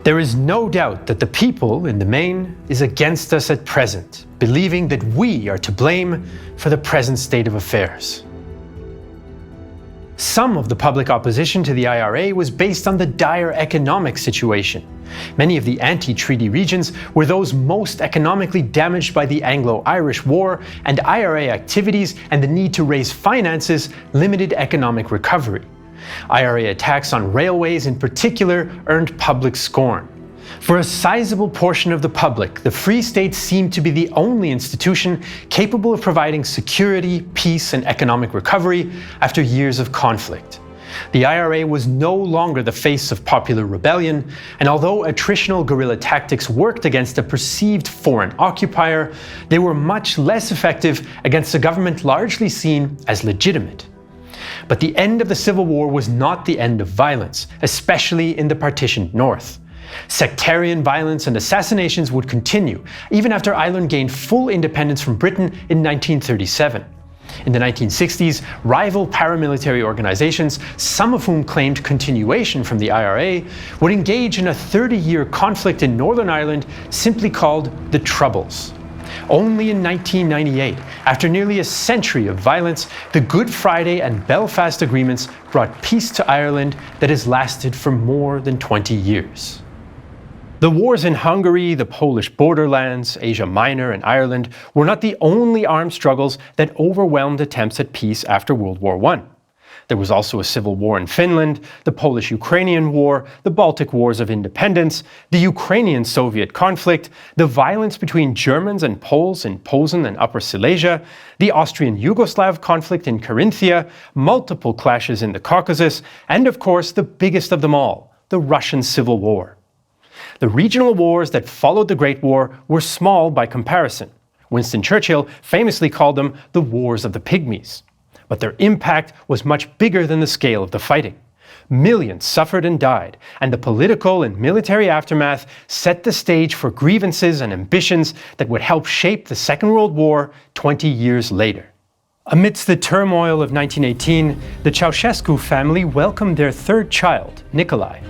There is no doubt that the people, in the main, is against us at present, believing that we are to blame for the present state of affairs. Some of the public opposition to the IRA was based on the dire economic situation. Many of the anti-treaty regions were those most economically damaged by the Anglo-Irish War, and IRA activities and the need to raise finances limited economic recovery. IRA attacks on railways in particular earned public scorn. For a sizable portion of the public, the Free State seemed to be the only institution capable of providing security, peace, and economic recovery after years of conflict. The IRA was no longer the face of popular rebellion, and although attritional guerrilla tactics worked against a perceived foreign occupier, they were much less effective against a government largely seen as legitimate. But the end of the Civil War was not the end of violence, especially in the partitioned North. Sectarian violence and assassinations would continue, even after Ireland gained full independence from Britain in 1937. In the 1960s, rival paramilitary organizations, some of whom claimed continuation from the IRA, would engage in a 30-year conflict in Northern Ireland simply called the Troubles. Only in 1998, after nearly a century of violence, the Good Friday and Belfast agreements brought peace to Ireland that has lasted for more than 20 years. The wars in Hungary, the Polish borderlands, Asia Minor, and Ireland were not the only armed struggles that overwhelmed attempts at peace after World War I. There was also a civil war in Finland, the Polish-Ukrainian War, the Baltic Wars of Independence, the Ukrainian-Soviet conflict, the violence between Germans and Poles in Posen and Upper Silesia, the Austrian-Yugoslav conflict in Carinthia, multiple clashes in the Caucasus, and of course the biggest of them all, the Russian Civil War. The regional wars that followed the Great War were small by comparison. Winston Churchill famously called them the Wars of the Pygmies. But their impact was much bigger than the scale of the fighting. Millions suffered and died, and the political and military aftermath set the stage for grievances and ambitions that would help shape the Second World War 20 years later. Amidst the turmoil of 1918, the Ceausescu family welcomed their third child, Nicolae.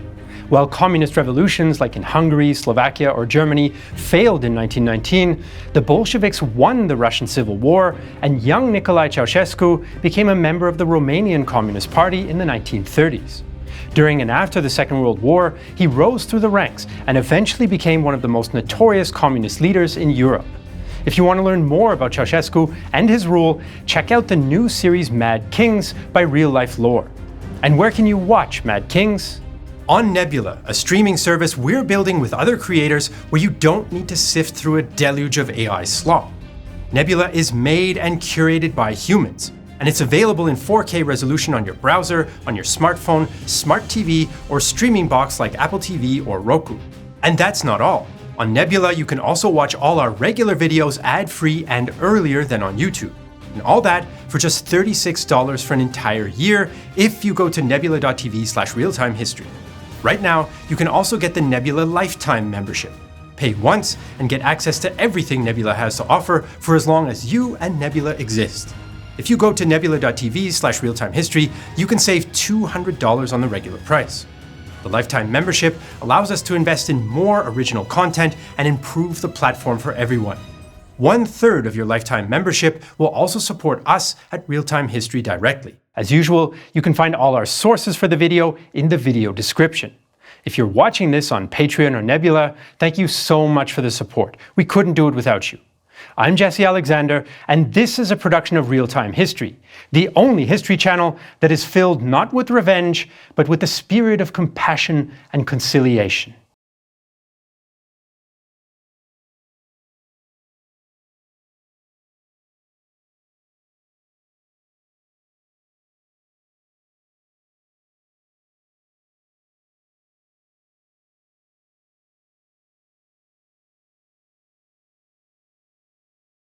While communist revolutions like in Hungary, Slovakia, or Germany failed in 1919, the Bolsheviks won the Russian Civil War, and young Nicolae Ceausescu became a member of the Romanian Communist Party in the 1930s. During and after the Second World War, he rose through the ranks and eventually became one of the most notorious communist leaders in Europe. If you want to learn more about Ceausescu and his rule, check out the new series Mad Kings by Real Life Lore. And where can you watch Mad Kings? On Nebula, a streaming service we're building with other creators where you don't need to sift through a deluge of AI slop. Nebula is made and curated by humans, and it's available in 4K resolution on your browser, on your smartphone, smart TV, or streaming box like Apple TV or Roku. And that's not all. On Nebula, you can also watch all our regular videos ad-free and earlier than on YouTube. And all that for just $36 for an entire year if you go to nebula.tv/realtimehistory. Right now, you can also get the Nebula Lifetime membership. Pay once and get access to everything Nebula has to offer for as long as you and Nebula exist. If you go to nebula.tv/realtimehistory, you can save $200 on the regular price. The Lifetime membership allows us to invest in more original content and improve the platform for everyone. 1/3 of your Lifetime membership will also support us at Real-Time History directly. As usual, you can find all our sources for the video in the video description. If you're watching this on Patreon or Nebula, thank you so much for the support. We couldn't do it without you. I'm Jesse Alexander, and this is a production of Real Time History, the only history channel that is filled not with revenge, but with the spirit of compassion and conciliation.